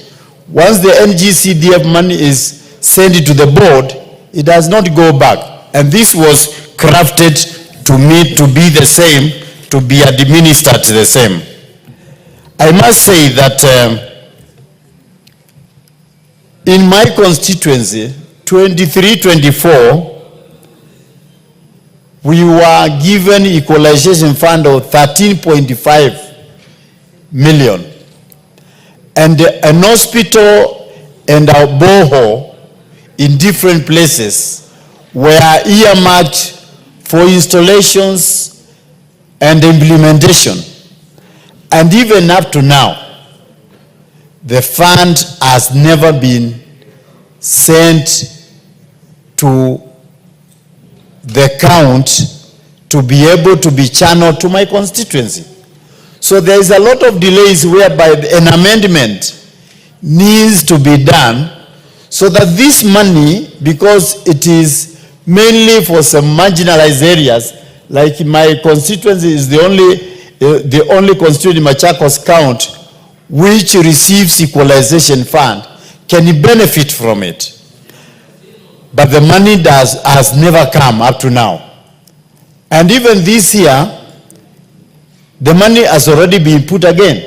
Once the NGCDF money is sent to the board, it does not go back. And this was crafted to be the same, to be administered the same. I must say that in my constituency, 23-24, we were given equalization fund of 13.5 million. And an hospital and a borehole in different places were earmarked for installations and implementation. And even up to now, the fund has never been sent to the count to be able to be channeled to my constituency. So there is a lot of delays whereby an amendment needs to be done so that this money, because it is mainly for some marginalized areas, like my constituency is the only constituency in Machakos County which receives equalization fund, can benefit from it. But the money has never come up to now. And even this year, the money has already been put again.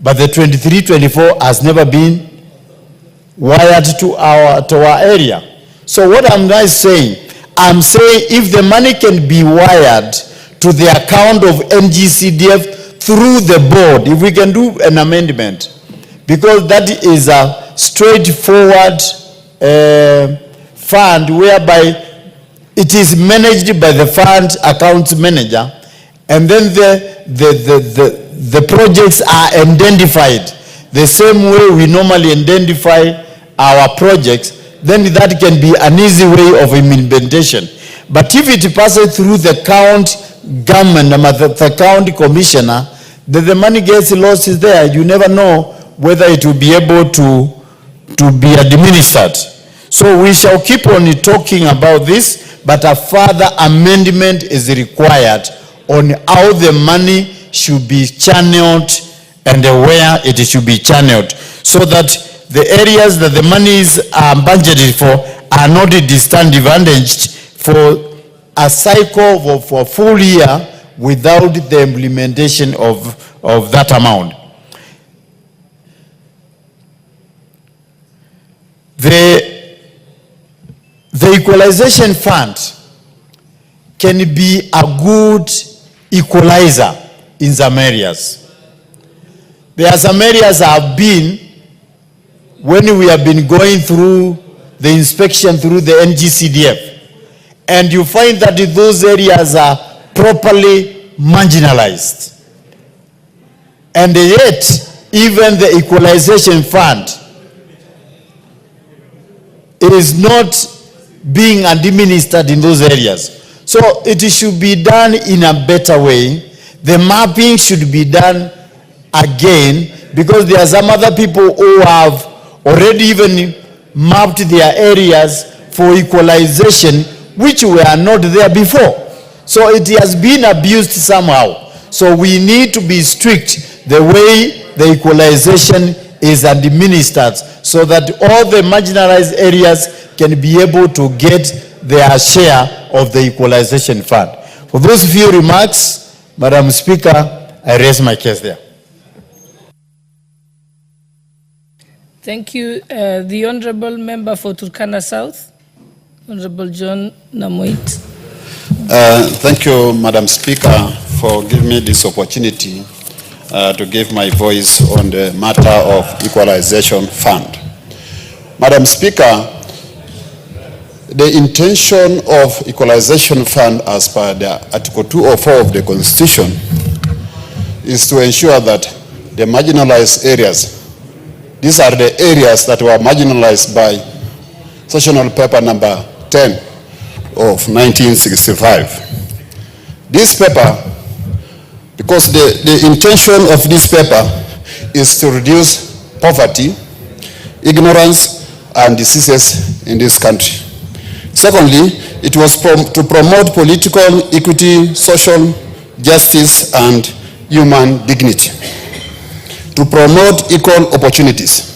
But the 23-24 has never been wired to our area. So what I'm not saying, I'm saying if the money can be wired to the account of NGCDF through the board, if we can do an amendment, because that is a straightforward fund whereby it is managed by the fund account manager, and then the projects are identified the same way we normally identify our projects. Then that can be an easy way of implementation. But if it passes through the county government, the county commissioner, then the money gets lost is there. You never know whether it will be able to be administered. So we shall keep on talking about this, but a further amendment is required on how the money should be channeled and where it should be channeled, so that the areas that the monies are budgeted for are not disadvantaged for a cycle of a full year without the implementation of that amount. The equalization fund can be a good equalizer in some areas. There are some areas I've been, when we have been going through the inspection through the NGCDF, and you find that those areas are properly marginalized. And yet, even the equalization fund is not being administered in those areas. So it should be done in a better way. The mapping should be done again, because there are some other people who have already even mapped their areas for equalization, which were not there before. So it has been abused somehow. So we need to be strict the way the equalization is administered, so that all the marginalized areas can be able to get their share of the equalization fund. For those few remarks, Madam Speaker, I raise my case there. Thank you. The Honourable Member for Turkana South, Honourable John Namoit. Thank you, Madam Speaker, for giving me this opportunity to give my voice on the matter of Equalization Fund. Madam Speaker, the intention of Equalization Fund as per the Article 204 of the Constitution is to ensure that the marginalized areas, these are the areas that were marginalized by Sessional Paper number 10 of 1965. This paper, because the intention of this paper is to reduce poverty, ignorance, and diseases in this country. Secondly, it was to promote political equity, social justice, and human dignity, to promote equal opportunities,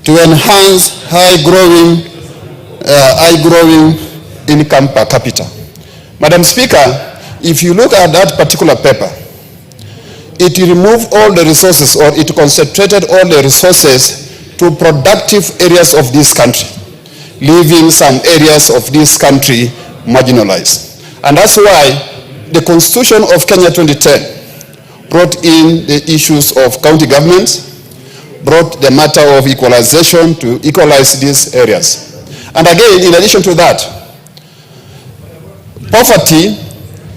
to enhance high growing income per capita. Madam Speaker, if you look at that particular paper, it removed all the resources, or it concentrated all the resources to productive areas of this country, leaving some areas of this country marginalized. And that's why the Constitution of Kenya 2010 brought in the issues of county governments, brought the matter of equalization to equalize these areas. And again, in addition to that, poverty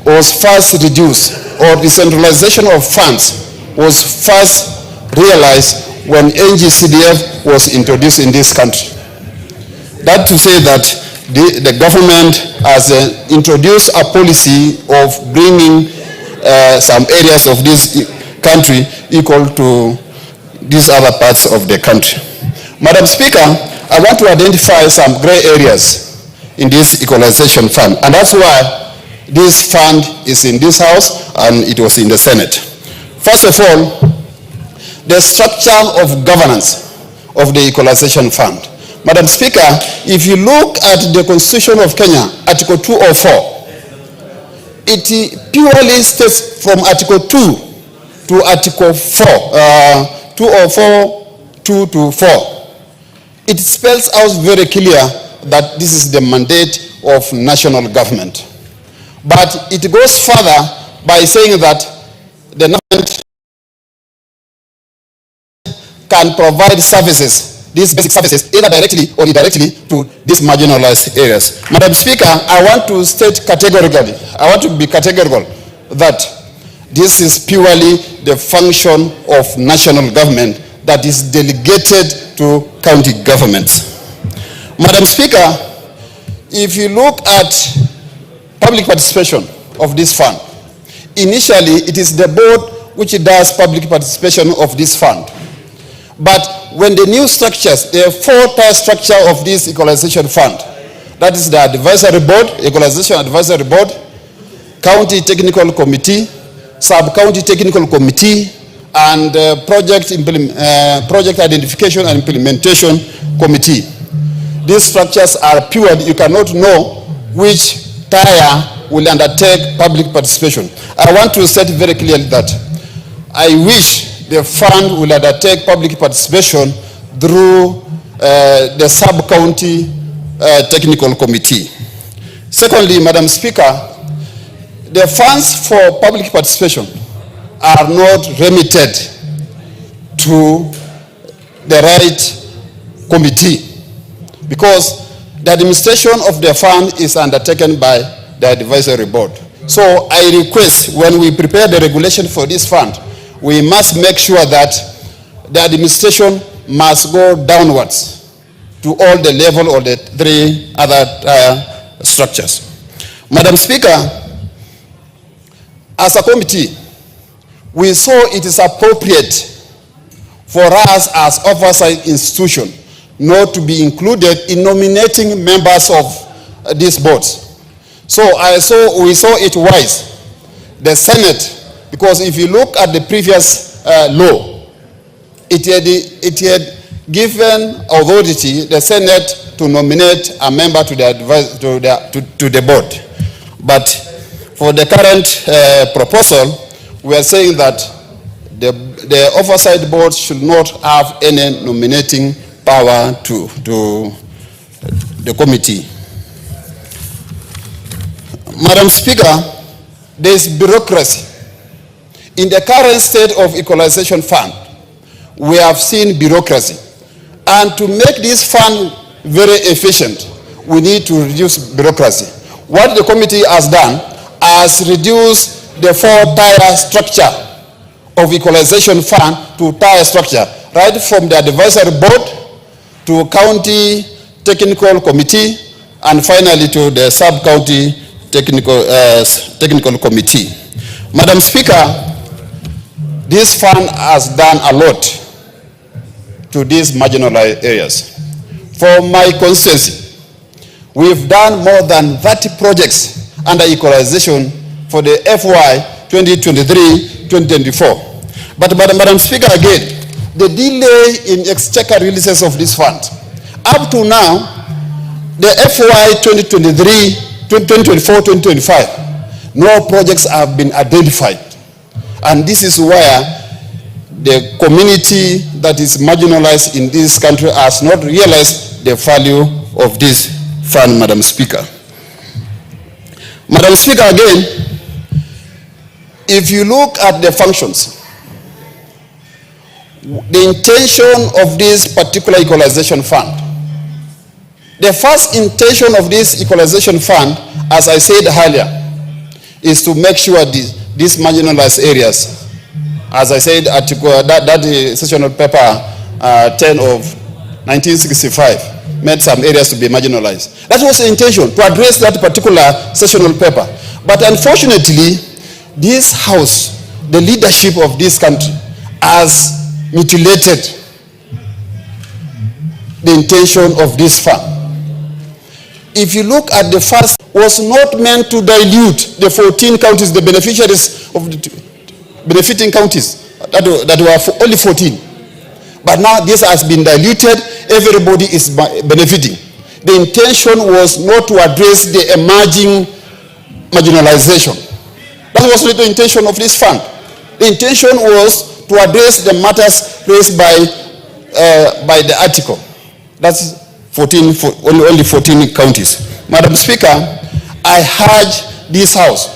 was first reduced, or decentralization of funds was first realized when NGCDF was introduced in this country. That to say that the government has introduced a policy of bringing some areas of this country equal to these other parts of the country. Madam Speaker, I want to identify some gray areas in this equalization fund, and that's why this fund is in this House and it was in the Senate. First of all, the structure of governance of the equalization fund. Madam Speaker, if you look at the Constitution of Kenya, Article 204, it purely states from Article 2 to Article 4, 204, 2 to 4. It spells out very clear that this is the mandate of national government. But it goes further by saying that the government can provide services, these basic services, either directly or indirectly to these marginalized areas. Madam Speaker, I want to state categorically, I want to be categorical that this is purely the function of national government that is delegated to county governments. Madam Speaker, if you look at public participation of this fund, initially it is the board which does public participation of this fund. But when the new structures, the four-tier structure of this equalization fund, that is the advisory board, equalization advisory board, county technical committee, sub-county technical committee, and project identification and implementation committee. These structures are pure. You cannot know which tier will undertake public participation. I want to state very clearly that I wish the fund will undertake public participation through the sub-county technical committee. Secondly, Madam Speaker, the funds for public participation are not remitted to the right committee, because the administration of the fund is undertaken by the advisory board. So I request, when we prepare the regulation for this fund, we must make sure that the administration must go downwards to all the level of the three other structures. Madam Speaker, as a committee, we saw it is appropriate for us as oversight institution not to be included in nominating members of these boards. So we saw it wise, the Senate, because if you look at the previous law, it had given authority, the Senate, to nominate a member to the board. But for the current proposal, we are saying that the oversight board should not have any nominating power to the committee. Madam Speaker, there is bureaucracy. In the current state of Equalization Fund, we have seen bureaucracy. And to make this fund very efficient, we need to reduce bureaucracy. What the committee has done has reduced the 4-tier structure of Equalization Fund to tier structure, right from the advisory board to county technical committee and finally to the sub-county technical committee. Madam Speaker, this fund has done a lot to these marginalized areas. For my constituency, we've done more than 30 projects under equalization for the FY 2023-2024. But Madam Speaker, again, the delay in exchequer releases of this fund. Up to now, the FY 2024-2025, no projects have been identified. And this is where the community that is marginalized in this country has not realized the value of this fund, Madam Speaker. Madam Speaker, again, if you look at the functions, the intention of this particular equalization fund, the first intention of this equalization fund, as I said earlier, is to make sure these marginalized areas, as I said, that sessional paper 10 of 1965 made some areas to be marginalized. That was the intention, to address that particular sessional paper. But unfortunately, this House, the leadership of this country, has mutilated the intention of this fund. If you look at the first, was not meant to dilute the 14 counties, the beneficiaries of the benefiting counties, that were only 14. But now this has been diluted, everybody is benefiting. The intention was not to address the emerging marginalization. That was not the intention of this fund. The intention was to address the matters raised by the article. That's 14, only 14 counties. Madam Speaker, I urge this House,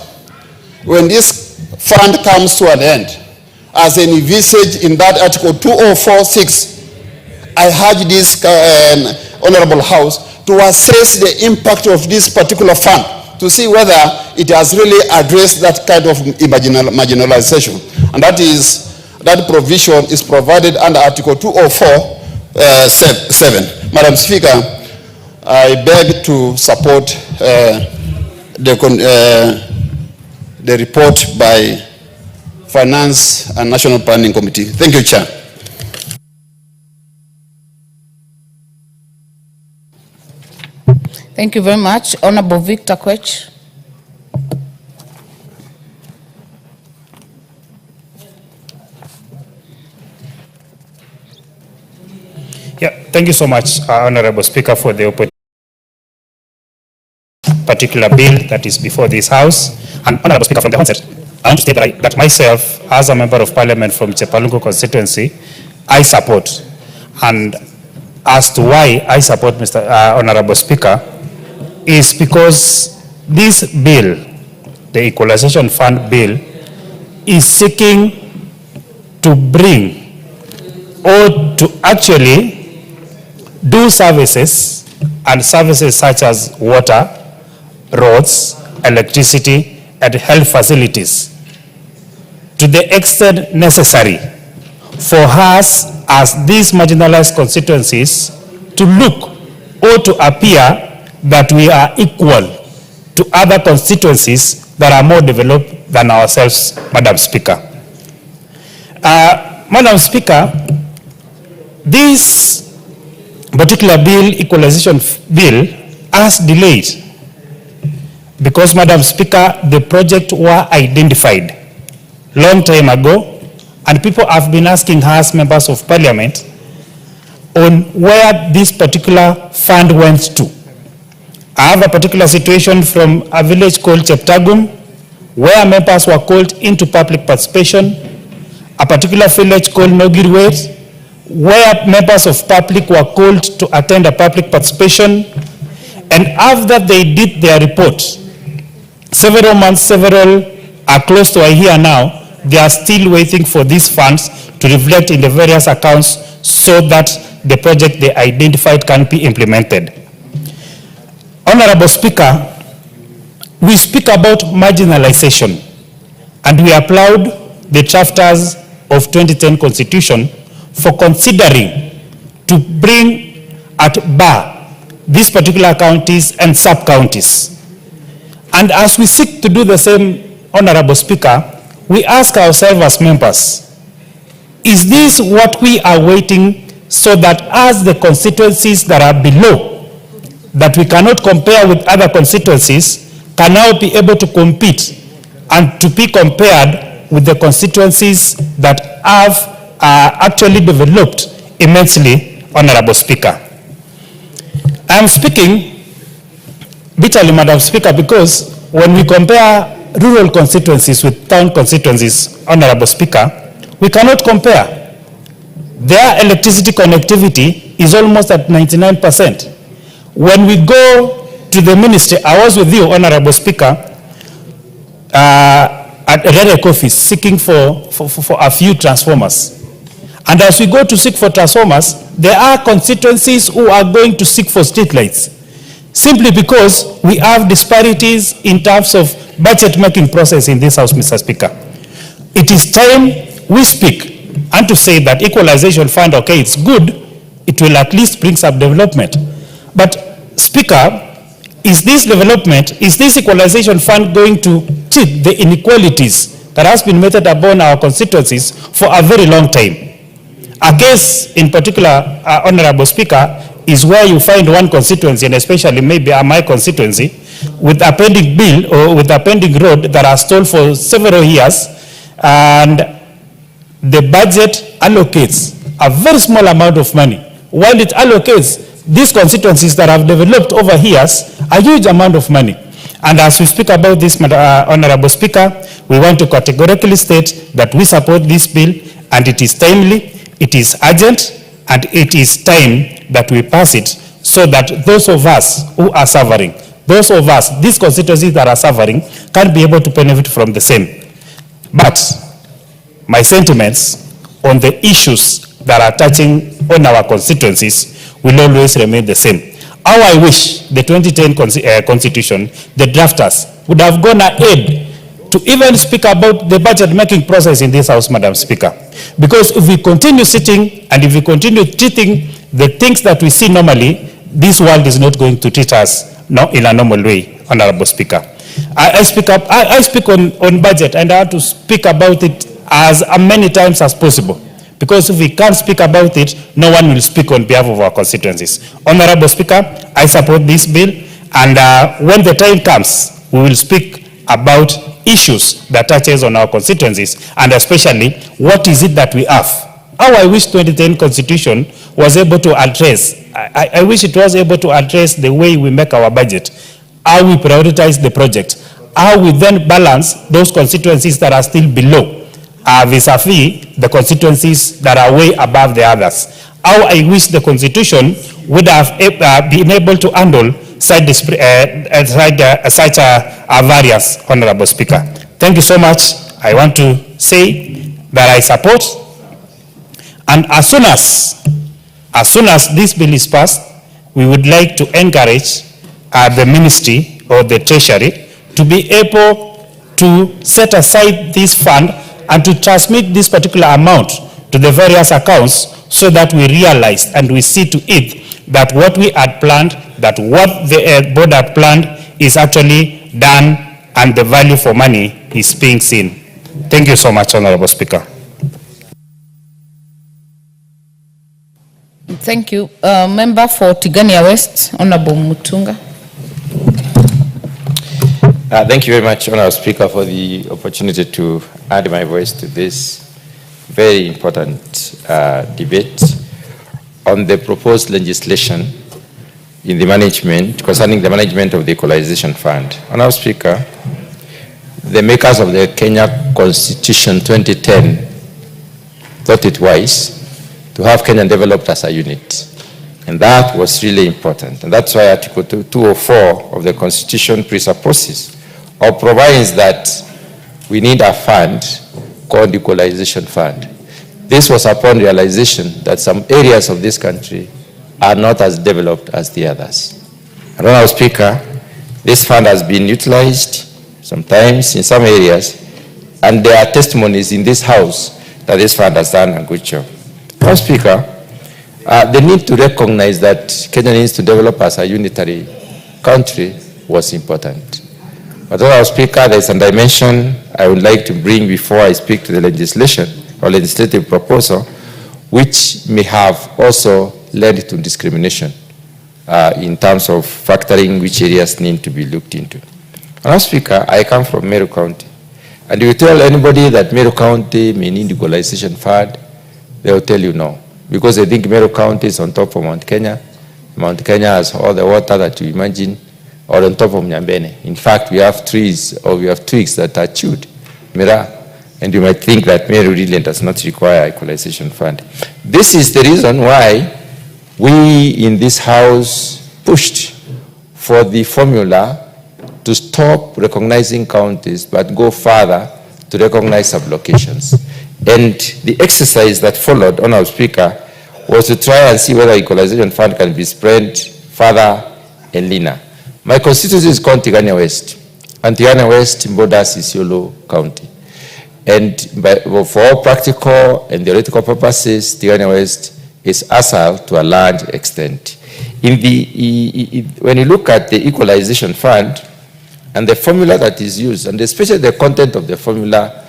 when this fund comes to an end, as envisaged in that Article 2046, I urge this Honorable House to assess the impact of this particular fund to see whether it has really addressed that kind of marginalization. And that provision is provided under Article 204(7). Madam Speaker, I beg to support the report by Finance and National Planning Committee. Thank you, Chair. Thank you very much. Honorable Victor Quech. Yeah, thank you so much, Honorable Speaker, for the opportunity. Particular bill that is before this House. And Honorable Speaker, from the onset, I want to state that myself, as a member of Parliament from Chepalungu constituency, I support. And as to why I support, Mr. Honorable Speaker, is because this bill, the Equalization Fund bill, is seeking to bring or to actually do services, and services such as water, roads, electricity, and health facilities to the extent necessary for us as these marginalized constituencies to look or to appear that we are equal to other constituencies that are more developed than ourselves, Madam Speaker. Madam Speaker, this particular bill, equalization bill, has delayed because, Madam Speaker, the project were identified long time ago, and people have been asking us, members of parliament, on where this particular fund went to. I have a particular situation from a village called Cheptagum, where members were called into public participation, a particular village called Nogirwet, where members of public were called to attend a public participation, and after they did their report, several months, several are close to a year now, they are still waiting for these funds to reflect in the various accounts so that the project they identified can be implemented. Honorable Speaker, we speak about marginalization, and we applaud the drafters of 2010 Constitution for considering to bring at bar these particular counties and sub-counties. And as we seek to do the same, Honorable Speaker, we ask ourselves as members, is this what we are waiting so that as the constituencies that are below, that we cannot compare with other constituencies, can now be able to compete and to be compared with the constituencies that have actually developed immensely, Honorable Speaker. I am speaking bitterly, Madam Speaker, because when we compare rural constituencies with town constituencies, Honorable Speaker, we cannot compare. Their electricity connectivity is almost at 99%. When we go to the ministry, I was with you, Honorable Speaker, at REREC office seeking for a few transformers. And as we go to seek for transformers, there are constituencies who are going to seek for streetlights, simply because we have disparities in terms of budget-making process in this House, Mr. Speaker. It is time we speak and to say that equalization fund, okay, it's good, it will at least bring some development. But, Speaker, is this development, is this equalization fund going to treat the inequalities that has been meted upon our constituencies for a very long time? A case in particular, Honorable Speaker, is where you find one constituency, and especially maybe my constituency, with a pending bill or with a pending road that are stalled for several years, and the budget allocates a very small amount of money, while it allocates these constituencies that have developed over years a huge amount of money. And as we speak about this, Honorable Speaker, we want to categorically state that we support this bill, and it is timely, it is urgent, and it is time that we pass it so that those of us who are suffering, those of us, these constituencies that are suffering, can be able to benefit from the same. But my sentiments on the issues that are touching on our constituencies will always remain the same. How I wish the 2010 Constitution, the drafters, would have gone ahead to even speak about the budget-making process in this House, Madam Speaker. Because if we continue sitting and if we continue treating the things that we see normally, this world is not going to treat us in a normal way, Honorable Speaker. I speak on budget, and I have to speak about it as many times as possible. Because if we can't speak about it, no one will speak on behalf of our constituencies. Honorable Speaker, I support this bill, and when the time comes, we will speak about issues that touches on our constituencies, and especially what is it that we have. How I wish 2010 Constitution was able to address, I wish it was able to address the way we make our budget, how we prioritize the project, how we then balance those constituencies that are still below vis-a-vis the constituencies that are way above the others. How I wish the Constitution would have been able to handle such variance, Honorable Speaker. Thank you so much. I want to say that I support, and as soon as this bill is passed, we would like to encourage the ministry or the treasury to be able to set aside this fund and to transmit this particular amount to the various accounts so that we realize and we see to it that what we had planned, that what the board had planned is actually done and the value for money is being seen. Thank you so much, Honorable Speaker. Thank you. Member for Tigania West, Honorable Mutunga. Thank you very much, Honorable Speaker, for the opportunity to add my voice to this very important debate on the proposed legislation in the management, concerning the management of the Equalization Fund. Honorable Speaker, the makers of the Kenya Constitution 2010 thought it wise to have Kenya developed as a unit. And that was really important. And that's why Article 204 of the Constitution presupposes or provides that we need a fund called Equalization Fund. This was upon realization that some areas of this country are not as developed as the others. And Honorable Speaker, this fund has been utilized sometimes in some areas, and there are testimonies in this House that this fund has done a good job. Honorable Speaker, the need to recognize that Kenya needs to develop as a unitary country was important. But Honorable Speaker, there is a dimension I would like to bring before I speak to the legislation or legislative proposal, which may have also led to discrimination in terms of factoring which areas need to be looked into. Honorable Speaker, I come from Meru County, and you tell anybody that Meru County may need Equalization Fund, they will tell you no, because they think Meru County is on top of Mount Kenya. Mount Kenya has all the water that you imagine, or on top of Nyambene. In fact, we have trees, or we have twigs that are chewed, Mira, and you might think that Meru really does not require Equalization Fund. This is the reason why we in this House pushed for the formula to stop recognizing counties but go further to recognize sublocations. And the exercise that followed, Honorable Speaker, was to try and see whether Equalization Fund can be spread further and leaner. My constituency is called Tigania West, and Tigania West borders Isiolo County. And for all practical and theoretical purposes, Tigania West is ASAL to a large extent. When you look at the Equalization Fund and the formula that is used, and especially the content of the formula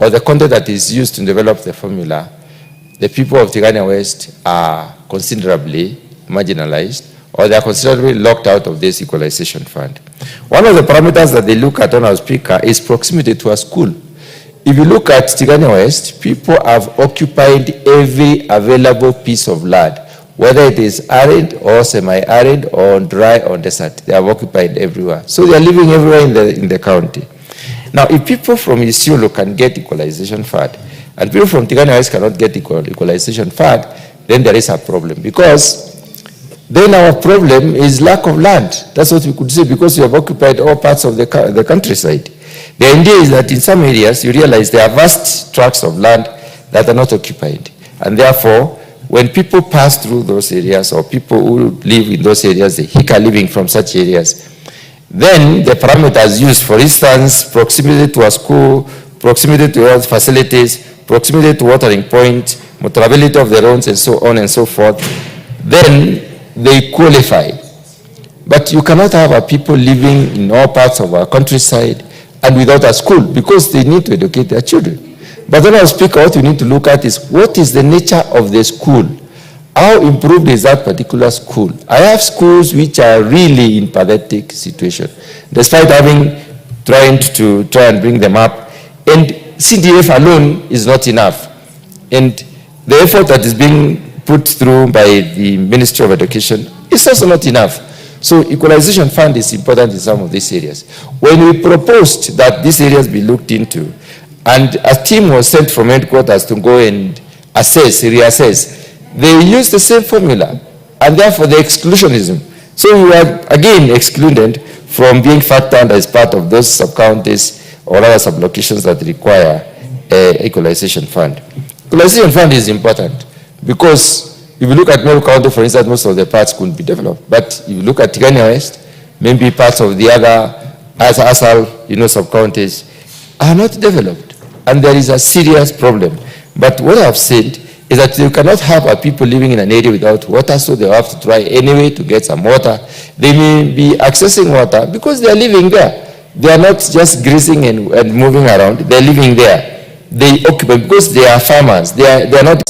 or the content that is used to develop the formula, the people of Tigania West are considerably marginalized, or they are considerably locked out of this Equalization Fund. One of the parameters that they look at, Honorable Speaker, is proximity to a school. If you look at Tigania West, people have occupied every available piece of land, whether it is arid or semi-arid or dry or desert. They have occupied everywhere. So they are living everywhere in the county. Now, if people from Isiolo can get Equalization Fund, and people from Tigania West cannot get Equalization Fund, then there is a problem. Because then our problem is lack of land. That's what we could say, because we have occupied all parts of the countryside. The idea is that in some areas, you realize there are vast tracts of land that are not occupied. And therefore, when people pass through those areas, or people who live in those areas, they hiccup living from such areas, then the parameters used, for instance, proximity to a school, proximity to health facilities, proximity to watering point, motorability of the roads, and so on and so forth, then they qualify. But you cannot have a people living in all parts of our countryside and without a school, because they need to educate their children. But then, I'll speak, what you need to look at is, what is the nature of the school? How improved is that particular school? I have schools which are really in pathetic situation, despite trying to bring them up. And CDF alone is not enough. And the effort that is being put through by the Ministry of Education is also not enough. So Equalization Fund is important in some of these areas. When we proposed that these areas be looked into, and a team was sent from headquarters to go and reassess, they used the same formula, and therefore the exclusionism. So we were again excluded from being factored as part of those sub-counties or other sub-locations that require Equalization Fund. Equalization Fund is important because if you look at Meru County, for instance, most of the parts could be developed. But if you look at Tigania West, maybe parts of the other ASAL, sub-counties are not developed. And there is a serious problem. But what I've said is that you cannot have a people living in an area without water, so they have to try anyway to get some water. They may be accessing water because they are living there. They are not just grazing and moving around. They're living there. They occupy because they are farmers. They are not,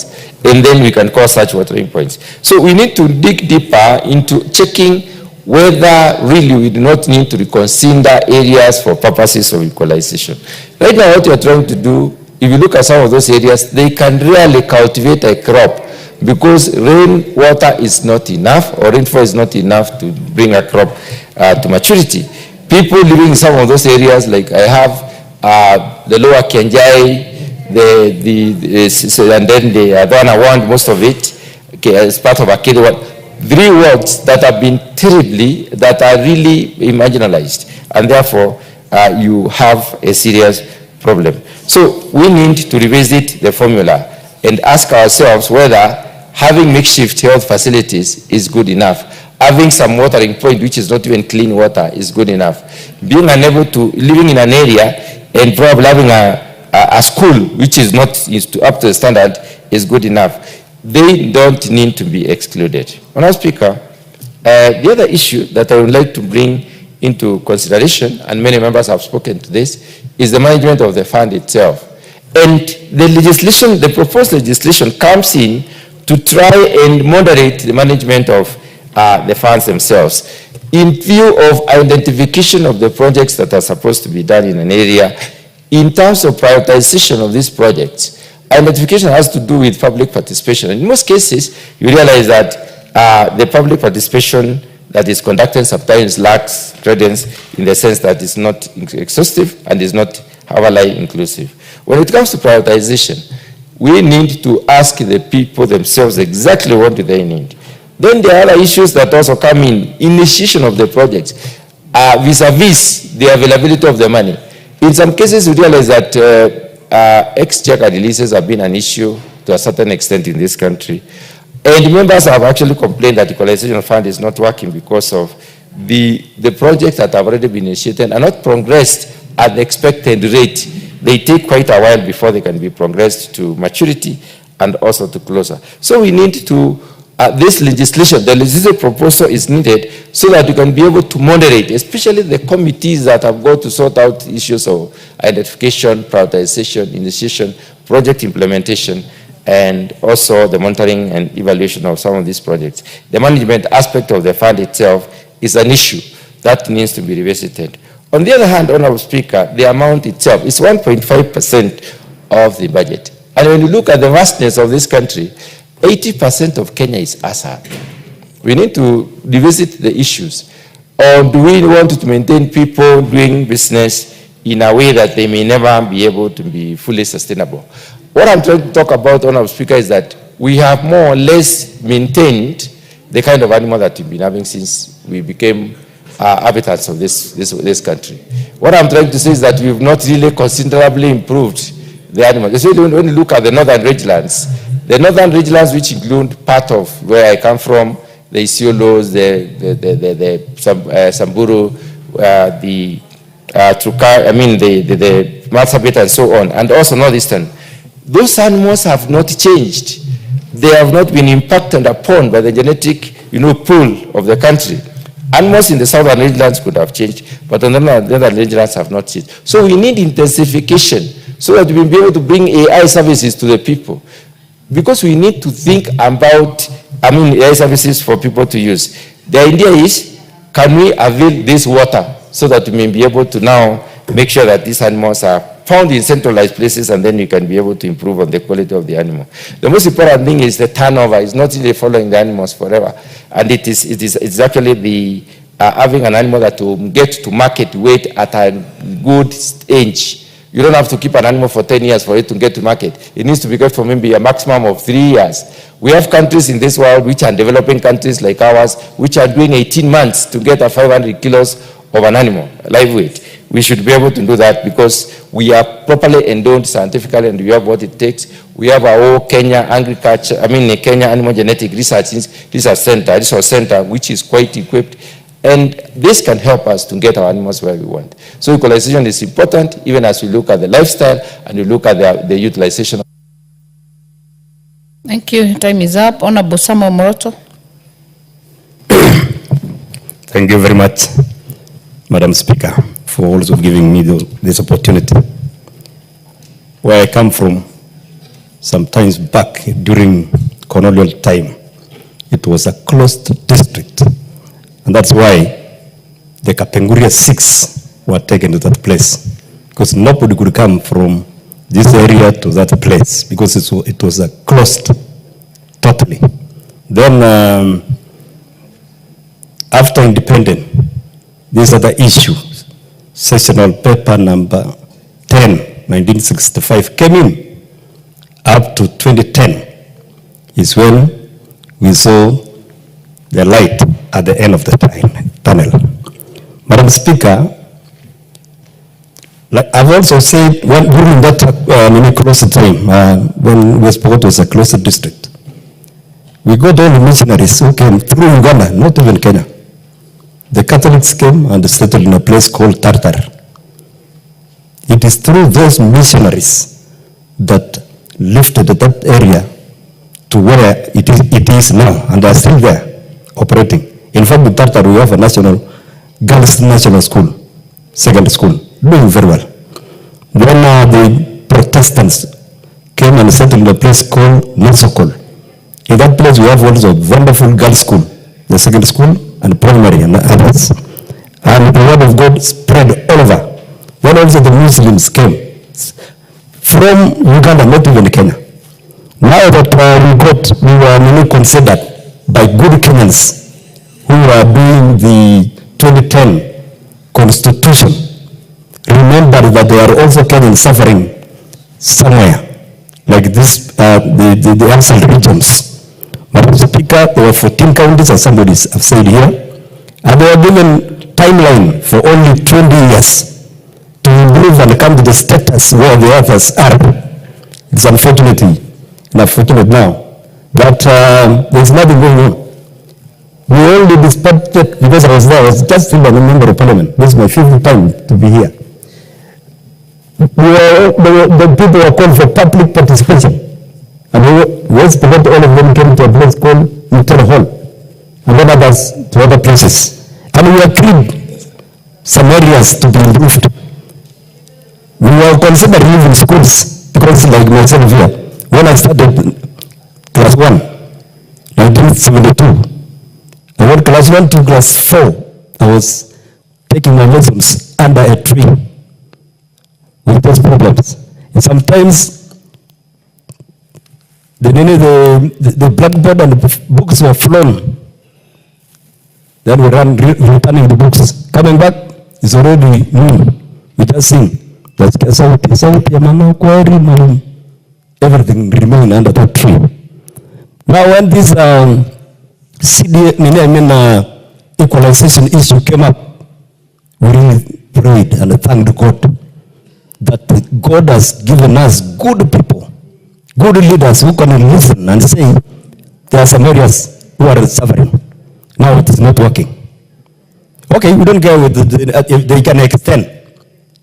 and then we can call such watering points. So we need to dig deeper into checking whether really we do not need to reconsider areas for purposes of equalization. Right now, what we are trying to do, if you look at some of those areas, they can really cultivate a crop because rainwater is not enough, or rainfall is not enough to bring a crop to maturity. People living in some of those areas, like I have the lower Kenjai, and then the other one around most of it, okay, as part of Akili, 3 wards that have been terribly, that are really marginalized, and therefore you have a serious problem. So we need to revisit the formula and ask ourselves whether having makeshift health facilities is good enough. Having some watering point which is not even clean water is good enough. Being unable to, living in an area and probably having a school which is not up to the standard is good enough. They don't need to be excluded. Honourable Speaker, the other issue that I would like to bring into consideration, and many members have spoken to this, is the management of the fund itself. And the legislation, the proposed legislation comes in to try and moderate the management of the funds themselves in view of identification of the projects that are supposed to be done in an area. In terms of prioritization of these projects, identification has to do with public participation. In most cases, you realize that the public participation that is conducted sometimes lacks credence in the sense that it's not exhaustive and is not overly inclusive. When it comes to prioritization, we need to ask the people themselves exactly what do they need. Then there are other issues that also come in, initiation of the projects, vis-a-vis the availability of the money. In some cases, we realize that exchequer releases have been an issue to a certain extent in this country. And members have actually complained that the Equalization Fund is not working because of the projects that have already been initiated are not progressed at the expected rate. They take quite a while before they can be progressed to maturity and also to closure. So we need to, this legislation, the legislative proposal is needed so that you can be able to moderate, especially the committees that have got to sort out issues of identification, prioritization, initiation, project implementation, and also the monitoring and evaluation of some of these projects. The management aspect of the fund itself is an issue that needs to be revisited. On the other hand, Honourable Speaker, the amount itself is 1.5% of the budget. And when you look at the vastness of this country, 80% of Kenya is ASA. We need to revisit the issues. Or do we want to maintain people doing business in a way that they may never be able to be fully sustainable? What I'm trying to talk about, Honourable Speaker, is that we have more or less maintained the kind of animal that we've been having since we became habitants of this country. What I'm trying to say is that we've not really considerably improved the animals. Especially when you look at the northern ridgelands, which include part of where I come from, the Isiolos, the Samburu, the Trukai, the Marsabit and so on, and also northeastern. Those animals have not changed. They have not been impacted upon by the genetic, pool of the country. Animals in the southern ridgelands could have changed, but on the northern ridgelands have not changed. So we need intensification so that we will be able to bring AI services to the people. Because we need to think about, AI services for people to use. The idea is, can we avail this water so that we may be able to now make sure that these animals are found in centralized places, and then you can be able to improve on the quality of the animal. The most important thing is the turnover. It's not really following the animals forever. And it's actually the having an animal that will get to market weight at a good age. You don't have to keep an animal for 10 years for it to get to market. It needs to be kept for maybe a maximum of 3 years. We have countries in this world which are developing countries like ours, which are doing 18 months to get a 500 kilos of an animal, live weight. We should be able to do that because we are properly endowed scientifically and we have what it takes. We have our own Kenya Kenya Animal Genetic Research Center, which is quite equipped. And this can help us to get our animals where we want. So equalization is important, even as we look at the lifestyle and we look at the utilization. Thank you. Time is up. Honorable Samuel Moroto. Thank you very much, Madam Speaker. for also giving me this opportunity. Where I come from, sometimes back during colonial time, it was a closed district. And that's why the Kapenguria 6 were taken to that place. Because nobody could come from this area to that place because it was closed totally. Then after independence, this other issue, sessional paper number 10, 1965 came in. Up to 2010 is when we saw the light at the end of the tunnel. Madam Speaker, like I've also said, during that closed time, when West Pokot was a closed district, we got all the missionaries who came through Uganda, not even Kenya. The Catholics came and settled in a place called Tartar. It is through those missionaries that lifted that area to where it is now, and they are still there, operating. In fact, in Tartar, we have a girls' national school, secondary school, doing very well. Then the Protestants came and settled in a place called Nosokol. In that place, we have also a wonderful girls' school, the secondary school, and primary, and others. And the word of God spread all over. Then also the Muslims came from Uganda, not even Kenya. Now that we were really considered by good Kenyans who were doing the 2010 constitution, remember that there are also Kenyans suffering somewhere, like this, the Ansel regions. Madam Speaker, there were 14 counties, as somebody has said here, and they were given timeline for only 20 years to improve and come to the status where the others are. It's unfortunate now that there's nothing going on. We only dispatched it because I was there. I was just still a member of parliament. This is my 5th time to be here. The people were called for public participation. And West Pokot, all of them came to a place called Mutero Hall. And then others to other places. And we agreed some areas to be improved. We were considering even schools, because like myself here, when I started class 1, 1972, I went class 1 to class 4. I was taking my lessons under a tree with those problems. And sometimes the blackboard and the books were flown. Then we ran returning the books. Coming back, it's already noon. We just sing. Everything remained under that tree. Now when this equalization issue came up, we really prayed and thanked God that God has given us good people, good leaders who can listen and say there are some areas who are suffering. Now it is not working. Okay, we don't care if they can extend.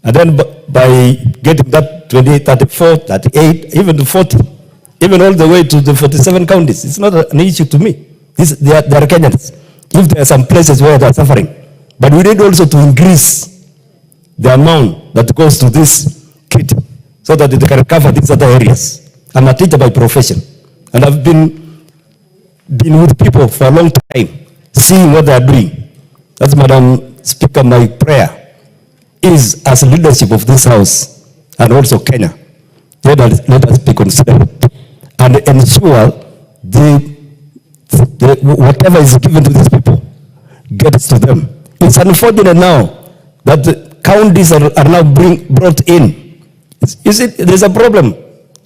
And then by getting that 28, 34, 38, even to 40, even all the way to the 47 counties, it's not an issue to me. They are Kenyans. If there are some places where they are suffering. But we need also to increase the amount that goes to this kit so that they can cover these other areas. I'm a teacher by profession. And I've been with people for a long time, seeing what they are doing. That's, Madam Speaker, my prayer is as leadership of this House and also Kenya, let us be considerate and ensure whatever is given to these people gets to them. It's unfortunate now that the counties are now brought in. You see, there's a problem.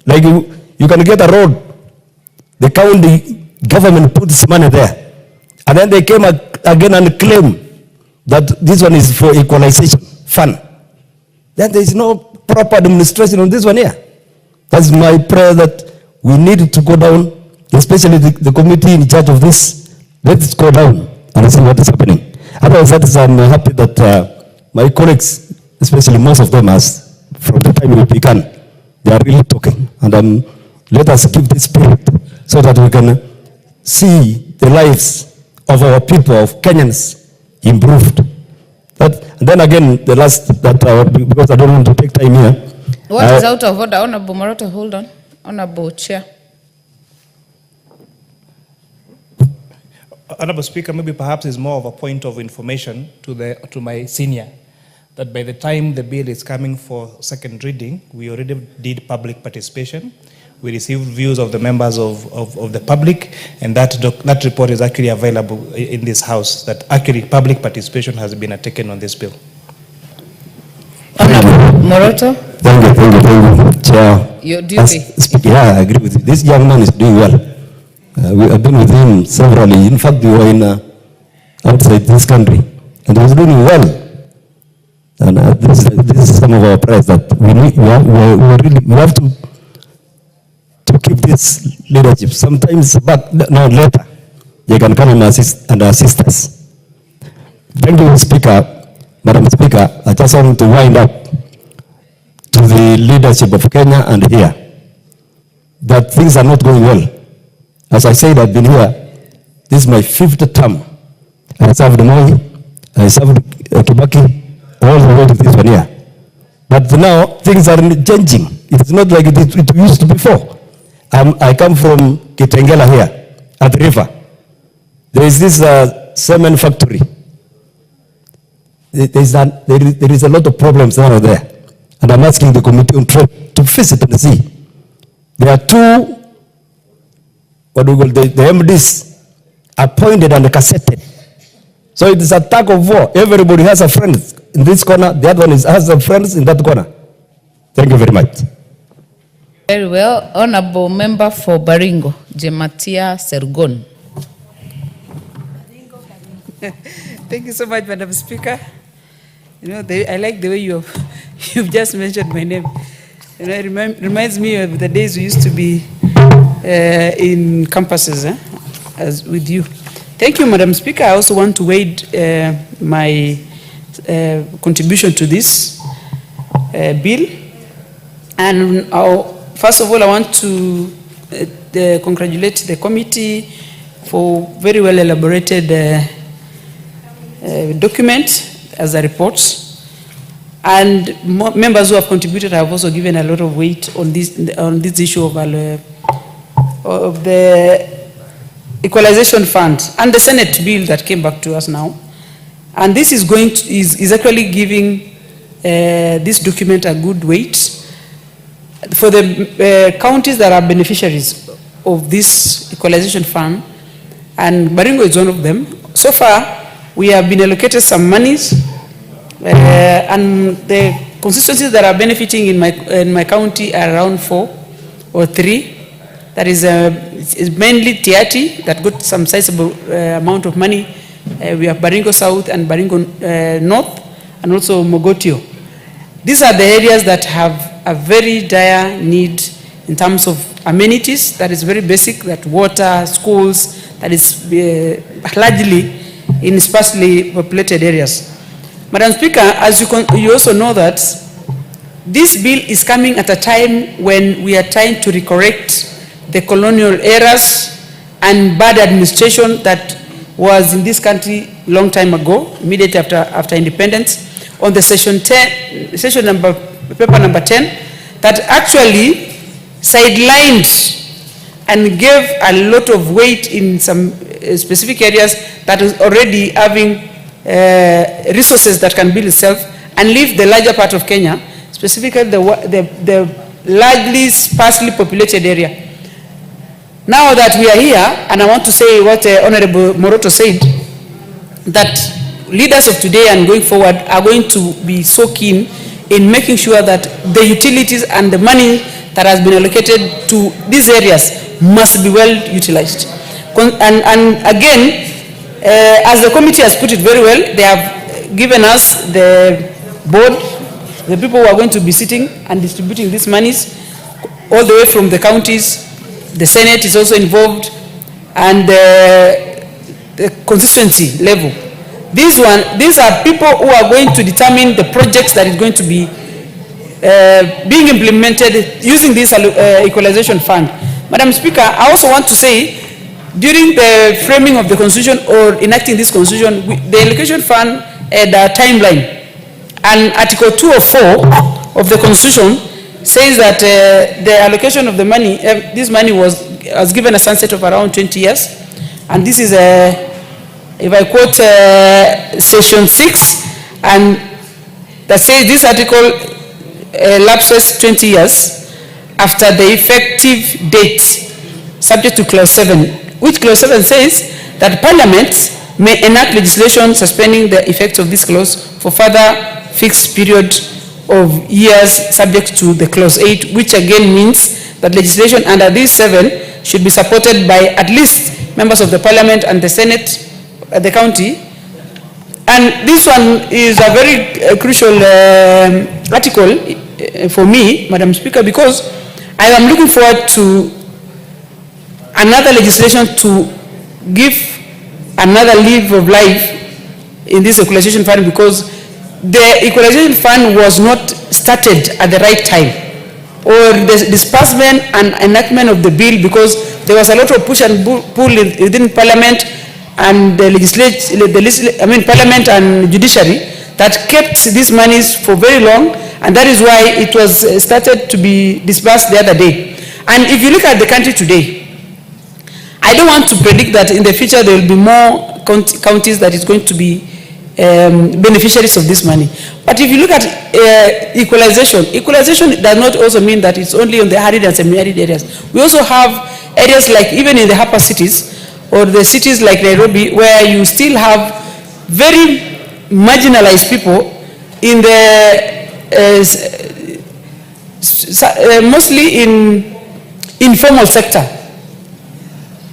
Like you can get a road, the county government puts money there, and then they came again and claim that this one is for equalization fund. Then there is no proper administration on this one here. That's my prayer, that we need to go down, especially the committee in charge of this. Let's go down and see what is happening. Otherwise, I'm happy that my colleagues, especially most of them, from the time we began, they are really talking. And let us keep this spirit so that we can see the lives of our people, of Kenyans, improved. And then again, the last that because I don't want to take time here. What is out of order? Honorable Moroto, hold on. Honorable Chair. Honorable Speaker, maybe perhaps is more of a point of information to my senior, that by the time the bill is coming for second reading, we already did public participation. We received views of the members of the public, and that report is actually available in this House, that actually public participation has been taken on this bill. Honorable Moroto? Thank you, Chair. Your duty. Yeah, I agree with you. This young man is doing well. We have been with him severally. In fact, we were in outside this country, and he was doing well. And this is some of our prayers that we have to keep this leadership. Sometimes, but no, later, they can come and assist us. Thank you, Speaker. Madam Speaker, I just want to wind up to the leadership of Kenya and here, that things are not going well. As I said, I've been here. This is my 5th term. I served Moi, I served Kibaki, all the way to this one here. But now things are changing. It's not like it used to before. I come from Kitengela here at the river. There is this cement factory. There is a lot of problems out there. And I'm asking the Committee on Trade to visit and see. There are two, what we call the MDs, appointed and cassetted. So it is a tug of war. Everybody has a friend in this corner. The other one has a friend in that corner. Thank you very much. Very well. Honorable Member for Baringo, Jematia Sergon. Thank you so much, Madam Speaker. You know, I like the way you've just mentioned my name. You know, it reminds me of the days we used to be in campuses as with you. Thank you, Madam Speaker. I also want to wade my contribution to this bill. And first of all, I want to congratulate the committee for very well elaborated document as a report. And members who have contributed have also given a lot of weight on this issue of the Equalization Fund and the Senate bill that came back to us now. And this is actually giving this document a good weight for the counties that are beneficiaries of this Equalization Fund, and Baringo is one of them. So far, we have been allocated some monies, and the constituencies that are benefiting in my county are around 4 or 3. That is mainly Tiati that got some sizable amount of money. We have Baringo South and Baringo North, and also Mogotio. These are the areas that have a very dire need in terms of amenities. That is very basic, that water, schools, that is largely in sparsely populated areas. Madam Speaker, as you also know that this bill is coming at a time when we are trying to recorrect the colonial errors and bad administration that was in this country long time ago, immediately after independence, on the paper number 10, that actually sidelined and gave a lot of weight in some specific areas that is already having resources that can build itself, and leave the larger part of Kenya, specifically the largely sparsely populated area. Now that we are here, and I want to say what Honorable Moroto said, that leaders of today and going forward are going to be so keen in making sure that the utilities and the money that has been allocated to these areas must be well utilized. And again, as the committee has put it very well, they have given us the board, the people who are going to be sitting and distributing these monies, all the way from the counties. The Senate is also involved, and the constituency level. These are people who are going to determine the projects that is going to be being implemented using this Equalization Fund. Madam Speaker, I also want to say, during the framing of the Constitution or enacting this Constitution, the Equalization Fund had a timeline And Article 204 of the Constitution says that the allocation of the money, this money was given a sunset of around 20 years. And this is, if I quote Section 6, and that says this article lapses 20 years after the effective date, subject to Clause 7, which Clause 7 says that Parliament may enact legislation suspending the effects of this clause for further fixed period of years subject to the Clause 8, which again means that legislation under this 7 should be supported by at least members of the Parliament and the Senate at the county. And this one is a very crucial article for me, Madam Speaker, because I am looking forward to another legislation to give another leave of life in this equalization fund, because the equalization fund was not started at the right time, or the disbursement and enactment of the bill, because there was a lot of push and pull within Parliament and the Parliament and judiciary that kept these monies for very long, and that is why it was started to be disbursed the other day. And if you look at the country today, I don't want to predict that in the future there will be more counties that is going to be beneficiaries of this money. But if you look at equalization does not also mean that it's only on the arid and semi-arid areas. We also have areas like even in the upper cities, or the cities like Nairobi, where you still have very marginalized people in the mostly in informal sector.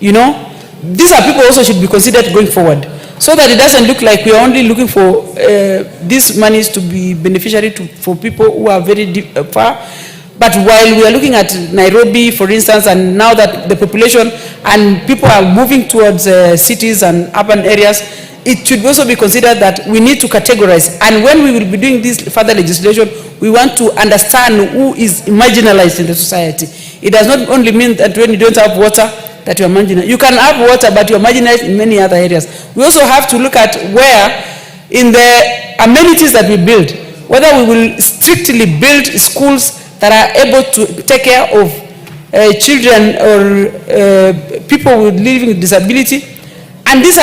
You know, these are people also should be considered going forward, so that it doesn't look like we are only looking for these monies to be beneficiary for people who are very deep, far. But while we are looking at Nairobi, for instance, and now that the population and people are moving towards cities and urban areas, it should also be considered that we need to categorize. And when we will be doing this further legislation, we want to understand who is marginalized in the society. It does not only mean that when you don't have water, that you are marginalized. You can have water, but you are marginalized in many other areas. We also have to look at where, in the amenities that we build, whether we will strictly build schools that are able to take care of children or people with living disability, and these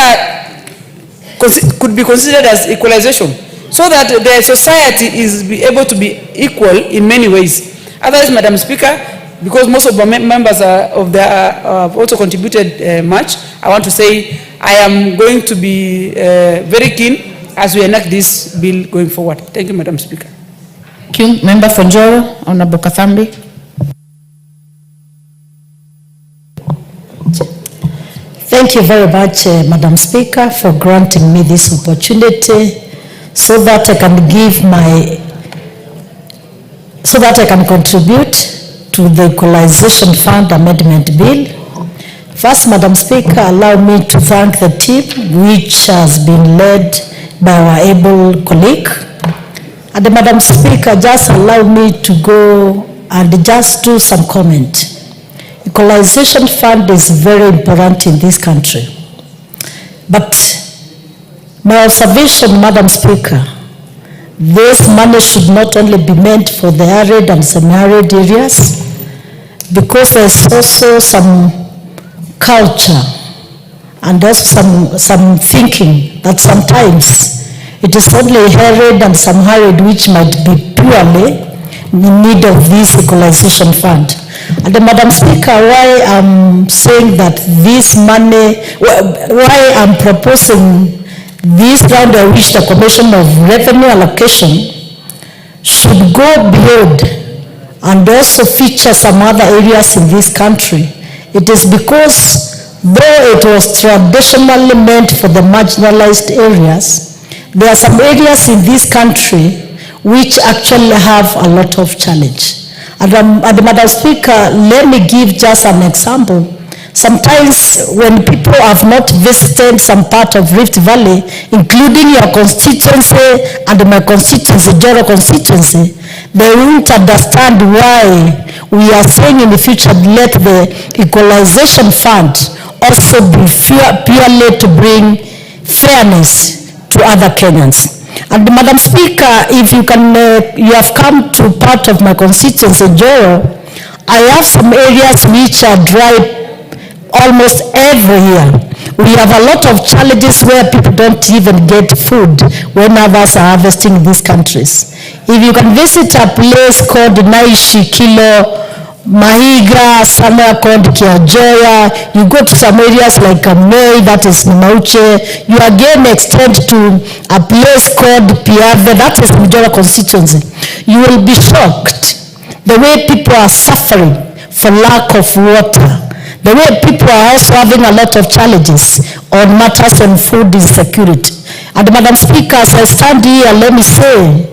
could be considered as equalization, so that the society is able to be equal in many ways. Otherwise, Madam Speaker, because most of our members have also contributed much, I want to say I am going to be very keen as we enact this bill going forward. Thank you, Madam Speaker. Thank you. Member for Njoro, Honorable Kathambi. Thank you very much, Madam Speaker, for granting me this opportunity so that I can contribute to the Equalization Fund Amendment Bill. First, Madam Speaker, allow me to thank the team which has been led by our able colleague. And Madam Speaker, just allow me to go and just do some comment. Equalization Fund is very important in this country. But my observation, Madam Speaker, this money should not only be meant for the arid and semi-arid areas, because there's also some culture and also some thinking that sometimes it is only arid and semi-arid which might be purely in need of this equalization fund. And Madam Speaker, why I'm saying that this money, why I'm proposing this round of which the Commission of Revenue Allocation should go beyond and also feature some other areas in this country. It is because though it was traditionally meant for the marginalized areas, there are some areas in this country which actually have a lot of challenge. And Madam Speaker, let me give just an example. Sometimes when people have not visited some part of Rift Valley, including your constituency and my constituency, Joro constituency, they won't understand why we are saying in the future let the equalization fund also be purely to bring fairness to other Kenyans. And Madam Speaker, if you can, you have come to part of my constituency, Joro, I have some areas which are dry almost every year. We have a lot of challenges where people don't even get food when others are harvesting in these countries. If you can visit a place called Naishi, Kilo, Mahiga, somewhere called Kiajoya, you go to some areas like Kamei, that is Mauche, you again extend to a place called Piave, that is Mjora constituency. You will be shocked the way people are suffering for lack of water. The way people are also having a lot of challenges on matters and food insecurity. And Madam Speaker, as I stand here, let me say,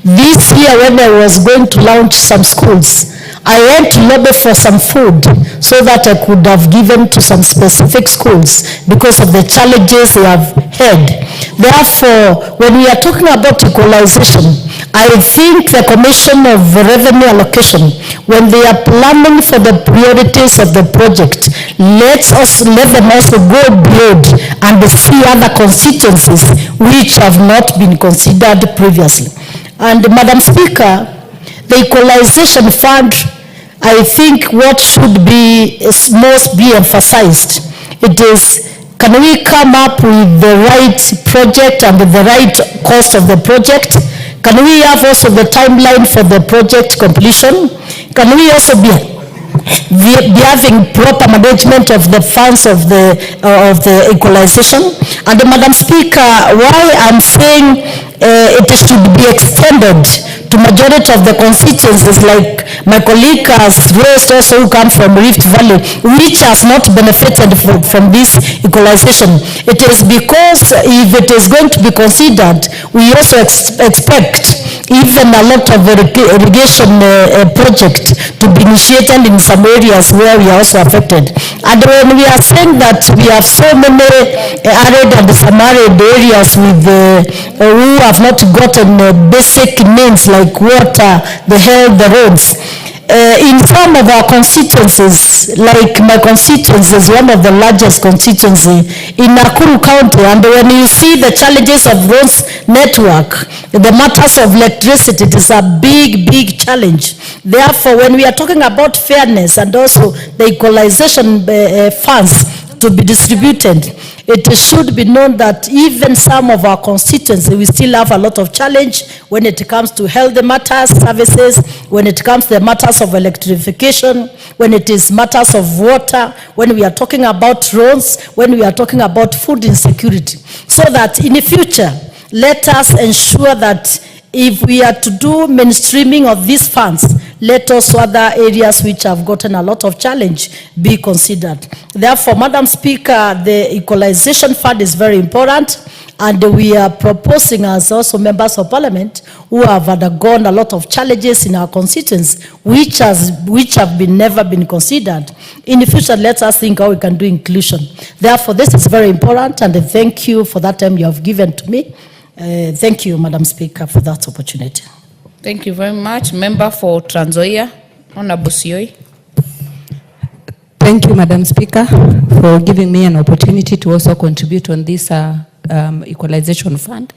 this year when I was going to launch some schools, I went to lobby for some food so that I could have given to some specific schools because of the challenges they have had. Therefore, when we are talking about equalization, I think the Commission of Revenue Allocation, when they are planning for the priorities of the project, let them also go beyond and see other constituencies which have not been considered previously. And Madam Speaker, the Equalization Fund, I think what should be most be emphasized, it is, can we come up with the right project and the right cost of the project? Can we have also the timeline for the project completion? Can we also be having proper management of the funds of the equalization? And Madam Speaker, why I'm saying it should be extended to majority of the constituencies, like my colleague has raised also who come from Rift Valley, which has not benefited from this equalization. It is because if it is going to be considered, we also expect even a lot of irrigation project to be initiated in some areas where we are also affected. And when we are saying that we have so many arid and semi-arid areas with who have not gotten basic needs like water, the health, the roads. In some of our constituencies, like my constituency is one of the largest constituency in Nakuru County, and when you see the challenges of roads network, the matters of electricity, it is a big challenge. Therefore, when we are talking about fairness and also the equalization funds to be distributed, it should be known that even some of our constituencies, we still have a lot of challenge when it comes to health matters, services, when it comes to the matters of electrification, when it is matters of water, when we are talking about roads, when we are talking about food insecurity. So that in the future, let us ensure that if we are to do mainstreaming of these funds, let also other areas which have gotten a lot of challenge be considered. Therefore, Madam Speaker, the equalization fund is very important, and we are proposing as also members of parliament who have undergone a lot of challenges in our constituents, which have never been considered. In the future, let us think how we can do inclusion. Therefore, this is very important, and thank you for that time you have given to me. Thank you, Madam Speaker, for that opportunity. Thank you very much. Member for Trans Nzoia, Honorable Sioi. Thank you, Madam Speaker, for giving me an opportunity to also contribute on this equalization fund.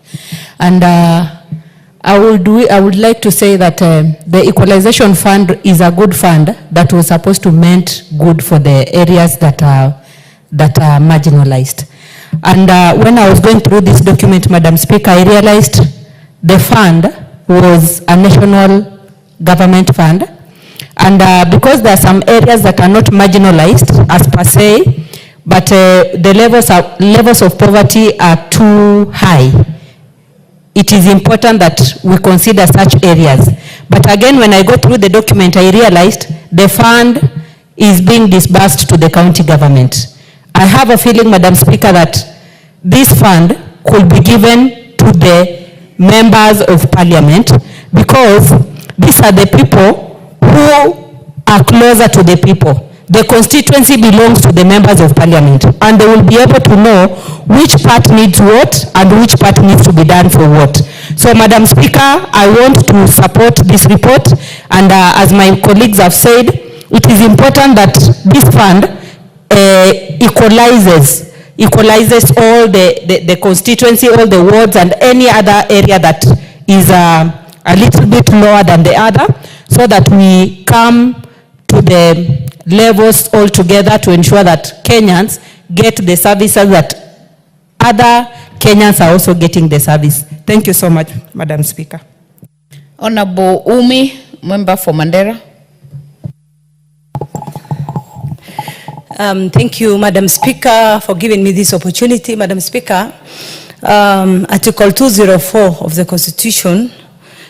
And I would like to say that the equalization fund is a good fund that was supposed to meant good for the areas that are marginalized. And when I was going through this document, Madam Speaker, I realized the fund was a national government fund. And because there are some areas that are not marginalized as per se, but the levels of poverty are too high, it is important that we consider such areas. But again, when I go through the document, I realized the fund is being disbursed to the county government. I have a feeling, Madam Speaker, that this fund could be given to the members of parliament, because these are the people who are closer to the people. The constituency belongs to the members of parliament, and they will be able to know which part needs what and which part needs to be done for what. So, Madam Speaker, I want to support this report, and as my colleagues have said, it is important that this fund equalizes equalizes all the constituency, all the wards, and any other area that is a little bit lower than the other, so that we come to the levels all together to ensure that Kenyans get the services that other Kenyans are also getting the service. Thank you so much, Madam Speaker. Honorable Umi, member for Mandera. Thank you, Madam Speaker, for giving me this opportunity. Madam Speaker, Article 204 of the Constitution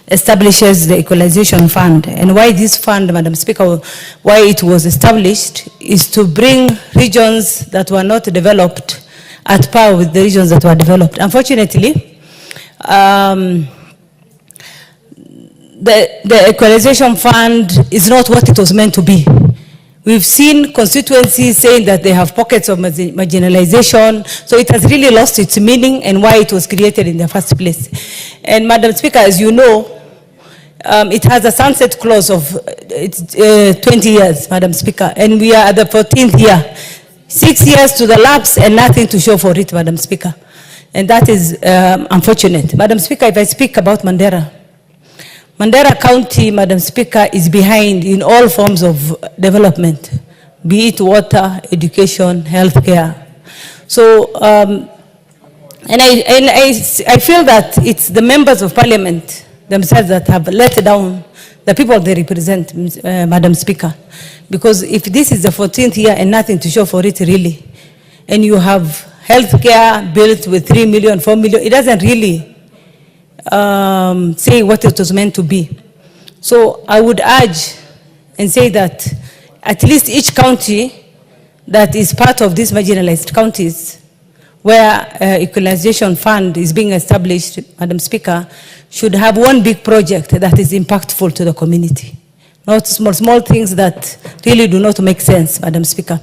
establishes the Equalization Fund. And why this fund, Madam Speaker, why it was established is to bring regions that were not developed at par with the regions that were developed. Unfortunately, the Equalization Fund is not what it was meant to be. We've seen constituencies saying that they have pockets of marginalization, so it has really lost its meaning and why it was created in the first place. And Madam Speaker, as you know, it has a sunset clause of 20 years, Madam Speaker, and we are at the 14th year. 6 years to the lapse and nothing to show for it, Madam Speaker. And that is unfortunate. Madam Speaker, if I speak about Mandera County, Madam Speaker, is behind in all forms of development, be it water, education, healthcare. So, and I feel that it's the members of parliament themselves that have let down the people they represent, Madam Speaker. Because if this is the 14th year and nothing to show for it really, and you have healthcare built with 3 million, 4 million, it doesn't really say what it was meant to be. So I would urge and say that at least each county that is part of these marginalized counties where Equalization Fund is being established, Madam Speaker, should have one big project that is impactful to the community. Not small things that really do not make sense, Madam Speaker.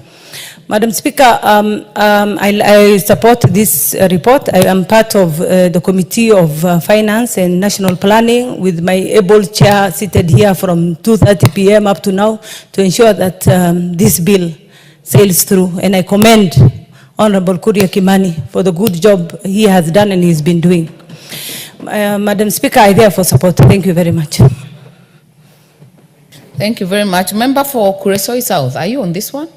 Madam Speaker, I support this report. I am part of the Committee of Finance and National Planning with my able chair seated here from 2:30 p.m. up to now to ensure that this bill sails through. And I commend Honorable Kuria Kimani for the good job he has done and he's been doing. Madam Speaker, I therefore support. Thank you very much. Thank you very much. Member for Kuresoi South, are you on this one?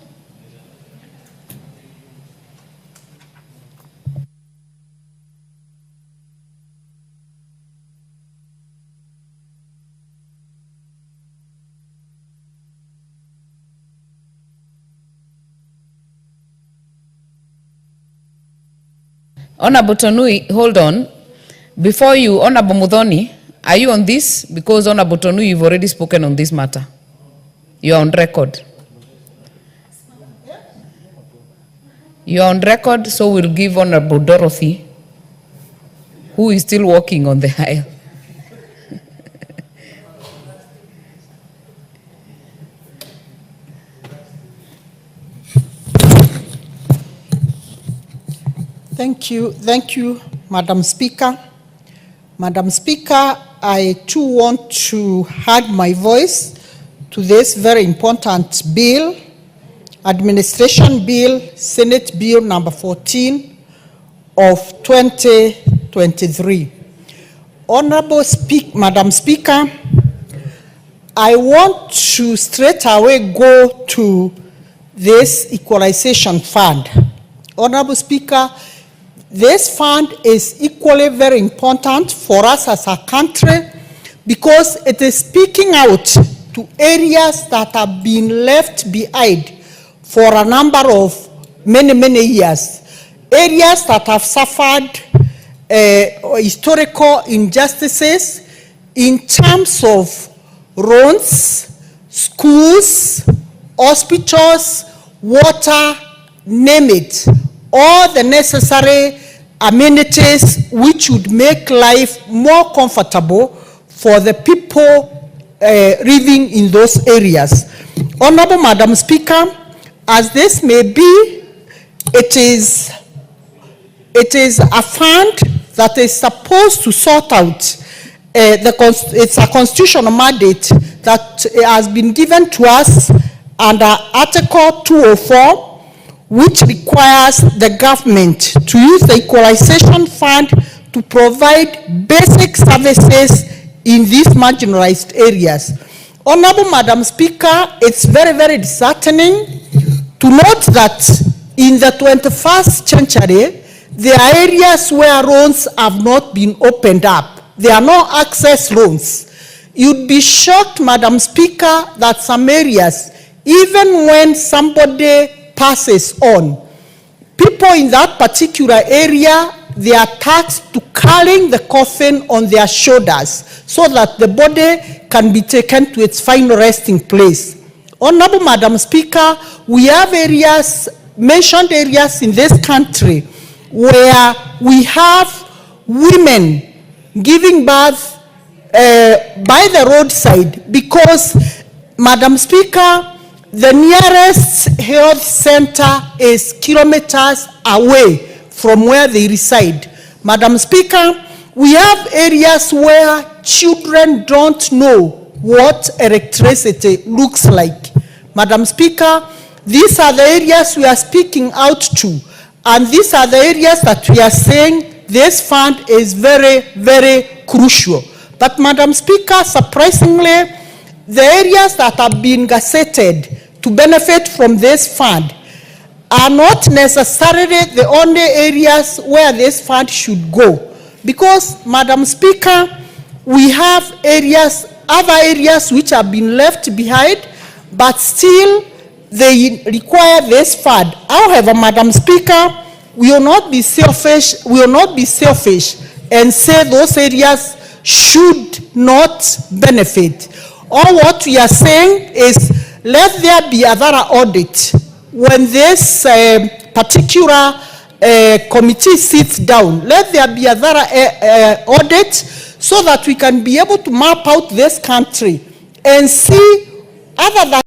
Honorable Tonui, hold on. Before you, Honorable Mudhoni, are you on this? Because Honorable Tonui, you've already spoken on this matter. You are on record. You are on record, so we'll give Honorable Dorothy, who is still walking on the aisle. Thank you, Madam Speaker. Madam Speaker, I too want to add my voice to this very important bill, Administration Bill, Senate Bill number 14 of 2023. Honorable Madam Speaker, I want to straight away go to this Equalization Fund. Honorable Speaker, this fund is equally very important for us as a country because it is speaking out to areas that have been left behind for a number of many years. Areas that have suffered historical injustices in terms of roads, schools, hospitals, water, name it, all the necessary amenities which would make life more comfortable for the people living in those areas. Honorable Madam Speaker, as this may be, it is a fund that is supposed to sort out, it's a constitutional mandate that has been given to us under Article 204, which requires the government to use the Equalization Fund to provide basic services in these marginalized areas. Honorable Madam Speaker, it's very, very disheartening to note that in the 21st century, there are areas where loans have not been opened up. There are no access loans. You'd be shocked, Madam Speaker, that some areas, even when somebody passes on, people in that particular area, they are tasked to carrying the coffin on their shoulders so that the body can be taken to its final resting place. Honorable Madam Speaker, we have areas, mentioned areas in this country where we have women giving birth by the roadside because, Madam Speaker, the nearest health center is kilometers away from where they reside. Madam Speaker, we have areas where children don't know what electricity looks like. Madam Speaker, these are the areas we are speaking out to, and these are the areas that we are saying this fund is very, very crucial. But Madam Speaker, surprisingly, the areas that have been gazetted to benefit from this fund are not necessarily the only areas where this fund should go. Because, Madam Speaker, we have areas, other areas which have been left behind, but still they require this fund. However, Madam Speaker, we will not be selfish, and say those areas should not benefit. All what we are saying is let there be a thorough audit when this particular committee sits down. Let there be a thorough audit so that we can be able to map out this country and see, other than